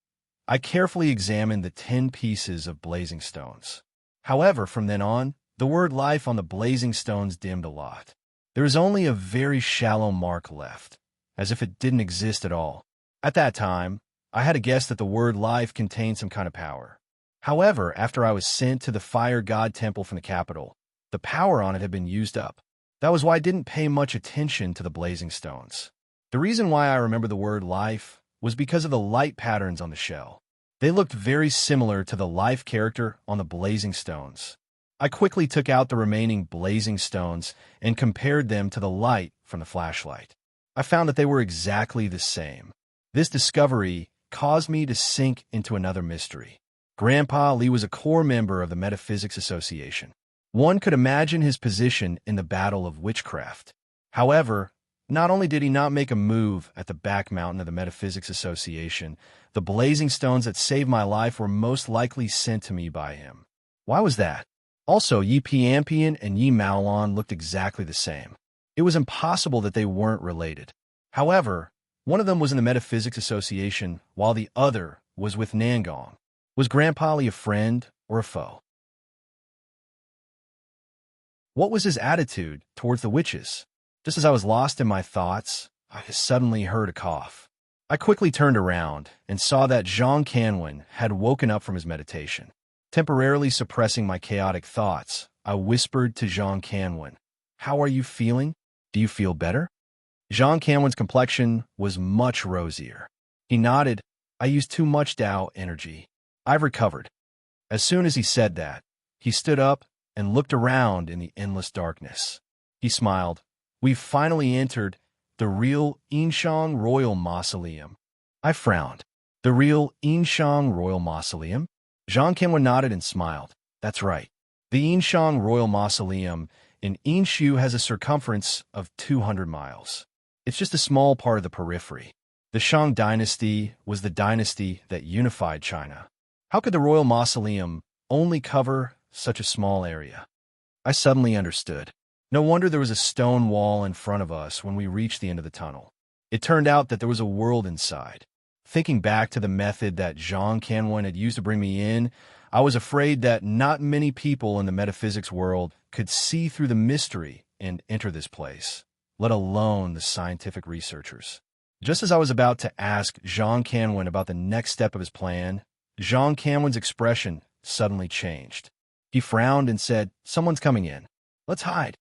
I carefully examined the 10 pieces of blazing stones. However, from then on, the word life on the blazing stones dimmed a lot. There was only a very shallow mark left, as if it didn't exist at all. At that time, I had a guess that the word life contained some kind of power. However, after I was sent to the Fire God Temple from the capital, the power on it had been used up. That was why I didn't pay much attention to the blazing stones. The reason why I remember the word life was because of the light patterns on the shell. They looked very similar to the life character on the blazing stones. I quickly took out the remaining blazing stones and compared them to the light from the flashlight. I found that they were exactly the same. This discovery caused me to sink into another mystery. Grandpa Li was a core member of the Metaphysics Association. One could imagine his position in the battle of witchcraft. However, not only did he not make a move at the back mountain of the Metaphysics Association, the blazing stones that saved my life were most likely sent to me by him. Why was that? Also, Yi Piampian and Yi Maolon looked exactly the same. It was impossible that they weren't related. However, one of them was in the Metaphysics Association, while the other was with Nangong. Was Grandpa Li a friend or a foe? What was his attitude towards the witches? Just as I was lost in my thoughts, I suddenly heard a cough. I quickly turned around and saw that Zhang Canwen had woken up from his meditation. Temporarily suppressing my chaotic thoughts, I whispered to Zhang Canwen, "How are you feeling? Do you feel better?" Zhang Canwen's complexion was much rosier. He nodded. "I used too much Tao energy. I've recovered." As soon as he said that, he stood up and looked around in the endless darkness. He smiled. "We've finally entered the real Yinshang Royal Mausoleum." I frowned. "The real Yinshang Royal Mausoleum?" Zhang Kenwen nodded and smiled. "That's right. The Yinshang Royal Mausoleum in Yinshu has a circumference of 200 miles. It's just a small part of the periphery. The Shang dynasty was the dynasty that unified China. How could the Royal Mausoleum only cover such a small area? I suddenly understood. No wonder there was a stone wall in front of us when we reached the end of the tunnel. It turned out that there was a world inside. Thinking back to the method that Zhang Canwen had used to bring me in, I was afraid that not many people in the metaphysics world could see through the mystery and enter this place, let alone the scientific researchers. Just as I was about to ask Zhang Canwen about the next step of his plan, Zhang Canwen's expression suddenly changed. He frowned and said, "Someone's coming in. Let's hide."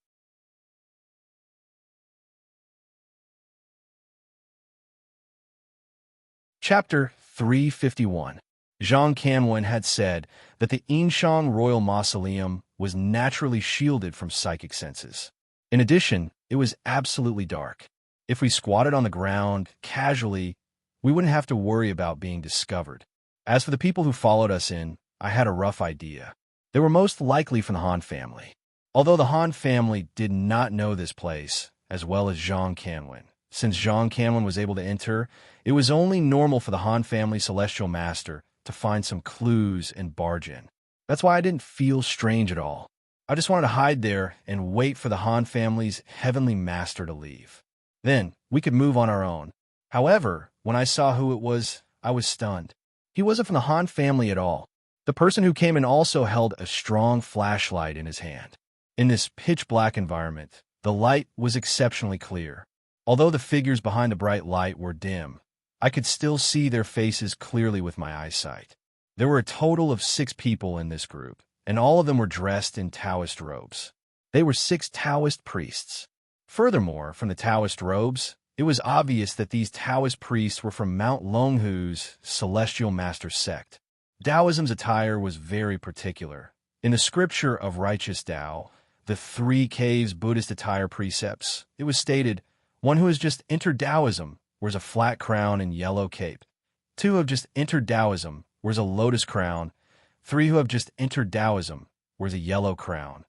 Chapter 351. Zhang Canwen had said that the Yinshang Royal Mausoleum was naturally shielded from psychic senses. In addition, it was absolutely dark. If we squatted on the ground casually, we wouldn't have to worry about being discovered. As for the people who followed us in, I had a rough idea. They were most likely from the Han family. Although the Han family did not know this place, as well as Zhang Canwen. Since Zhang Canwen was able to enter, it was only normal for the Han family celestial master to find some clues and barge in. That's why I didn't feel strange at all. I just wanted to hide there and wait for the Han family's heavenly master to leave. Then we could move on our own. However, when I saw who it was, I was stunned. He wasn't from the Han family at all. The person who came in also held a strong flashlight in his hand. In this pitch-black environment, the light was exceptionally clear. Although the figures behind the bright light were dim, I could still see their faces clearly with my eyesight. There were a total of 6 people in this group, and all of them were dressed in Taoist robes. They were 6 Taoist priests. Furthermore, from the Taoist robes, it was obvious that these Taoist priests were from Mount Longhu's Celestial Master sect. Taoism's attire was very particular. In the scripture of Righteous Tao, the three caves Buddhist attire precepts, it was stated, one who has just entered Taoism wears a flat crown and yellow cape. Two who have just entered Taoism wears a lotus crown. Three who have just entered Taoism wears a yellow crown.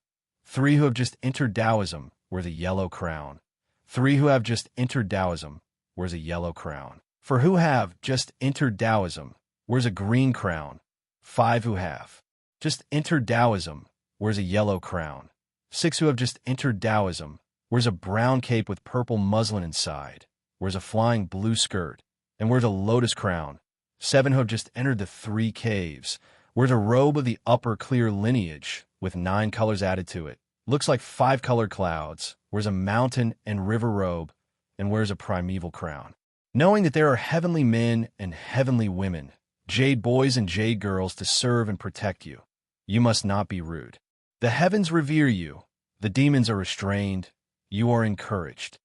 Three who have just entered Taoism wears a yellow crown. Three who have just entered Taoism wears a yellow crown. For who have just entered Taoism wears a green crown. Five who have just entered Taoism wears a yellow crown. Six who have just entered Taoism wears a brown cape with purple muslin inside, wears a flying blue skirt, and wears a lotus crown. Seven who have just entered the three caves wears a robe of the upper clear lineage with 9 colors added to it, looks like 5-colored clouds, wears a mountain and river robe, and wears a primeval crown. Knowing that there are heavenly men and heavenly women, jade boys and jade girls to serve and protect you, you must not be rude. The heavens revere you, the demons are restrained, you are encouraged.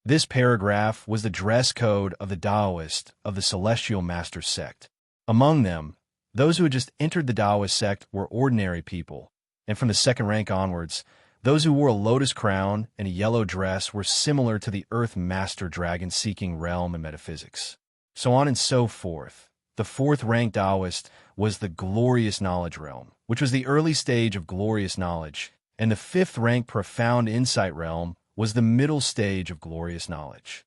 This paragraph was the dress code of the Taoists of the Celestial Master sect. Among them, those who had just entered the Taoist sect were ordinary people, and from the second rank onwards, those who wore a lotus crown and a yellow dress were similar to the Earth Master Dragon seeking realm and metaphysics. So on and so forth. The fourth rank Taoist was the Glorious Knowledge realm, which was the early stage of glorious knowledge, and the fifth rank Profound Insight realm was the middle stage of glorious knowledge.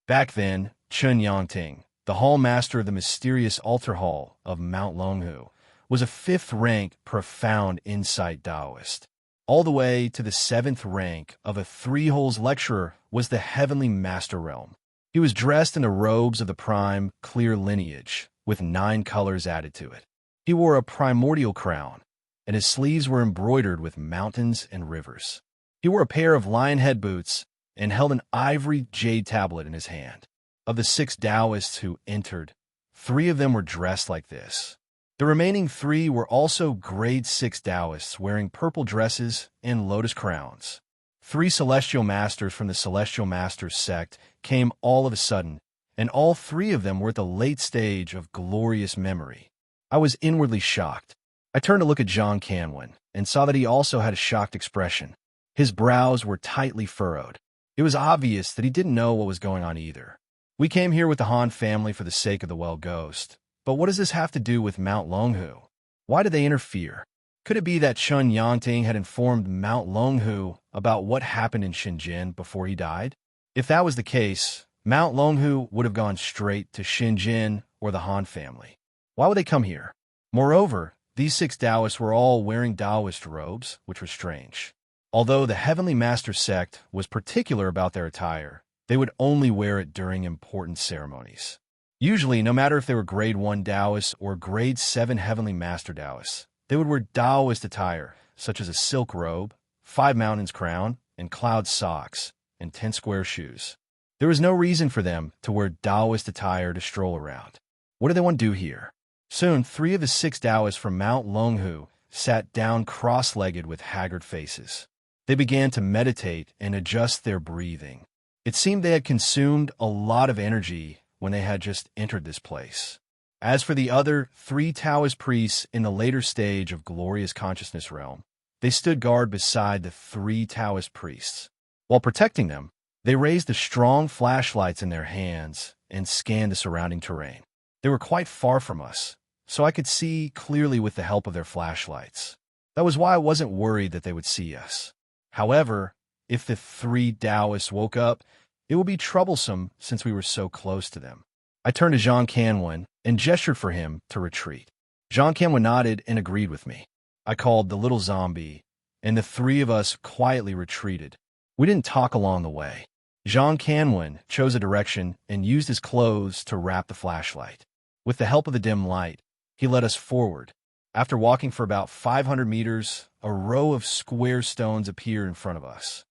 Back then, Chun Yangting, the hall master of the mysterious altar hall of Mount Longhu, was a fifth-rank Profound Insight Taoist. All the way to the seventh rank of a three-holes lecturer was the Heavenly Master realm. He was dressed in the robes of the prime, clear lineage, with 9 colors added to it. He wore a primordial crown, and his sleeves were embroidered with mountains and rivers. He wore a pair of lion head boots and held an ivory jade tablet in his hand. Of the 6 Taoists who entered, 3 of them were dressed like this. The remaining 3 were also grade 6 Taoists wearing purple dresses and lotus crowns. 3 celestial masters from the Celestial Masters sect came all of a sudden, and all 3 of them were at the late stage of glorious memory. I was inwardly shocked. I turned to look at Zhang Canwen and saw that he also had a shocked expression. His brows were tightly furrowed. It was obvious that he didn't know what was going on either. We came here with the Han family for the sake of the well ghost. But what does this have to do with Mount Longhu? Why did they interfere? Could it be that Chun Yangting had informed Mount Longhu about what happened in Shenzhen before he died? If that was the case, Mount Longhu would have gone straight to Shenzhen or the Han family. Why would they come here? Moreover, these 6 Taoists were all wearing Taoist robes, which was strange. Although the Heavenly Master sect was particular about their attire, they would only wear it during important ceremonies. Usually, no matter if they were grade 1 Taoists or grade 7 Heavenly Master Taoists, they would wear Taoist attire, such as a silk robe, 5 mountains crown, and cloud socks, and 10 square shoes. There was no reason for them to wear Taoist attire to stroll around. What do they want to do here? Soon, 3 of the 6 Taoists from Mount Longhu sat down cross-legged with haggard faces. They began to meditate and adjust their breathing. It seemed they had consumed a lot of energy when they had just entered this place. As for the other 3 Taoist priests in the later stage of glorious consciousness realm, they stood guard beside the 3 Taoist priests. While protecting them, they raised the strong flashlights in their hands and scanned the surrounding terrain. They were quite far from us, so I could see clearly with the help of their flashlights. That was why I wasn't worried that they would see us. However, if the 3 Taoists woke up, it would be troublesome since we were so close to them. I turned to Zhang Canwen and gestured for him to retreat. Zhang Canwen nodded and agreed with me. I called the little zombie, and the 3 of us quietly retreated. We didn't talk along the way. Zhang Canwen chose a direction and used his clothes to wrap the flashlight. With the help of the dim light, he led us forward. After walking for about 500 meters, a row of square stones appeared in front of us.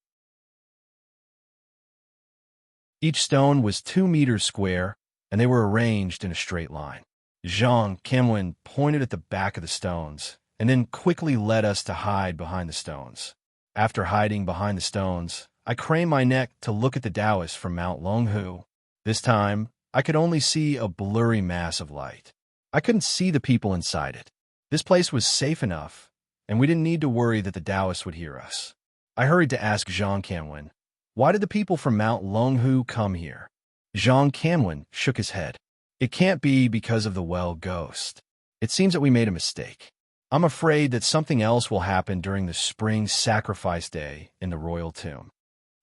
Each stone was 2 meters square, and they were arranged in a straight line. Zhang Canwen pointed at the back of the stones, and then quickly led us to hide behind the stones. After hiding behind the stones, I craned my neck to look at the Taoists from Mount Longhu. This time, I could only see a blurry mass of light. I couldn't see the people inside it. This place was safe enough, and we didn't need to worry that the Taoists would hear us. I hurried to ask Zhang Kanwen, why did the people from Mount Longhu come here? Zhang Kanwen shook his head. It can't be because of the well ghost. It seems that we made a mistake. I'm afraid that something else will happen during the spring sacrifice day in the royal tomb.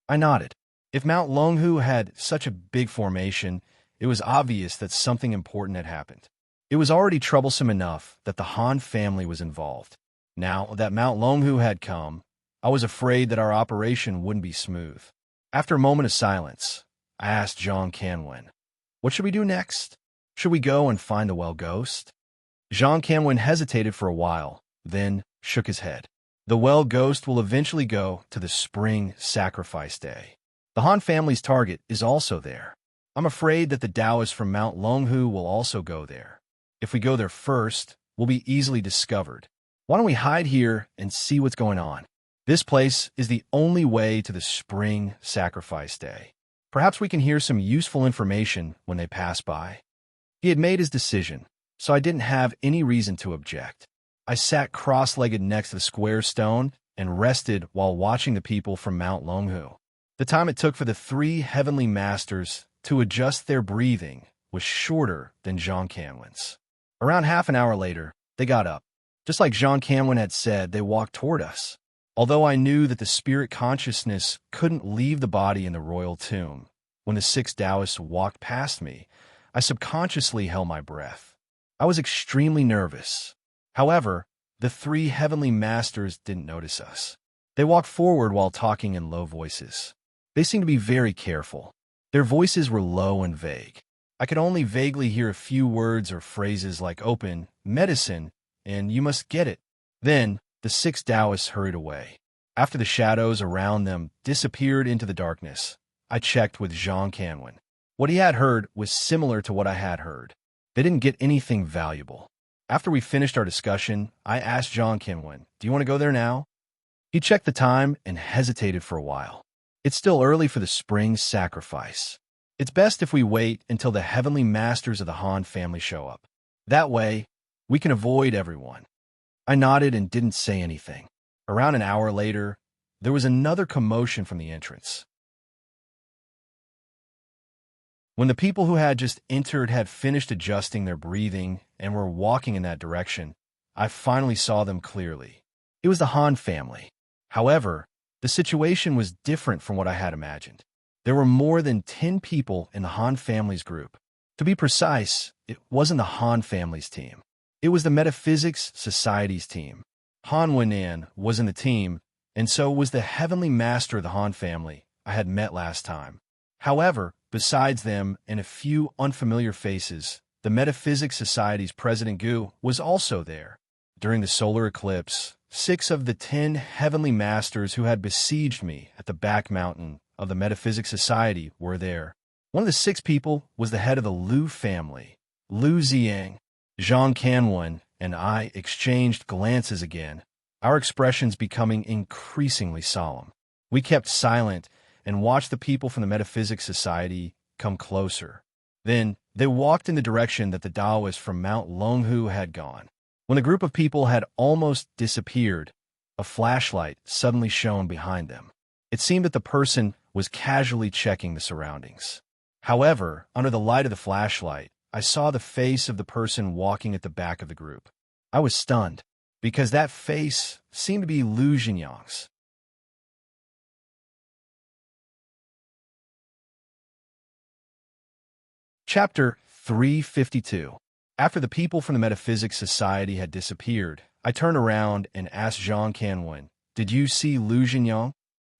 I nodded. If Mount Longhu had such a big formation, it was obvious that something important had happened. It was already troublesome enough that the Han family was involved. Now that Mount Longhu had come, I was afraid that our operation wouldn't be smooth. After a moment of silence, I asked Zhang Kanwen, what should we do next? Should we go and find the well ghost? Zhang Kanwen hesitated for a while, then shook his head. The well ghost will eventually go to the spring sacrifice day. The Han family's target is also there. I'm afraid that the Taoists from Mount Longhu will also go there. If we go there first, we'll be easily discovered. Why don't we hide here and see what's going on? This place is the only way to the spring sacrifice day. Perhaps we can hear some useful information when they pass by. He had made his decision, so I didn't have any reason to object. I sat cross-legged next to the square stone and rested while watching the people from Mount Longhu. The time it took for the three heavenly masters to adjust their breathing was shorter than Zhang Kanwen's. Around half an hour later, they got up. Just like Zhang Kanwen had said, they walked toward us. Although I knew that the spirit consciousness couldn't leave the body in the royal tomb, when the six Taoists walked past me, I subconsciously held my breath. I was extremely nervous. However, the three heavenly masters didn't notice us. They walked forward while talking in low voices. They seemed to be very careful. Their voices were low and vague. I could only vaguely hear a few words or phrases like open, medicine, and you must get it. Then, the six Taoists hurried away. After the shadows around them disappeared into the darkness, I checked with Zhang Kanwen. What he had heard was similar to what I had heard. They didn't get anything valuable. After we finished our discussion, I asked Zhang Kanwen, do you want to go there now? He checked the time and hesitated for a while. It's still early for the spring sacrifice. It's best if we wait until the heavenly masters of the Han family show up. That way, we can avoid everyone. I nodded and didn't say anything. Around an hour later, there was another commotion from the entrance. When the people who had just entered had finished adjusting their breathing and were walking in that direction, I finally saw them clearly. It was the Han family. However, the situation was different from what I had imagined. There were more than 10 people in the Han family's group. To be precise, it wasn't the Han family's team. It was the Metaphysics Society's team. Han Wenan was in the team, and so was the heavenly master of the Han family I had met last time. However, besides them and a few unfamiliar faces, the Metaphysics Society's President Gu was also there. During the solar eclipse, 6 of the 10 heavenly masters who had besieged me at the back mountain of the Metaphysics Society were there. One of the 6 people was the head of the Liu family, Liu Ziyang. Zhang Kanwen and I exchanged glances again, our expressions becoming increasingly solemn. We kept silent and watched the people from the Metaphysics Society come closer. Then they walked in the direction that the Taoists from Mount Longhu had gone. When the group of people had almost disappeared, a flashlight suddenly shone behind them. It seemed that the person was casually checking the surroundings. However, under the light of the flashlight, I saw the face of the person walking at the back of the group. I was stunned, because that face seemed to be Liu Jinyang's. Chapter 352. After the people from the Metaphysics Society had disappeared, I turned around and asked Zhang Kanwen, did you see Liu Jinyang?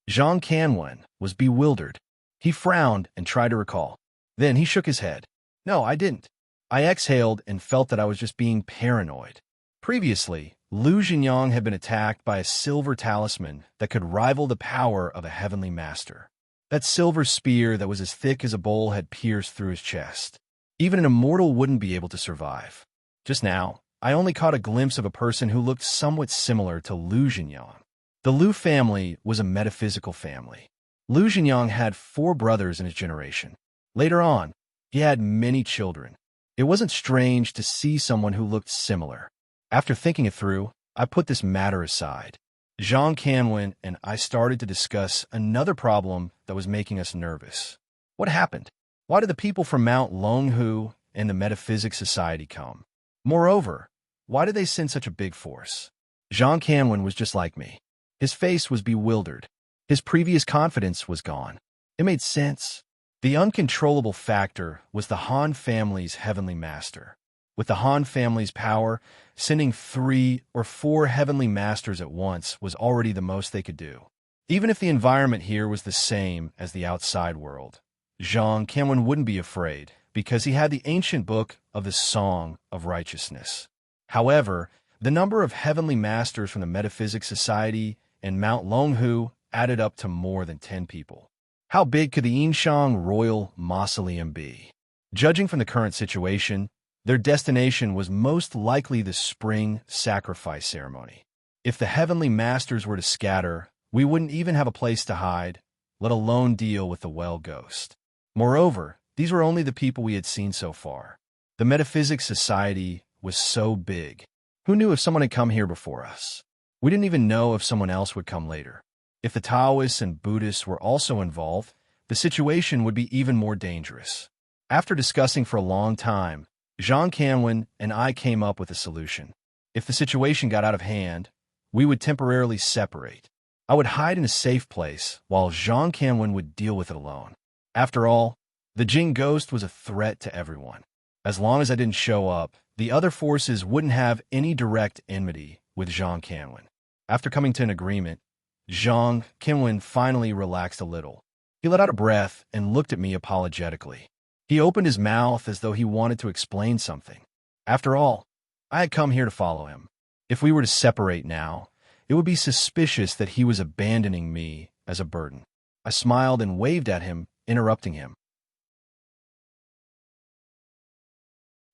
Zhang Kanwen was bewildered. He frowned and tried to recall. Then he shook his head. No, I didn't. I exhaled and felt that I was just being paranoid. Previously, Liu Jinyang had been attacked by a silver talisman that could rival the power of a heavenly master. That silver spear that was as thick as a bowl had pierced through his chest. Even an immortal wouldn't be able to survive. Just now, I only caught a glimpse of a person who looked somewhat similar to Liu Jinyang. The Liu family was a metaphysical family. Liu Jinyang had 4 brothers in his generation. Later on, He had many children. It wasn't strange to see someone who looked similar. After thinking it through, I put this matter aside. Jean Canwin and I started to discuss another problem that was making us nervous. What happened? Why did the people from Mount Longhu and the Metaphysics Society come? Moreover, why did they send such a big force? Jean Canwin was just like me. His face was bewildered. His previous confidence was gone. It made sense. The uncontrollable factor was the Han family's heavenly master. With the Han family's power, sending 3 or 4 heavenly masters at once was already the most they could do. Even if the environment here was the same as the outside world, Jean Canwin wouldn't be afraid because he had the ancient book of the Song of Righteousness. However, the number of heavenly masters from the Metaphysics Society and Mount Longhu added up to more than 10 people. How big could the Yinshang Royal Mausoleum be? Judging from the current situation, their destination was most likely the spring sacrifice ceremony. If the heavenly masters were to scatter, we wouldn't even have a place to hide, let alone deal with the well ghost. Moreover, these were only the people we had seen so far. The Metaphysics Society was so big. Who knew if someone had come here before us? We didn't even know if someone else would come later. If the Taoists and Buddhists were also involved, the situation would be even more dangerous. After discussing for a long time, Jean Canwin and I came up with a solution. If the situation got out of hand, we would temporarily separate. I would hide in a safe place while Jean Canwin would deal with it alone. After all, the Jing ghost was a threat to everyone. As long as I didn't show up, the other forces wouldn't have any direct enmity with Jean Canwin. After coming to an agreement, Jean Canwin finally relaxed a little. He let out a breath and looked at me apologetically. He opened his mouth as though he wanted to explain something. After all, I had come here to follow him. If we were to separate now, it would be suspicious that he was abandoning me as a burden. I smiled and waved at him, interrupting him.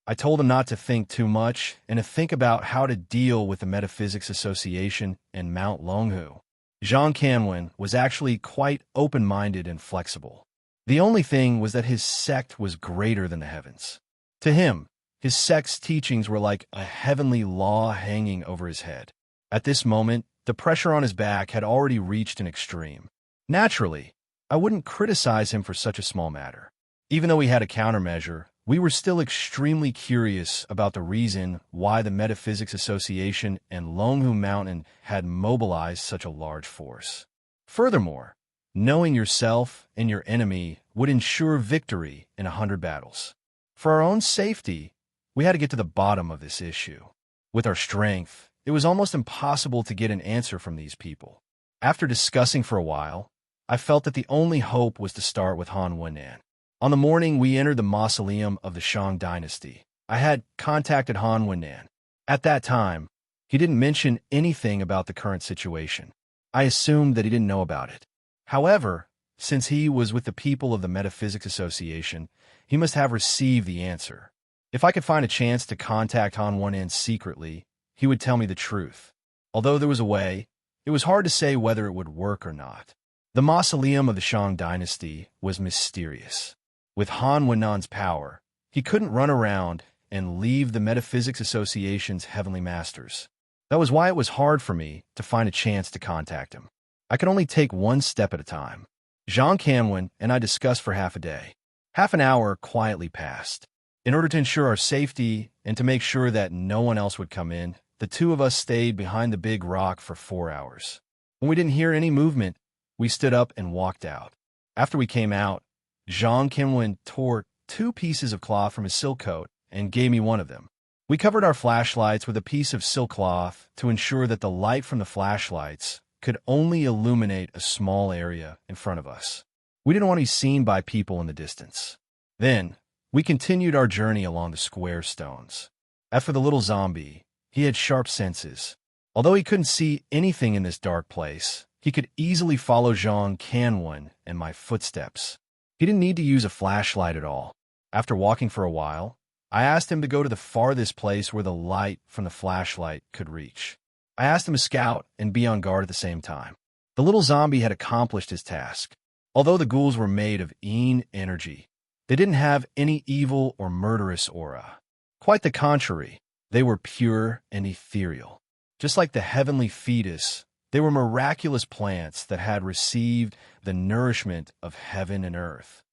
I told him not to think too much and to think about how to deal with the Metaphysics Association and Mount Longhu. Jean Canwin was actually quite open-minded and flexible. The only thing was that his sect was greater than the heavens. To him, his sect's teachings were like a heavenly law hanging over his head. At this moment, the pressure on his back had already reached an extreme. Naturally, I wouldn't criticize him for such a small matter. Even though he had a countermeasure, we were still extremely curious about the reason why the Metaphysics Association and Longhu Mountain had mobilized such a large force. Furthermore, knowing yourself and your enemy would ensure victory in 100 battles. For our own safety, we had to get to the bottom of this issue. With our strength, it was almost impossible to get an answer from these people. After discussing for a while, I felt that the only hope was to start with Han Wennan. On the morning we entered the mausoleum of the Shang dynasty, I had contacted Han Wennan. At that time, he didn't mention anything about the current situation. I assumed that he didn't know about it. However, since he was with the people of the Metaphysics Association, he must have received the answer. If I could find a chance to contact Han Wennan secretly, he would tell me the truth. Although there was a way, it was hard to say whether it would work or not. The mausoleum of the Shang dynasty was mysterious. With Han Wennan's power, he couldn't run around and leave the Metaphysics Association's heavenly masters. That was why it was hard for me to find a chance to contact him. I could only take one step at a time. Jean Canwin and I discussed for half a day. Half an hour quietly passed. In order to ensure our safety and to make sure that no one else would come in, the two of us stayed behind the big rock for 4 hours. When we didn't hear any movement, we stood up and walked out. After we came out, Jean Canwin tore 2 pieces of cloth from his silk coat and gave me one of them. We covered our flashlights with a piece of silk cloth to ensure that the light from the flashlights could only illuminate a small area in front of us. We didn't want to be seen by people in the distance. Then, we continued our journey along the square stones. As for the little zombie, he had sharp senses. Although he couldn't see anything in this dark place, he could easily follow Jean Canwin and my footsteps. He didn't need to use a flashlight at all. After walking for a while, I asked him to go to the farthest place where the light from the flashlight could reach. I asked him to scout and be on guard at the same time. The little zombie had accomplished his task. Although the ghouls were made of Yin energy, They didn't have any evil or murderous aura. Quite the contrary, they were pure and ethereal. Just like the heavenly fetus, they were miraculous plants that had received the nourishment of heaven and earth.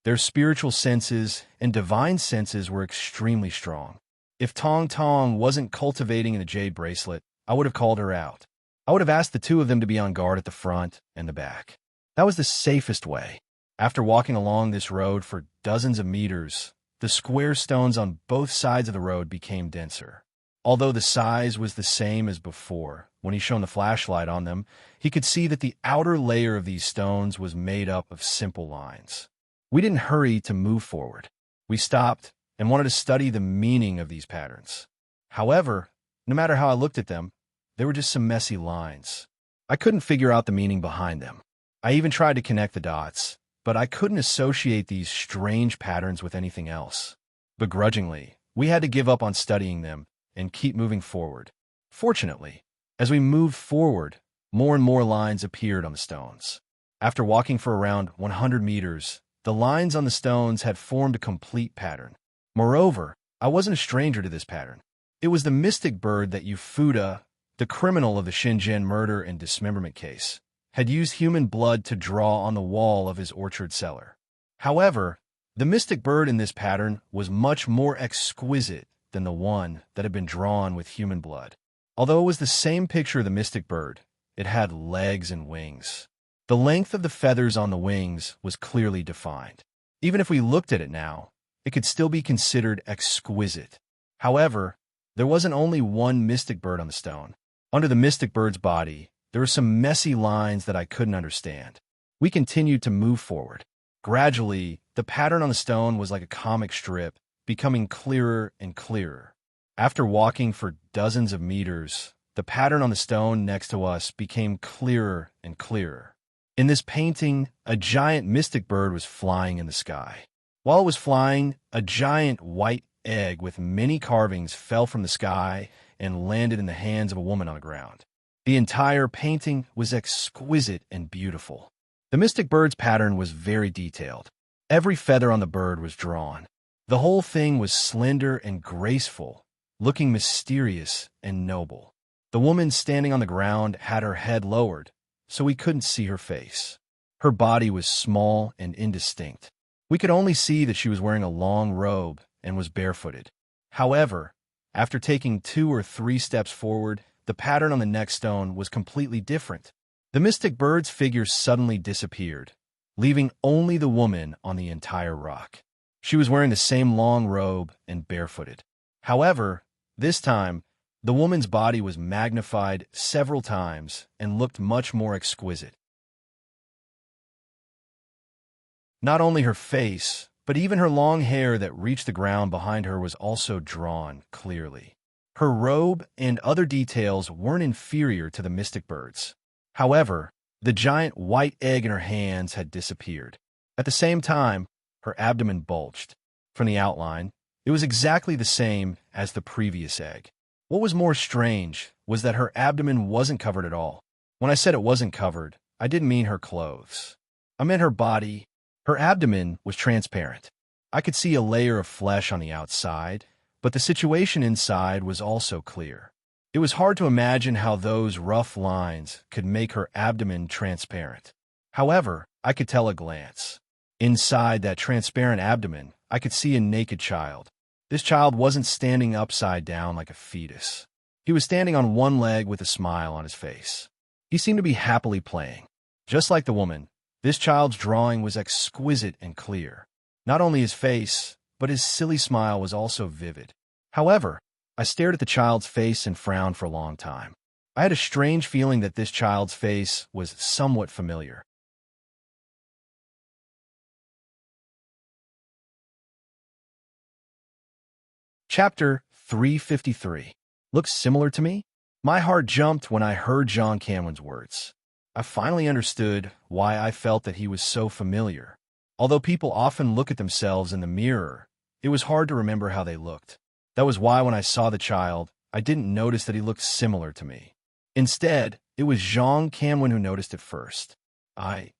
Their spiritual senses and divine senses were extremely strong. If Tong Tong wasn't cultivating a jade bracelet, I would have called her out. I would have asked the two of them to be on guard at the front and the back. That was the safest way. After walking along this road for dozens of meters, the square stones on both sides of the road became denser. Although the size was the same as before, when he shone the flashlight on them, he could see that the outer layer of these stones was made up of simple lines. We didn't hurry to move forward. We stopped and wanted to study the meaning of these patterns. However, no matter how I looked at them, they were just some messy lines. I couldn't figure out the meaning behind them. I even tried to connect the dots, but I couldn't associate these strange patterns with anything else. Begrudgingly, we had to give up on studying them and keep moving forward. Fortunately, as we moved forward, more and more lines appeared on the stones. After walking for around 100 meters, the lines on the stones had formed a complete pattern. Moreover, I wasn't a stranger to this pattern. It was the mystic bird that Yufuda, the criminal of the Shenzhen murder and dismemberment case, had used human blood to draw on the wall of his orchard cellar. However, the mystic bird in this pattern was much more exquisite than the one that had been drawn with human blood. Although it was the same picture of the mystic bird, it had legs and wings. The length of the feathers on the wings was clearly defined. Even if we looked at it now, it could still be considered exquisite. However, there wasn't only one mystic bird on the stone. Under the mystic bird's body, there were some messy lines that I couldn't understand. We continued to move forward. Gradually, the pattern on the stone was like a comic strip, becoming clearer and clearer. After walking for dozens of meters, the pattern on the stone next to us became clearer and clearer. In this painting, a giant mystic bird was flying in the sky. While it was flying, a giant white egg with many carvings fell from the sky and landed in the hands of a woman on the ground. The entire painting was exquisite and beautiful. The mystic bird's pattern was very detailed. Every feather on the bird was drawn. The whole thing was slender and graceful, looking mysterious and noble. The woman standing on the ground had her head lowered, so we couldn't see her face. Her body was small and indistinct. We could only see that she was wearing a long robe and was barefooted. However, after taking 2 or 3 steps forward, the pattern on the next stone was completely different. The mystic bird's figure suddenly disappeared, leaving only the woman on the entire rock. She was wearing the same long robe and barefooted. However, this time, the woman's body was magnified several times and looked much more exquisite. Not only her face, but even her long hair that reached the ground behind her was also drawn clearly. Her robe and other details weren't inferior to the mystic bird's. However, the giant white egg in her hands had disappeared. At the same time, her abdomen bulged. From the outline, it was exactly the same as the previous egg. What was more strange was that her abdomen wasn't covered at all. When I said it wasn't covered, I didn't mean her clothes. I meant her body. Her abdomen was transparent. I could see a layer of flesh on the outside, but the situation inside was also clear. It was hard to imagine how those rough lines could make her abdomen transparent. However, I could tell at a glance. Inside that transparent abdomen, I could see a naked child. This child wasn't standing upside down like a fetus. He was standing on one leg with a smile on his face. He seemed to be happily playing. Just like the woman, this child's drawing was exquisite and clear. Not only his face, but his silly smile was also vivid. However, I stared at the child's face and frowned for a long time. I had a strange feeling that this child's face was somewhat familiar. Chapter 353. Looks similar to me? My heart jumped when I heard John Cameron's words. I finally understood why I felt that he was so familiar. Although people often look at themselves in the mirror, it was hard to remember how they looked. That was why when I saw the child, I didn't notice that he looked similar to me. Instead, it was Jean Cameron who noticed it first. I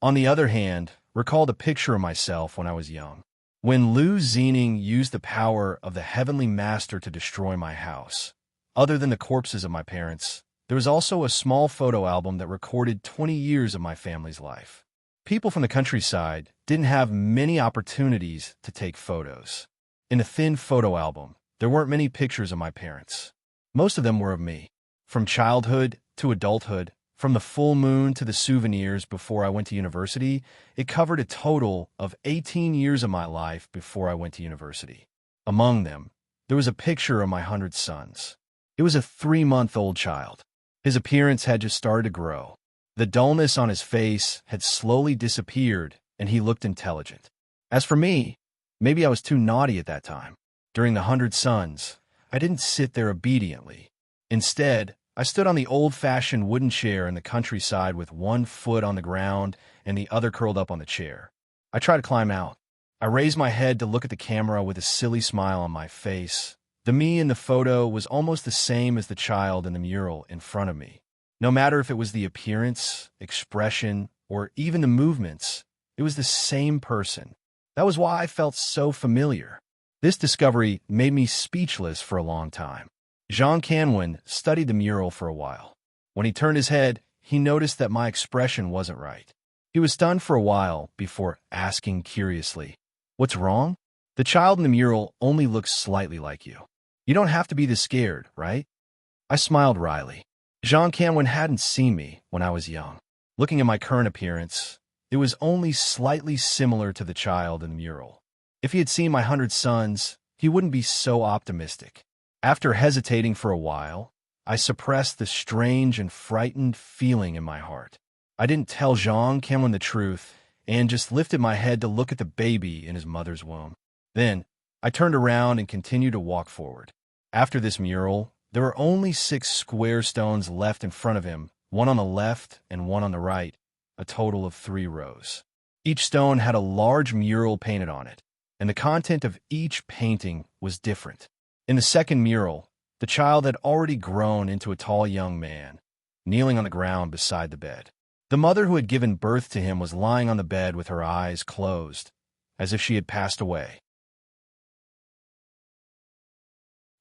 On the other hand, recalled a picture of myself when I was young. When Lu Xening used the power of the Heavenly Master to destroy my house. Other than the corpses of my parents, there was also a small photo album that recorded 20 years of my family's life. People from the countryside didn't have many opportunities to take photos. In the thin photo album, there weren't many pictures of my parents. Most of them were of me. From childhood to adulthood, from the full moon to the souvenirs before I went to university, it covered a total of 18 years of my life before I went to university. Among them, there was a picture of my 100 sons. It was a 3-month-old child. His appearance had just started to grow. The dullness on his face had slowly disappeared, and he looked intelligent. As for me, maybe I was too naughty at that time. During the 100 sons, I didn't sit there obediently. Instead, I stood on the old-fashioned wooden chair in the countryside with one foot on the ground and the other curled up on the chair. I tried to climb out. I raised my head to look at the camera with a silly smile on my face. The me in the photo was almost the same as the child in the mural in front of me. No matter if it was the appearance, expression, or even the movements, it was the same person. That was why I felt so familiar. This discovery made me speechless for a long time. Jean Canwin studied the mural for a while. When he turned his head, he noticed that my expression wasn't right. He was stunned for a while before asking curiously, "What's wrong?" The child in the mural only looks slightly like you. You don't have to be this scared, right? I smiled wryly. Jean Canwin hadn't seen me when I was young. Looking at my current appearance, it was only slightly similar to the child in the mural. If he had seen my 100 sons, he wouldn't be so optimistic. After hesitating for a while, I suppressed the strange and frightened feeling in my heart. I didn't tell Jean Canwin the truth and just lifted my head to look at the baby in his mother's womb. Then, I turned around and continued to walk forward. After this mural, there were only 6 square stones left in front of him, one on the left and one on the right, a total of 3 rows. Each stone had a large mural painted on it, and the content of each painting was different. In the second mural, the child had already grown into a tall young man, kneeling on the ground beside the bed. The mother who had given birth to him was lying on the bed with her eyes closed, as if she had passed away.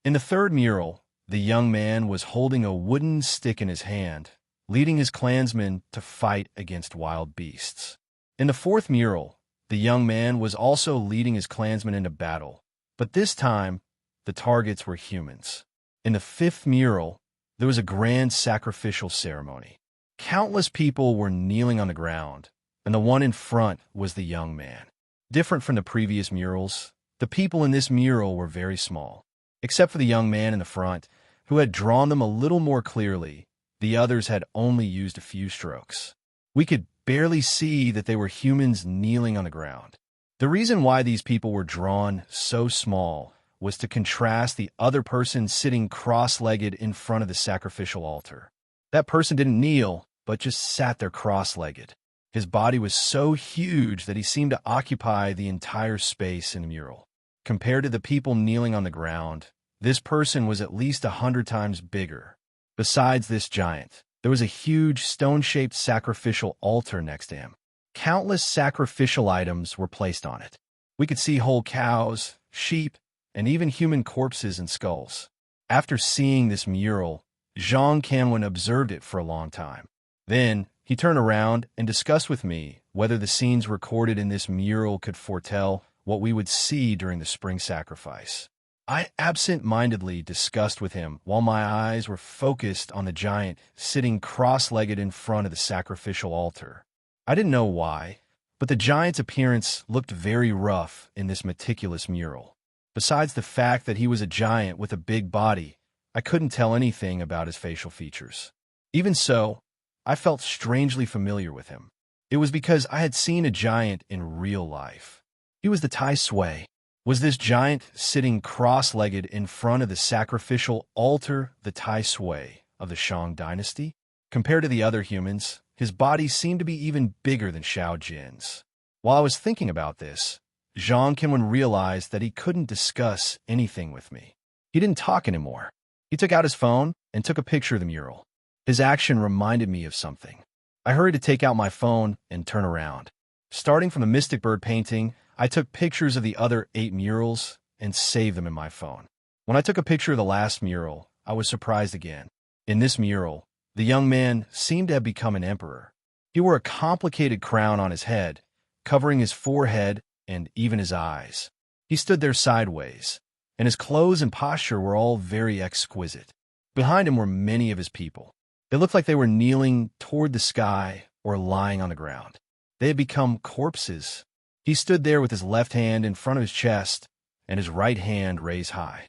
In the third mural, the young man was holding a wooden stick in his hand, leading his clansmen to fight against wild beasts. In the fourth mural, the young man was also leading his clansmen into battle, but this time, the targets were humans. In the fifth mural, there was a grand sacrificial ceremony. Countless people were kneeling on the ground, and the one in front was the young man. Different from the previous murals, the people in this mural were very small. Except for the young man in the front, who had drawn them a little more clearly, the others had only used a few strokes. We could barely see that they were humans kneeling on the ground. The reason why these people were drawn so small was to contrast the other person sitting cross-legged in front of the sacrificial altar. That person didn't kneel, but just sat there cross-legged. His body was so huge that he seemed to occupy the entire space in the mural. Compared to the people kneeling on the ground, this person was at least 100 times bigger. Besides this giant, there was a huge stone-shaped sacrificial altar next to him. Countless sacrificial items were placed on it. We could see whole cows, sheep, and even human corpses and skulls. After seeing this mural, Jean Canwin observed it for a long time. Then, he turned around and discussed with me whether the scenes recorded in this mural could foretell what we would see during the spring sacrifice. I absent-mindedly discussed with him while my eyes were focused on the giant sitting cross-legged in front of the sacrificial altar. I didn't know why, but the giant's appearance looked very rough in this meticulous mural. Besides the fact that he was a giant with a big body, I couldn't tell anything about his facial features. Even so, I felt strangely familiar with him. It was because I had seen a giant in real life. He was the Tai Sui. Was this giant sitting cross-legged in front of the sacrificial altar, the Tai Sui of the Shang dynasty? Compared to the other humans, his body seemed to be even bigger than Xiao Jin's. While I was thinking about this, Jean Canwin realized that he couldn't discuss anything with me. He didn't talk anymore. He took out his phone and took a picture of the mural. His action reminded me of something. I hurried to take out my phone and turn around. Starting from the mystic bird painting, I took pictures of the other 8 murals and saved them in my phone. When I took a picture of the last mural, I was surprised again. In this mural, the young man seemed to have become an emperor. He wore a complicated crown on his head, covering his forehead and even his eyes. He stood there sideways, and his clothes and posture were all very exquisite. Behind him were many of his people. They looked like they were kneeling toward the sky or lying on the ground. They had become corpses. He stood there with his left hand in front of his chest and his right hand raised high.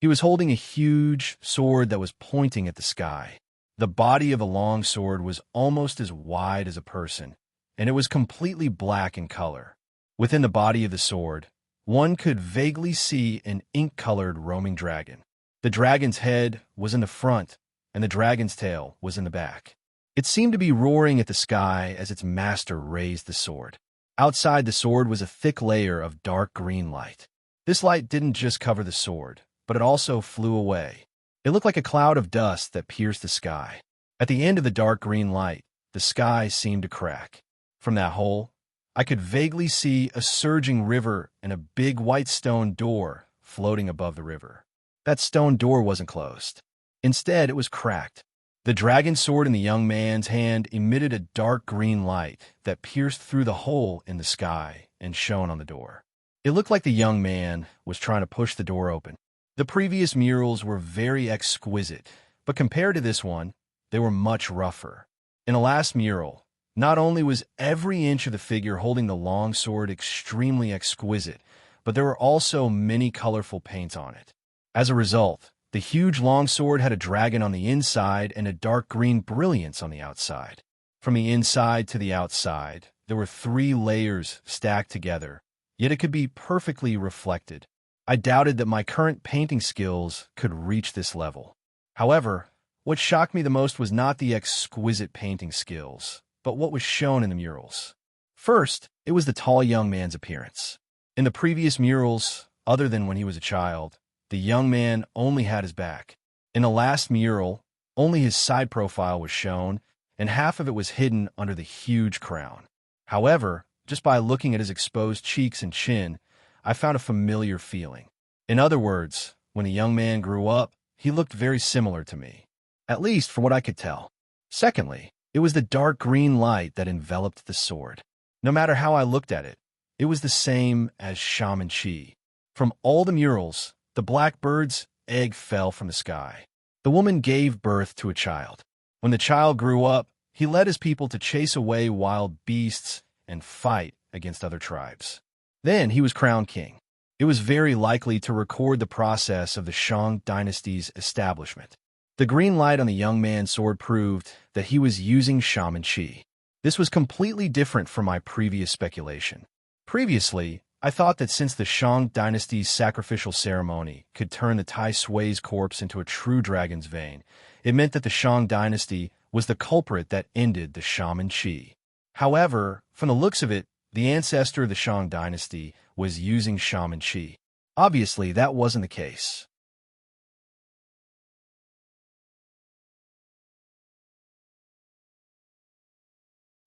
He was holding a huge sword that was pointing at the sky. The body of the long sword was almost as wide as a person, and it was completely black in color. Within the body of the sword, one could vaguely see an ink-colored roaming dragon. The dragon's head was in the front, and the dragon's tail was in the back. It seemed to be roaring at the sky as its master raised the sword. Outside the sword was a thick layer of dark green light. This light didn't just cover the sword, but it also flew away. It looked like a cloud of dust that pierced the sky. At the end of the dark green light, the sky seemed to crack. From that hole, I could vaguely see a surging river and a big white stone door floating above the river. That stone door wasn't closed. Instead, it was cracked. The dragon sword in the young man's hand emitted a dark green light that pierced through the hole in the sky and shone on the door. It looked like the young man was trying to push the door open. The previous murals were very exquisite, but compared to this one, they were much rougher. In the last mural, not only was every inch of the figure holding the long sword extremely exquisite, but there were also many colorful paints on it. As a result, the huge long sword had a dragon on the inside and a dark green brilliance on the outside. From the inside to the outside, there were 3 layers stacked together, yet it could be perfectly reflected. I doubted that my current painting skills could reach this level. However, what shocked me the most was not the exquisite painting skills, but what was shown in the murals. First, it was the tall young man's appearance. In the previous murals, other than when he was a child, the young man only had his back. In the last mural, only his side profile was shown, and half of it was hidden under the huge crown. However, just by looking at his exposed cheeks and chin, I found a familiar feeling. In other words, when the young man grew up, he looked very similar to me, at least from what I could tell. Secondly, it was the dark green light that enveloped the sword. No matter how I looked at it, it was the same as shaman chi. From all the murals, the black bird's egg fell from the sky. The woman gave birth to a child. When the child grew up, he led his people to chase away wild beasts and fight against other tribes. Then he was crowned king. It was very likely to record the process of the Shang dynasty's establishment. The green light on the young man's sword proved that he was using shaman chi. This was completely different from my previous speculation. Previously, I thought that since the Shang dynasty's sacrificial ceremony could turn the Tai Sui's corpse into a true dragon's vein, it meant that the Shang dynasty was the culprit that ended the shaman chi. However, from the looks of it, the ancestor of the Shang dynasty was using shaman chi. Obviously, that wasn't the case.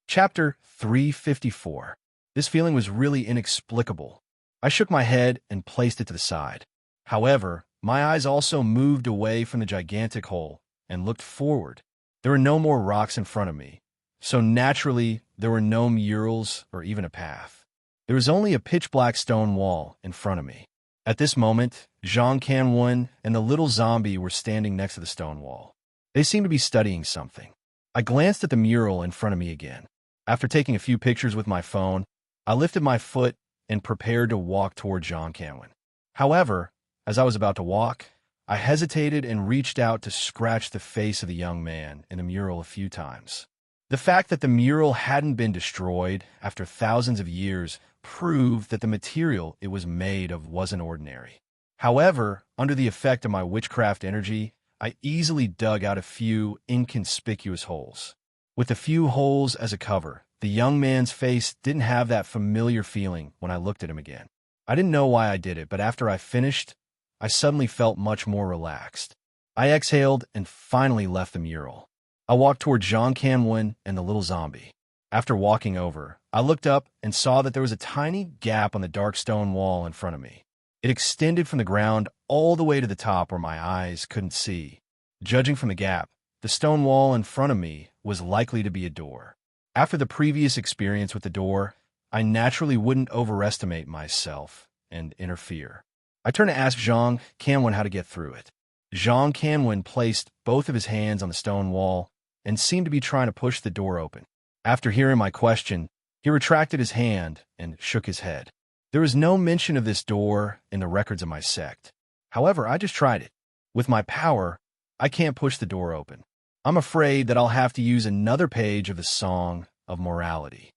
Chapter 354. This feeling was really inexplicable. I shook my head and placed it to the side. However, my eyes also moved away from the gigantic hole and looked forward. There were no more rocks in front of me, so naturally there were no murals or even a path. There was only a pitch-black stone wall in front of me. At this moment, Zhang Kanwen and the little zombie were standing next to the stone wall. They seemed to be studying something. I glanced at the mural in front of me again. After taking a few pictures with my phone, I lifted my foot and prepared to walk toward Zhang Kanwen. However, as I was about to walk, I hesitated and reached out to scratch the face of the young man in the mural a few times. The fact that the mural hadn't been destroyed after thousands of years proved that the material it was made of wasn't ordinary. However, under the effect of my witchcraft energy, I easily dug out a few inconspicuous holes. With a few holes as a cover, the young man's face didn't have that familiar feeling when I looked at him again. I didn't know why I did it, but after I finished, I suddenly felt much more relaxed. I exhaled and finally left the mural. I walked toward Jean Canwin and the little zombie. After walking over, I looked up and saw that there was a tiny gap on the dark stone wall in front of me. It extended from the ground all the way to the top where my eyes couldn't see. Judging from the gap, the stone wall in front of me was likely to be a door. After the previous experience with the door, I naturally wouldn't overestimate myself and interfere. I turned to ask Jean Canwin how to get through it. Jean Canwin placed both of his hands on the stone wall and seemed to be trying to push the door open. After hearing my question, he retracted his hand and shook his head. There was no mention of this door in the records of my sect. However, I just tried it. With my power, I can't push the door open. I'm afraid that I'll have to use another page of the Song of Morality.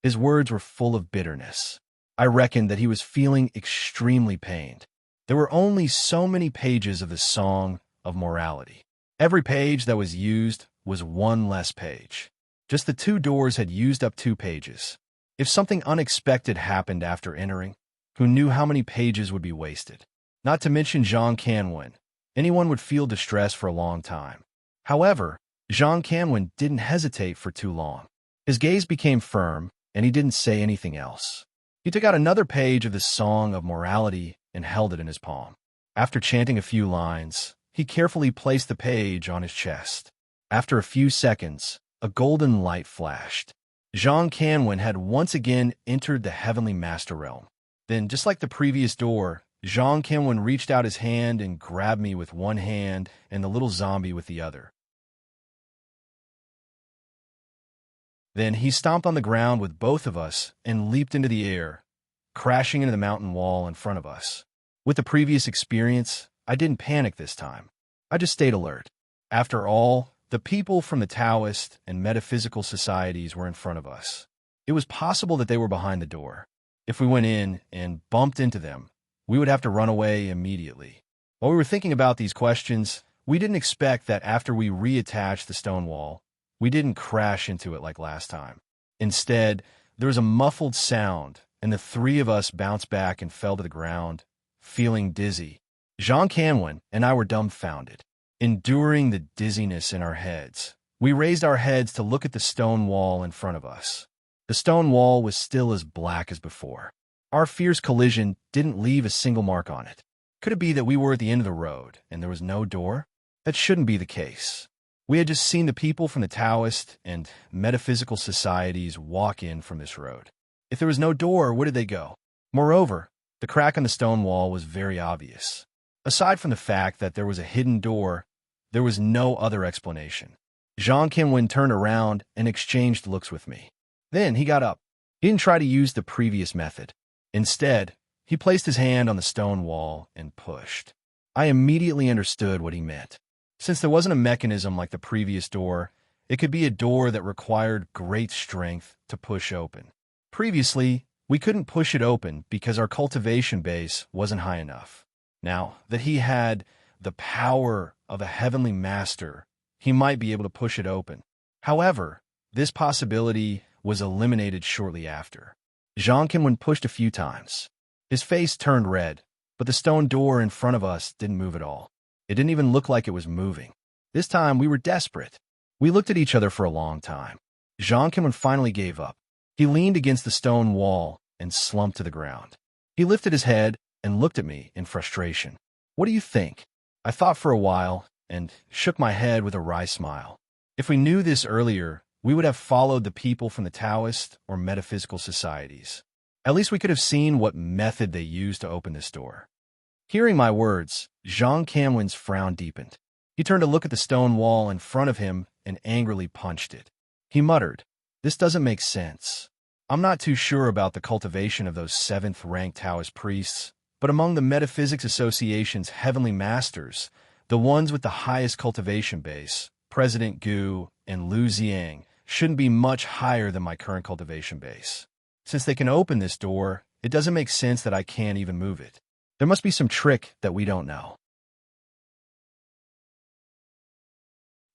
His words were full of bitterness. I reckoned that he was feeling extremely pained. There were only so many pages of the Song of Morality. Every page that was used was one less page. Just the two doors had used up 2 pages. If something unexpected happened after entering, who knew how many pages would be wasted? Not to mention Jean Canwin. Anyone would feel distress for a long time. However, Jean Canwin didn't hesitate for too long. His gaze became firm, and he didn't say anything else. He took out another page of the Song of Morality and held it in his palm. After chanting a few lines, he carefully placed the page on his chest. After a few seconds, a golden light flashed. Jean Canwin had once again entered the Heavenly Master Realm. Then, just like the previous door, Jean Canwin reached out his hand and grabbed me with one hand and the little zombie with the other. Then he stomped on the ground with both of us and leaped into the air, crashing into the mountain wall in front of us. With the previous experience, I didn't panic this time. I just stayed alert. After all, the people from the Taoist and metaphysical societies were in front of us. It was possible that they were behind the door. If we went in and bumped into them, we would have to run away immediately. While we were thinking about these questions, we didn't expect that after we reattached the stone wall, we didn't crash into it like last time. Instead, there was a muffled sound, and the 3 of us bounced back and fell to the ground, feeling dizzy. Jean Canwin and I were dumbfounded, enduring the dizziness in our heads. We raised our heads to look at the stone wall in front of us. The stone wall was still as black as before. Our fierce collision didn't leave a single mark on it. Could it be that we were at the end of the road and there was no door? That shouldn't be the case. We had just seen the people from the Taoist and metaphysical societies walk in from this road. If there was no door, where did they go? Moreover, the crack on the stone wall was very obvious. Aside from the fact that there was a hidden door, there was no other explanation. Jean Canwin turned around and exchanged looks with me. Then he got up. He didn't try to use the previous method. Instead, he placed his hand on the stone wall and pushed. I immediately understood what he meant. Since there wasn't a mechanism like the previous door, it could be a door that required great strength to push open. Previously, we couldn't push it open because our cultivation base wasn't high enough. Now that he had the power of a heavenly master, he might be able to push it open. However, this possibility was eliminated shortly after. Jean Canwin pushed a few times. His face turned red, but the stone door in front of us didn't move at all. It didn't even look like it was moving. This time, we were desperate. We looked at each other for a long time. Jean Canwin finally gave up. He leaned against the stone wall and slumped to the ground. He lifted his head and looked at me in frustration. "What do you think?" I thought for a while and shook my head with a wry smile. If we knew this earlier, we would have followed the people from the Taoist or metaphysical societies. At least we could have seen what method they used to open this door. Hearing my words, Jean Canwin's frown deepened. He turned to look at the stone wall in front of him and angrily punched it. He muttered, "This doesn't make sense. I'm not too sure about the cultivation of those 7th-ranked Taoist priests, but among the Metaphysics Association's heavenly masters, the ones with the highest cultivation base, President Gu and Lu Xiang, shouldn't be much higher than my current cultivation base. Since they can open this door, it doesn't make sense that I can't even move it. There must be some trick that we don't know."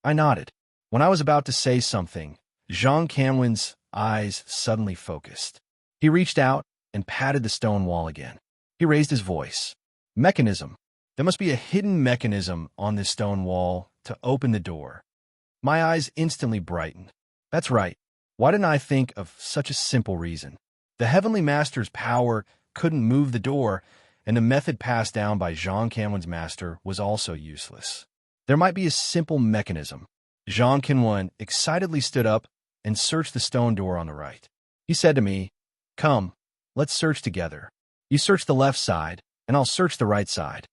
I nodded. When I was about to say something, Jean Canwin's eyes suddenly focused. He reached out and patted the stone wall again. He raised his voice. "Mechanism. There must be a hidden mechanism on this stone wall to open the door. My eyes instantly brightened. That's right. Why didn't I think of such a simple reason? The Heavenly Master's power couldn't move the door, and the method passed down by Jean Canwen's master was also useless. There might be a simple mechanism. Jean Canwen excitedly stood up and searched the stone door on the right. He said to me, "Come, let's search together. You search the left side, and I'll search the right side."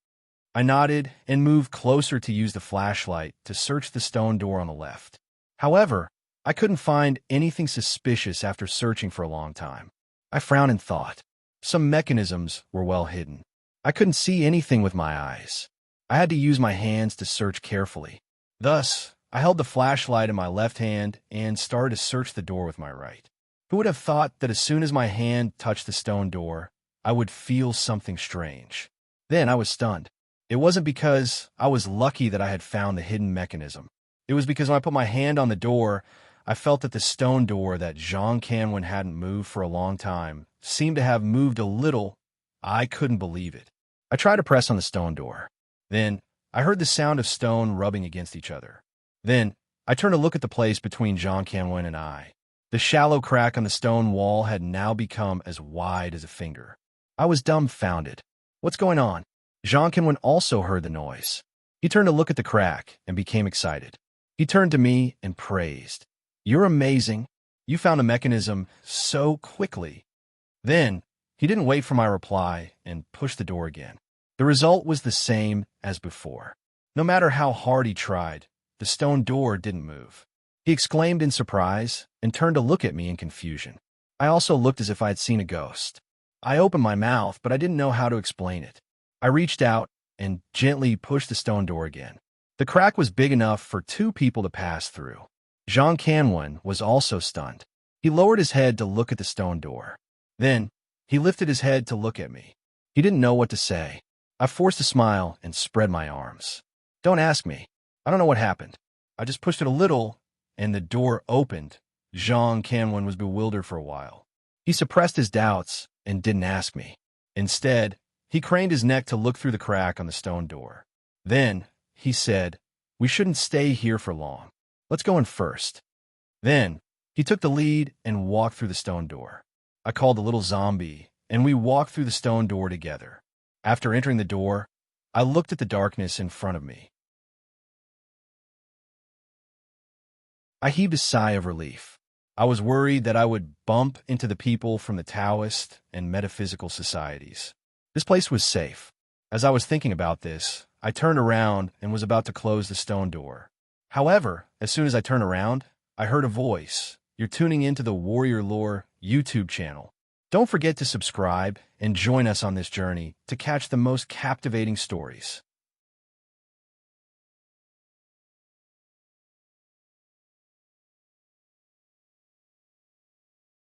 I nodded and moved closer to use the flashlight to search the stone door on the left. However, I couldn't find anything suspicious after searching for a long time. I frowned and thought. Some mechanisms were well hidden. I couldn't see anything with my eyes. I had to use my hands to search carefully. Thus, I held the flashlight in my left hand and started to search the door with my right. Who would have thought that as soon as my hand touched the stone door, I would feel something strange? Then I was stunned. It wasn't because I was lucky that I had found the hidden mechanism. It was because when I put my hand on the door, I felt that the stone door that Jean Canwen hadn't moved for a long time seemed to have moved a little. I couldn't believe it. I tried to press on the stone door. Then I heard the sound of stone rubbing against each other. Then I turned to look at the place between Jean Canwen and I. The shallow crack on the stone wall had now become as wide as a finger. I was dumbfounded. What's going on? Jean Canwen also heard the noise. He turned to look at the crack and became excited. He turned to me and praised. "You're amazing. You found a mechanism so quickly." Then he didn't wait for my reply and pushed the door again. The result was the same as before. No matter how hard he tried, the stone door didn't move. He exclaimed in surprise and turned to look at me in confusion. I also looked as if I had seen a ghost. I opened my mouth, but I didn't know how to explain it. I reached out and gently pushed the stone door again. The crack was big enough for 2 people to pass through. Jean Canwen was also stunned. He lowered his head to look at the stone door. Then he lifted his head to look at me. He didn't know what to say. I forced a smile and spread my arms. "Don't ask me. I don't know what happened. I just pushed it a little, and the door opened." Jean Canwen was bewildered for a while. He suppressed his doubts and didn't ask me. Instead, he craned his neck to look through the crack on the stone door. Then he said, "We shouldn't stay here for long. Let's go in first." Then he took the lead and walked through the stone door. I called the little zombie, and we walked through the stone door together. After entering the door, I looked at the darkness in front of me. I heaved a sigh of relief. I was worried that I would bump into the people from the Taoist and metaphysical societies. This place was safe. As I was thinking about this, I turned around and was about to close the stone door. However, as soon as I turned around, I heard a voice. "You're tuning into the Warrior Lore YouTube channel. Don't forget to subscribe and join us on this journey to catch the most captivating stories."